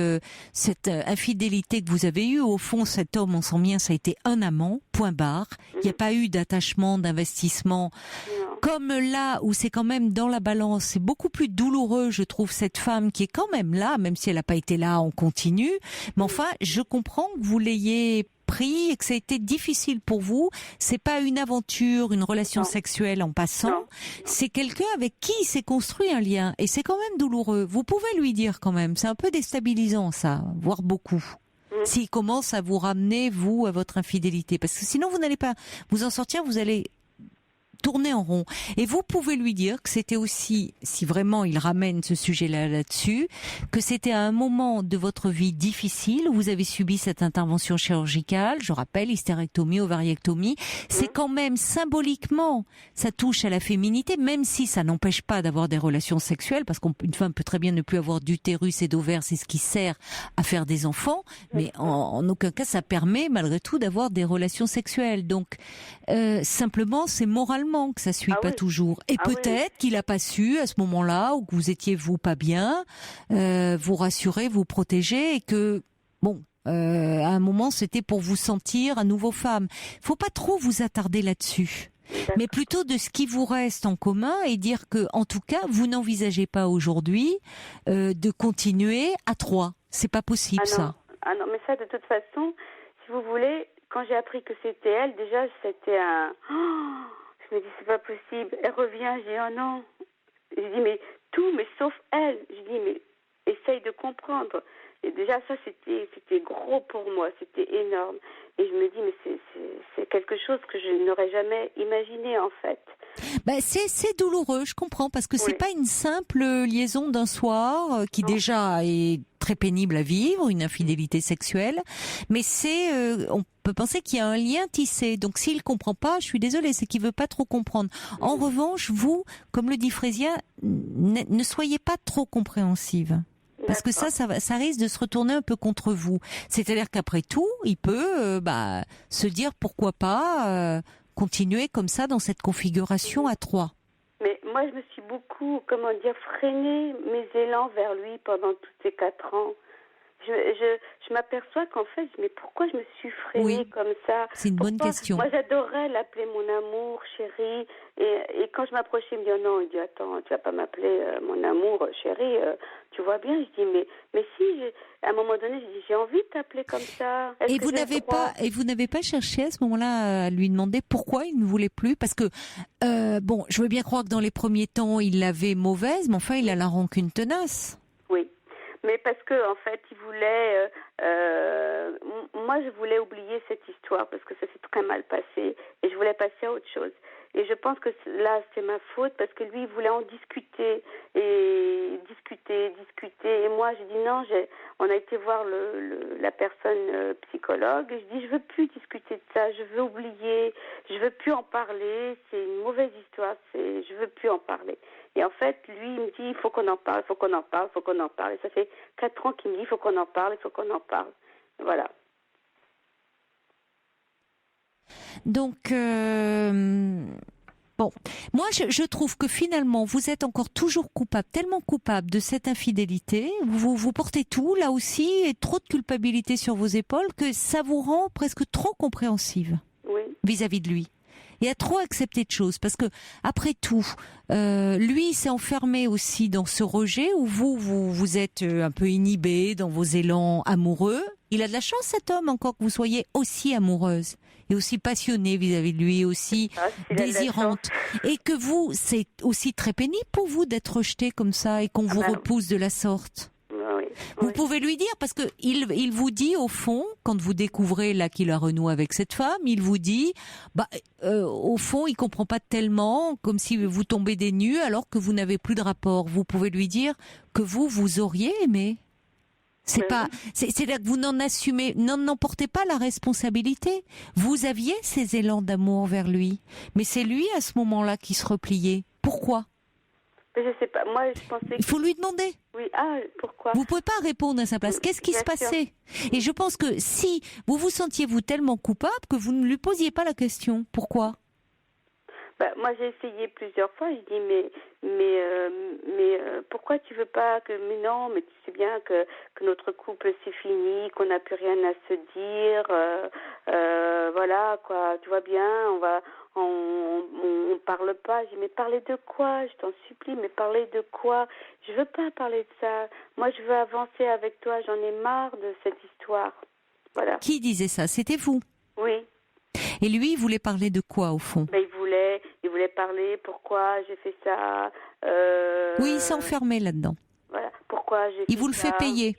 cette infidélité que vous avez eue. Au fond, cet homme, on sent bien, ça a été un amant, point barre. Il n'y a pas eu d'attachement, d'investissement. Comme là où c'est quand même dans la balance, c'est beaucoup plus douloureux, je trouve, cette femme qui est quand même là, même si elle n'a pas été là en continu. Mais enfin, je comprends que vous l'ayez pris et que ça a été difficile pour vous. C'est pas une aventure, une relation sexuelle en passant. C'est quelqu'un avec qui il s'est construit un lien et c'est quand même douloureux. Vous pouvez lui dire quand même, c'est un peu déstabilisant ça, voire beaucoup. S'il commence à vous ramener, vous, à votre infidélité. Parce que sinon, vous n'allez pas vous en sortir, vous allez tourner en rond. Et vous pouvez lui dire que c'était aussi, si vraiment il ramène ce sujet-là là-dessus, que c'était à un moment de votre vie difficile où vous avez subi cette intervention chirurgicale, je rappelle, hystérectomie, ovariectomie. C'est quand même symboliquement, ça touche à la féminité, même si ça n'empêche pas d'avoir des relations sexuelles, parce qu'une femme peut très bien ne plus avoir d'utérus et d'ovaires, c'est ce qui sert à faire des enfants, mais en aucun cas ça permet malgré tout d'avoir des relations sexuelles. Donc simplement, c'est moralement que ça suit pas toujours. Et peut-être qu'il a pas su à ce moment-là, ou que vous étiez vous pas bien, vous rassurer, vous protéger, et que bon, à un moment c'était pour vous sentir à nouveau femme. Faut pas trop vous attarder là-dessus, mais plutôt de ce qui vous reste en commun et dire que en tout cas vous n'envisagez pas aujourd'hui de continuer à 3. C'est pas possible ça. Ah non, mais ça de toute façon, si vous voulez, quand j'ai appris que c'était elle, déjà c'était un. Je me dis, c'est pas possible. Elle revient, je dis, oh non. Je dis, mais sauf elle. Je dis, mais essaye de comprendre. Et déjà, ça, c'était gros pour moi. C'était énorme. Et je me dis, mais c'est quelque chose que je n'aurais jamais imaginé, en fait. C'est douloureux, je comprends, parce que c'est pas une simple liaison d'un soir qui déjà est très pénible à vivre, une infidélité sexuelle, mais on peut penser qu'il y a un lien tissé. Donc s'il comprend pas, je suis désolée, c'est qu'il veut pas trop comprendre. En revanche, vous, comme le dit Frésia, ne soyez pas trop compréhensive. Parce que ça risque de se retourner un peu contre vous. C'est-à-dire qu'après tout, il peut se dire pourquoi pas continuer comme ça dans cette configuration à 3. Mais moi, je me suis beaucoup, freiné mes élans vers lui pendant tous ces 4 ans. Je m'aperçois qu'en fait, mais pourquoi je me suis freinée comme ça? C'est une bonne question. Moi, j'adorais l'appeler mon amour, chérie. Et quand je m'approchais, il me dit, oh non, il dit, attends, tu vas pas m'appeler mon amour, chérie. Tu vois bien? Je dis, mais si, à un moment donné, je dis, j'ai envie de t'appeler comme ça. Et vous n'avez pas cherché à ce moment-là à lui demander pourquoi il ne voulait plus? Parce que, je veux bien croire que dans les premiers temps, il l'avait mauvaise, mais enfin, il a la rancune tenace. Oui. Mais parce que en fait, il voulait. Moi, je voulais oublier cette histoire parce que ça s'est très mal passé et je voulais passer à autre chose. Et je pense que là, c'est ma faute parce que lui, il voulait en discuter et discuter. Et moi, je dis non. On a été voir la personne psychologue. Et je dis, je veux plus discuter de ça. Je veux oublier. Je veux plus en parler. C'est une mauvaise histoire. Je veux plus en parler. Et en fait, lui, il me dit, il faut qu'on en parle, il faut qu'on en parle, il faut qu'on en parle. Et ça fait 4 ans qu'il me dit, il faut qu'on en parle, il faut qu'on en parle. Voilà. Donc, bon, moi je trouve que finalement vous êtes encore toujours coupable, tellement coupable de cette infidélité, vous portez tout là aussi et trop de culpabilité sur vos épaules que ça vous rend presque trop compréhensive vis-à-vis de lui. Et à trop accepter de choses, parce que après tout, lui s'est enfermé aussi dans ce rejet où vous êtes un peu inhibé dans vos élans amoureux. Il a de la chance, cet homme, encore que vous soyez aussi amoureuse et aussi passionnée vis-à-vis de lui, aussi désirante, et que vous, c'est aussi très pénible pour vous d'être rejetée comme ça et qu'on vous repousse de la sorte. Vous pouvez lui dire, parce que il vous dit au fond, quand vous découvrez là qu'il a renoué avec cette femme, il vous dit, au fond, il comprend pas tellement, comme si vous tombez des nues alors que vous n'avez plus de rapport. Vous pouvez lui dire que vous auriez aimé. C'est-à-dire que vous n'en portez pas la responsabilité. Vous aviez ces élans d'amour vers lui, mais c'est lui à ce moment-là qui se repliait. Pourquoi ? Je sais pas. Moi, je pensais. Il faut lui demander. Oui. Pourquoi ? Vous pouvez pas répondre à sa place. Qu'est-ce qui se passait ? Et je pense que si vous vous sentiez tellement coupable que vous ne lui posiez pas la question. Pourquoi ? Moi, j'ai essayé plusieurs fois. Je dis mais pourquoi tu veux pas que... Mais non, mais tu sais bien que notre couple c'est fini, qu'on n'a plus rien à se dire. Voilà quoi. Tu vois bien, on parle pas. Je dis mais parler de quoi ? Je t'en supplie, mais parler de quoi ? Je veux pas parler de ça. Moi, je veux avancer avec toi. J'en ai marre de cette histoire. Voilà. Qui disait ça ? C'était vous ? Oui. Et lui, il voulait parler de quoi au fond ? Il voulait parler pourquoi j'ai fait ça. Oui, il s'est enfermé là-dedans. Voilà. Pourquoi j'ai fait ça. Il vous le fait payer.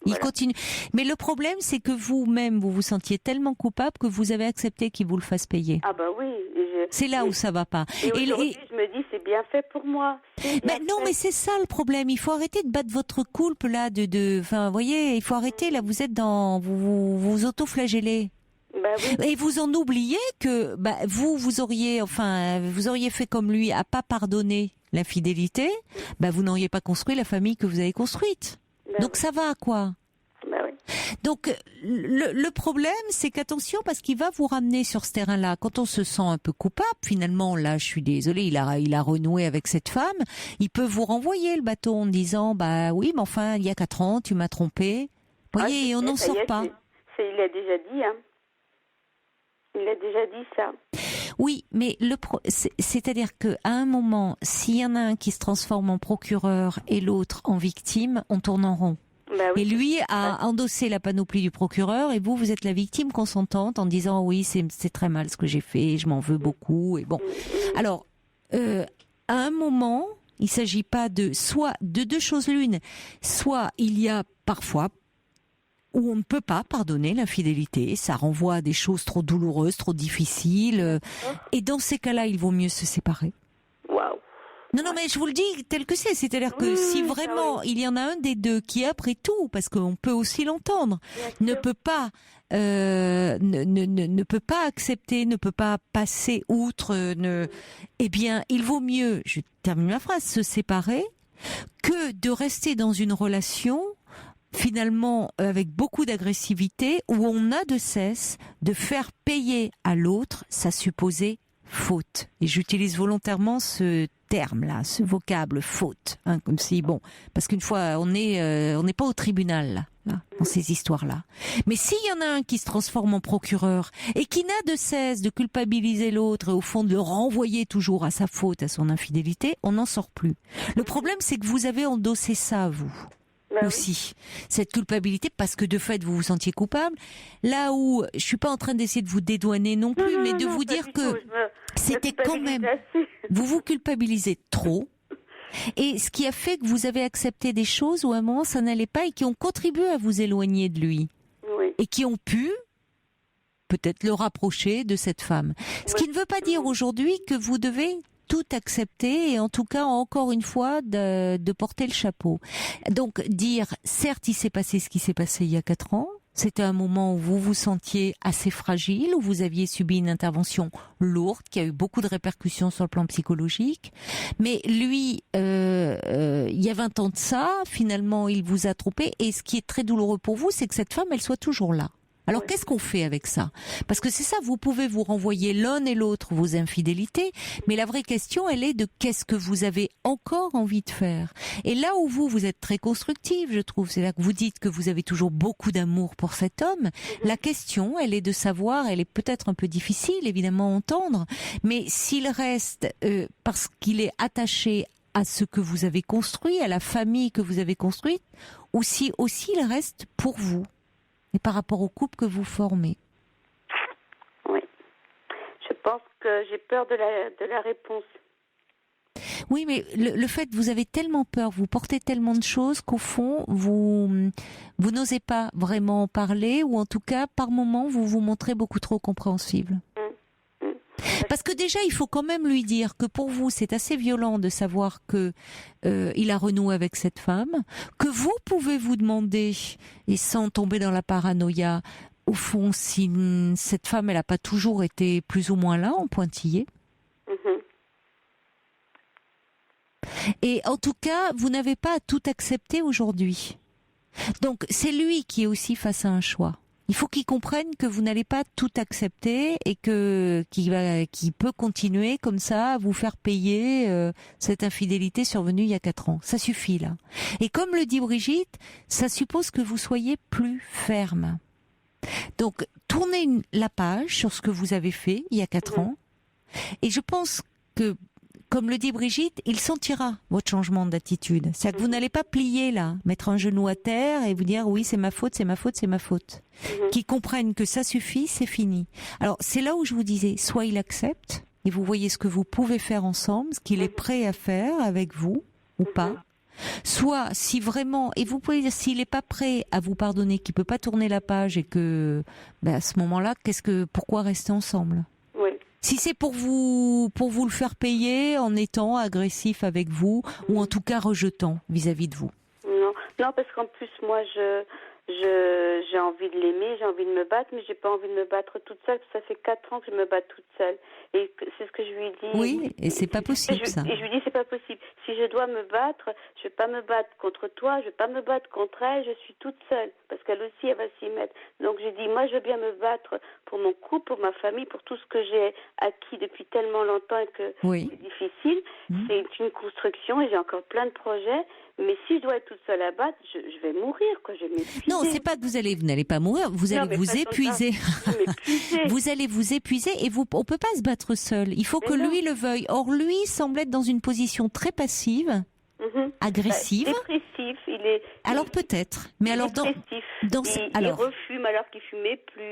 Il continue. Mais le problème, c'est que vous-même, vous vous sentiez tellement coupable que vous avez accepté qu'il vous le fasse payer. Ah oui. C'est là où ça va pas. Et aujourd'hui, je me dis, c'est bien fait pour moi. Mais c'est ça le problème. Il faut arrêter de battre votre coulpe là. Enfin, vous voyez, il faut arrêter là. Vous êtes dans, vous auto-flagellez. Et vous en oubliez que vous auriez fait comme lui, à pas pardonner l'infidélité. Vous n'auriez pas construit la famille que vous avez construite. Donc ça va quoi. Donc le problème, c'est qu'attention, parce qu'il va vous ramener sur ce terrain-là. Quand on se sent un peu coupable, finalement, là, je suis désolée, il a renoué avec cette femme. Il peut vous renvoyer le bateau en disant, oui, mais enfin, il y a 4 ans, tu m'as trompé. Vous voyez, on n'en sort pas. Il a déjà dit, hein. Il a déjà dit ça. Oui, mais c'est-à-dire qu'à un moment, s'il y en a un qui se transforme en procureur et l'autre en victime, on tourne en rond. Et lui a endossé la panoplie du procureur et vous êtes la victime consentante en disant oui, c'est très mal ce que j'ai fait, je m'en veux beaucoup. Et bon, alors à un moment, il ne s'agit pas de deux choses l'une. Soit il y a parfois où on ne peut pas pardonner l'infidélité, ça renvoie à des choses trop douloureuses, trop difficiles, et dans ces cas-là, il vaut mieux se séparer. Non, mais je vous le dis tel que c'est-à-dire que si vraiment il y en a un des deux qui, après tout, parce qu'on peut aussi l'entendre, ne peut pas ne peut pas accepter, ne peut pas passer outre, eh bien, il vaut mieux, je termine ma phrase, se séparer que de rester dans une relation finalement avec beaucoup d'agressivité où on a de cesse de faire payer à l'autre sa supposée faute. Et j'utilise volontairement ce terme-là, ce vocable faute, comme si parce qu'une fois on n'est pas au tribunal là, dans ces histoires-là. Mais s'il y en a un qui se transforme en procureur et qui n'a de cesse de culpabiliser l'autre et au fond de le renvoyer toujours à sa faute, à son infidélité, on n'en sort plus. Le problème, c'est que vous avez endossé ça, vous. Aussi, cette culpabilité, parce que de fait vous vous sentiez coupable, là où je suis pas en train d'essayer de vous dédouaner non plus, mais de vous dire que c'était quand même, vous vous culpabilisez trop, et ce qui a fait que vous avez accepté des choses où à un moment ça n'allait pas et qui ont contribué à vous éloigner de lui, et qui ont pu peut-être le rapprocher de cette femme. Ce qui ne veut pas dire aujourd'hui que vous devez tout accepter et en tout cas encore une fois de porter le chapeau. Donc dire certes il s'est passé ce qui s'est passé il y a 4 ans, c'était un moment où vous vous sentiez assez fragile, où vous aviez subi une intervention lourde qui a eu beaucoup de répercussions sur le plan psychologique, mais lui il y a 20 ans de ça, finalement il vous a trompé et ce qui est très douloureux pour vous c'est que cette femme elle soit toujours là. Alors qu'est-ce qu'on fait avec ça? Parce que c'est ça, vous pouvez vous renvoyer l'un et l'autre vos infidélités, mais la vraie question, elle est de qu'est-ce que vous avez encore envie de faire. Et là où vous êtes très constructive, je trouve, c'est là que vous dites que vous avez toujours beaucoup d'amour pour cet homme. La question, elle est de savoir, elle est peut-être un peu difficile, évidemment, à entendre, mais s'il reste, parce qu'il est attaché à ce que vous avez construit, à la famille que vous avez construite, ou si aussi il reste pour vous. Et par rapport au couple que vous formez. Oui. Je pense que j'ai peur de la réponse. Oui, mais le fait, vous avez tellement peur, vous portez tellement de choses qu'au fond, vous n'osez pas vraiment en parler, ou en tout cas, par moments, vous vous montrez beaucoup trop compréhensible. Parce que déjà, il faut quand même lui dire que pour vous, c'est assez violent de savoir que il a renoué avec cette femme, que vous pouvez vous demander, et sans tomber dans la paranoïa, au fond, si cette femme, elle n'a pas toujours été plus ou moins là, en pointillé. Et en tout cas, vous n'avez pas à tout accepter aujourd'hui. Donc, c'est lui qui est aussi face à un choix. Il faut qu'il comprenne que vous n'allez pas tout accepter et qu'il peut continuer comme ça à vous faire payer cette infidélité survenue il y a 4 ans. Ça suffit là. Et comme le dit Brigitte, ça suppose que vous soyez plus ferme. Donc, tournez la page sur ce que vous avez fait il y a 4 ans. Et je pense que, comme le dit Brigitte, il sentira votre changement d'attitude. C'est-à-dire que vous n'allez pas plier là, mettre un genou à terre et vous dire oui, c'est ma faute, c'est ma faute, c'est ma faute. Qu'ils comprennent que ça suffit, c'est fini. Alors c'est là où je vous disais, soit il accepte et vous voyez ce que vous pouvez faire ensemble, ce qu'il est prêt à faire avec vous ou pas. Soit si vraiment, et vous pouvez dire s'il n'est pas prêt à vous pardonner, qu'il peut pas tourner la page et que, à ce moment-là, pourquoi rester ensemble? Si c'est pour vous le faire payer en étant agressif avec vous ou en tout cas rejetant vis-à-vis de vous. Non, parce qu'en plus moi j'ai envie de l'aimer, j'ai envie de me battre, mais j'ai pas envie de me battre toute seule. Ça fait 4 ans que je me bats toute seule, et c'est ce que je lui dis. Oui, et c'est pas possible ça. Et je lui dis c'est pas possible. Si je dois me battre, je vais pas me battre contre toi, je vais pas me battre contre elle. Je suis toute seule parce qu'elle aussi elle va s'y mettre. Donc j'ai dit moi je veux bien me battre pour mon couple, pour ma famille, pour tout ce que j'ai acquis depuis tellement longtemps et que c'est difficile. C'est une construction et j'ai encore plein de projets. Mais si je dois être toute seule à battre, je vais mourir, quoi. Je vais m'épuiser. Non, c'est pas que vous n'allez pas mourir, vous allez vous épuiser. Vous allez vous épuiser et on peut pas se battre seul. Il faut que lui le veuille. Or, lui semble être dans une position très passive, agressive. Dépressif, il est. Alors peut-être, mais alors il refume alors qu'il fumait plus.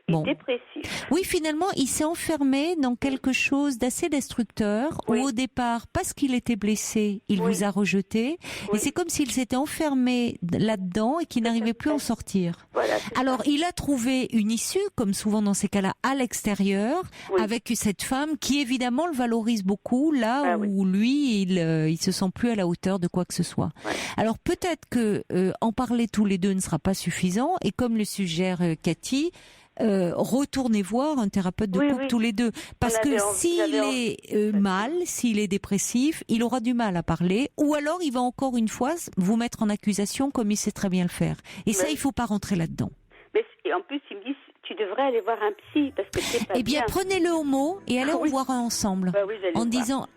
Il est dépressif. Oui, finalement, il s'est enfermé dans quelque chose d'assez destructeur. Où au départ, parce qu'il était blessé, il vous a rejeté, et c'est comme s'il s'était enfermé là-dedans et qu'il n'arrivait plus à en sortir. Voilà, alors, il a trouvé une issue, comme souvent dans ces cas-là, à l'extérieur, avec cette femme qui évidemment le valorise beaucoup, là où lui, il se sent plus à la hauteur de quoi que ce soit. Alors peut-être que en parler tous les deux ne sera pas suffisant, et comme le suggère Cathy, retournez voir un thérapeute de couple tous les deux, parce que s'il est mal, s'il est dépressif, il aura du mal à parler, ou alors il va encore une fois vous mettre en accusation comme il sait très bien le faire. Et ça, il faut pas rentrer là-dedans. Mais en plus, il me dit tu devrais aller voir un psy parce que c'est pas bien. Eh bien, prenez-le au mot et allez en voir un ensemble, en disant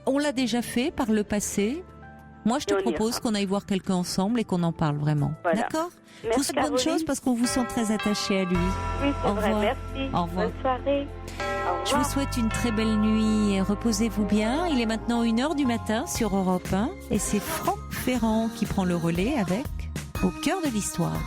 on l'a déjà fait par le passé. Moi, je te propose qu'on aille voir quelqu'un ensemble et qu'on en parle vraiment. Voilà. D'accord ? Je vous souhaite bonne chose parce qu'on vous sent très attaché à lui. Oui, c'est vrai. Merci. Au revoir. Bonne soirée. Je vous souhaite une très belle nuit. Reposez-vous bien. Il est maintenant 1h du matin sur Europe 1 et c'est Franck Ferrand qui prend le relais avec Au cœur de l'histoire.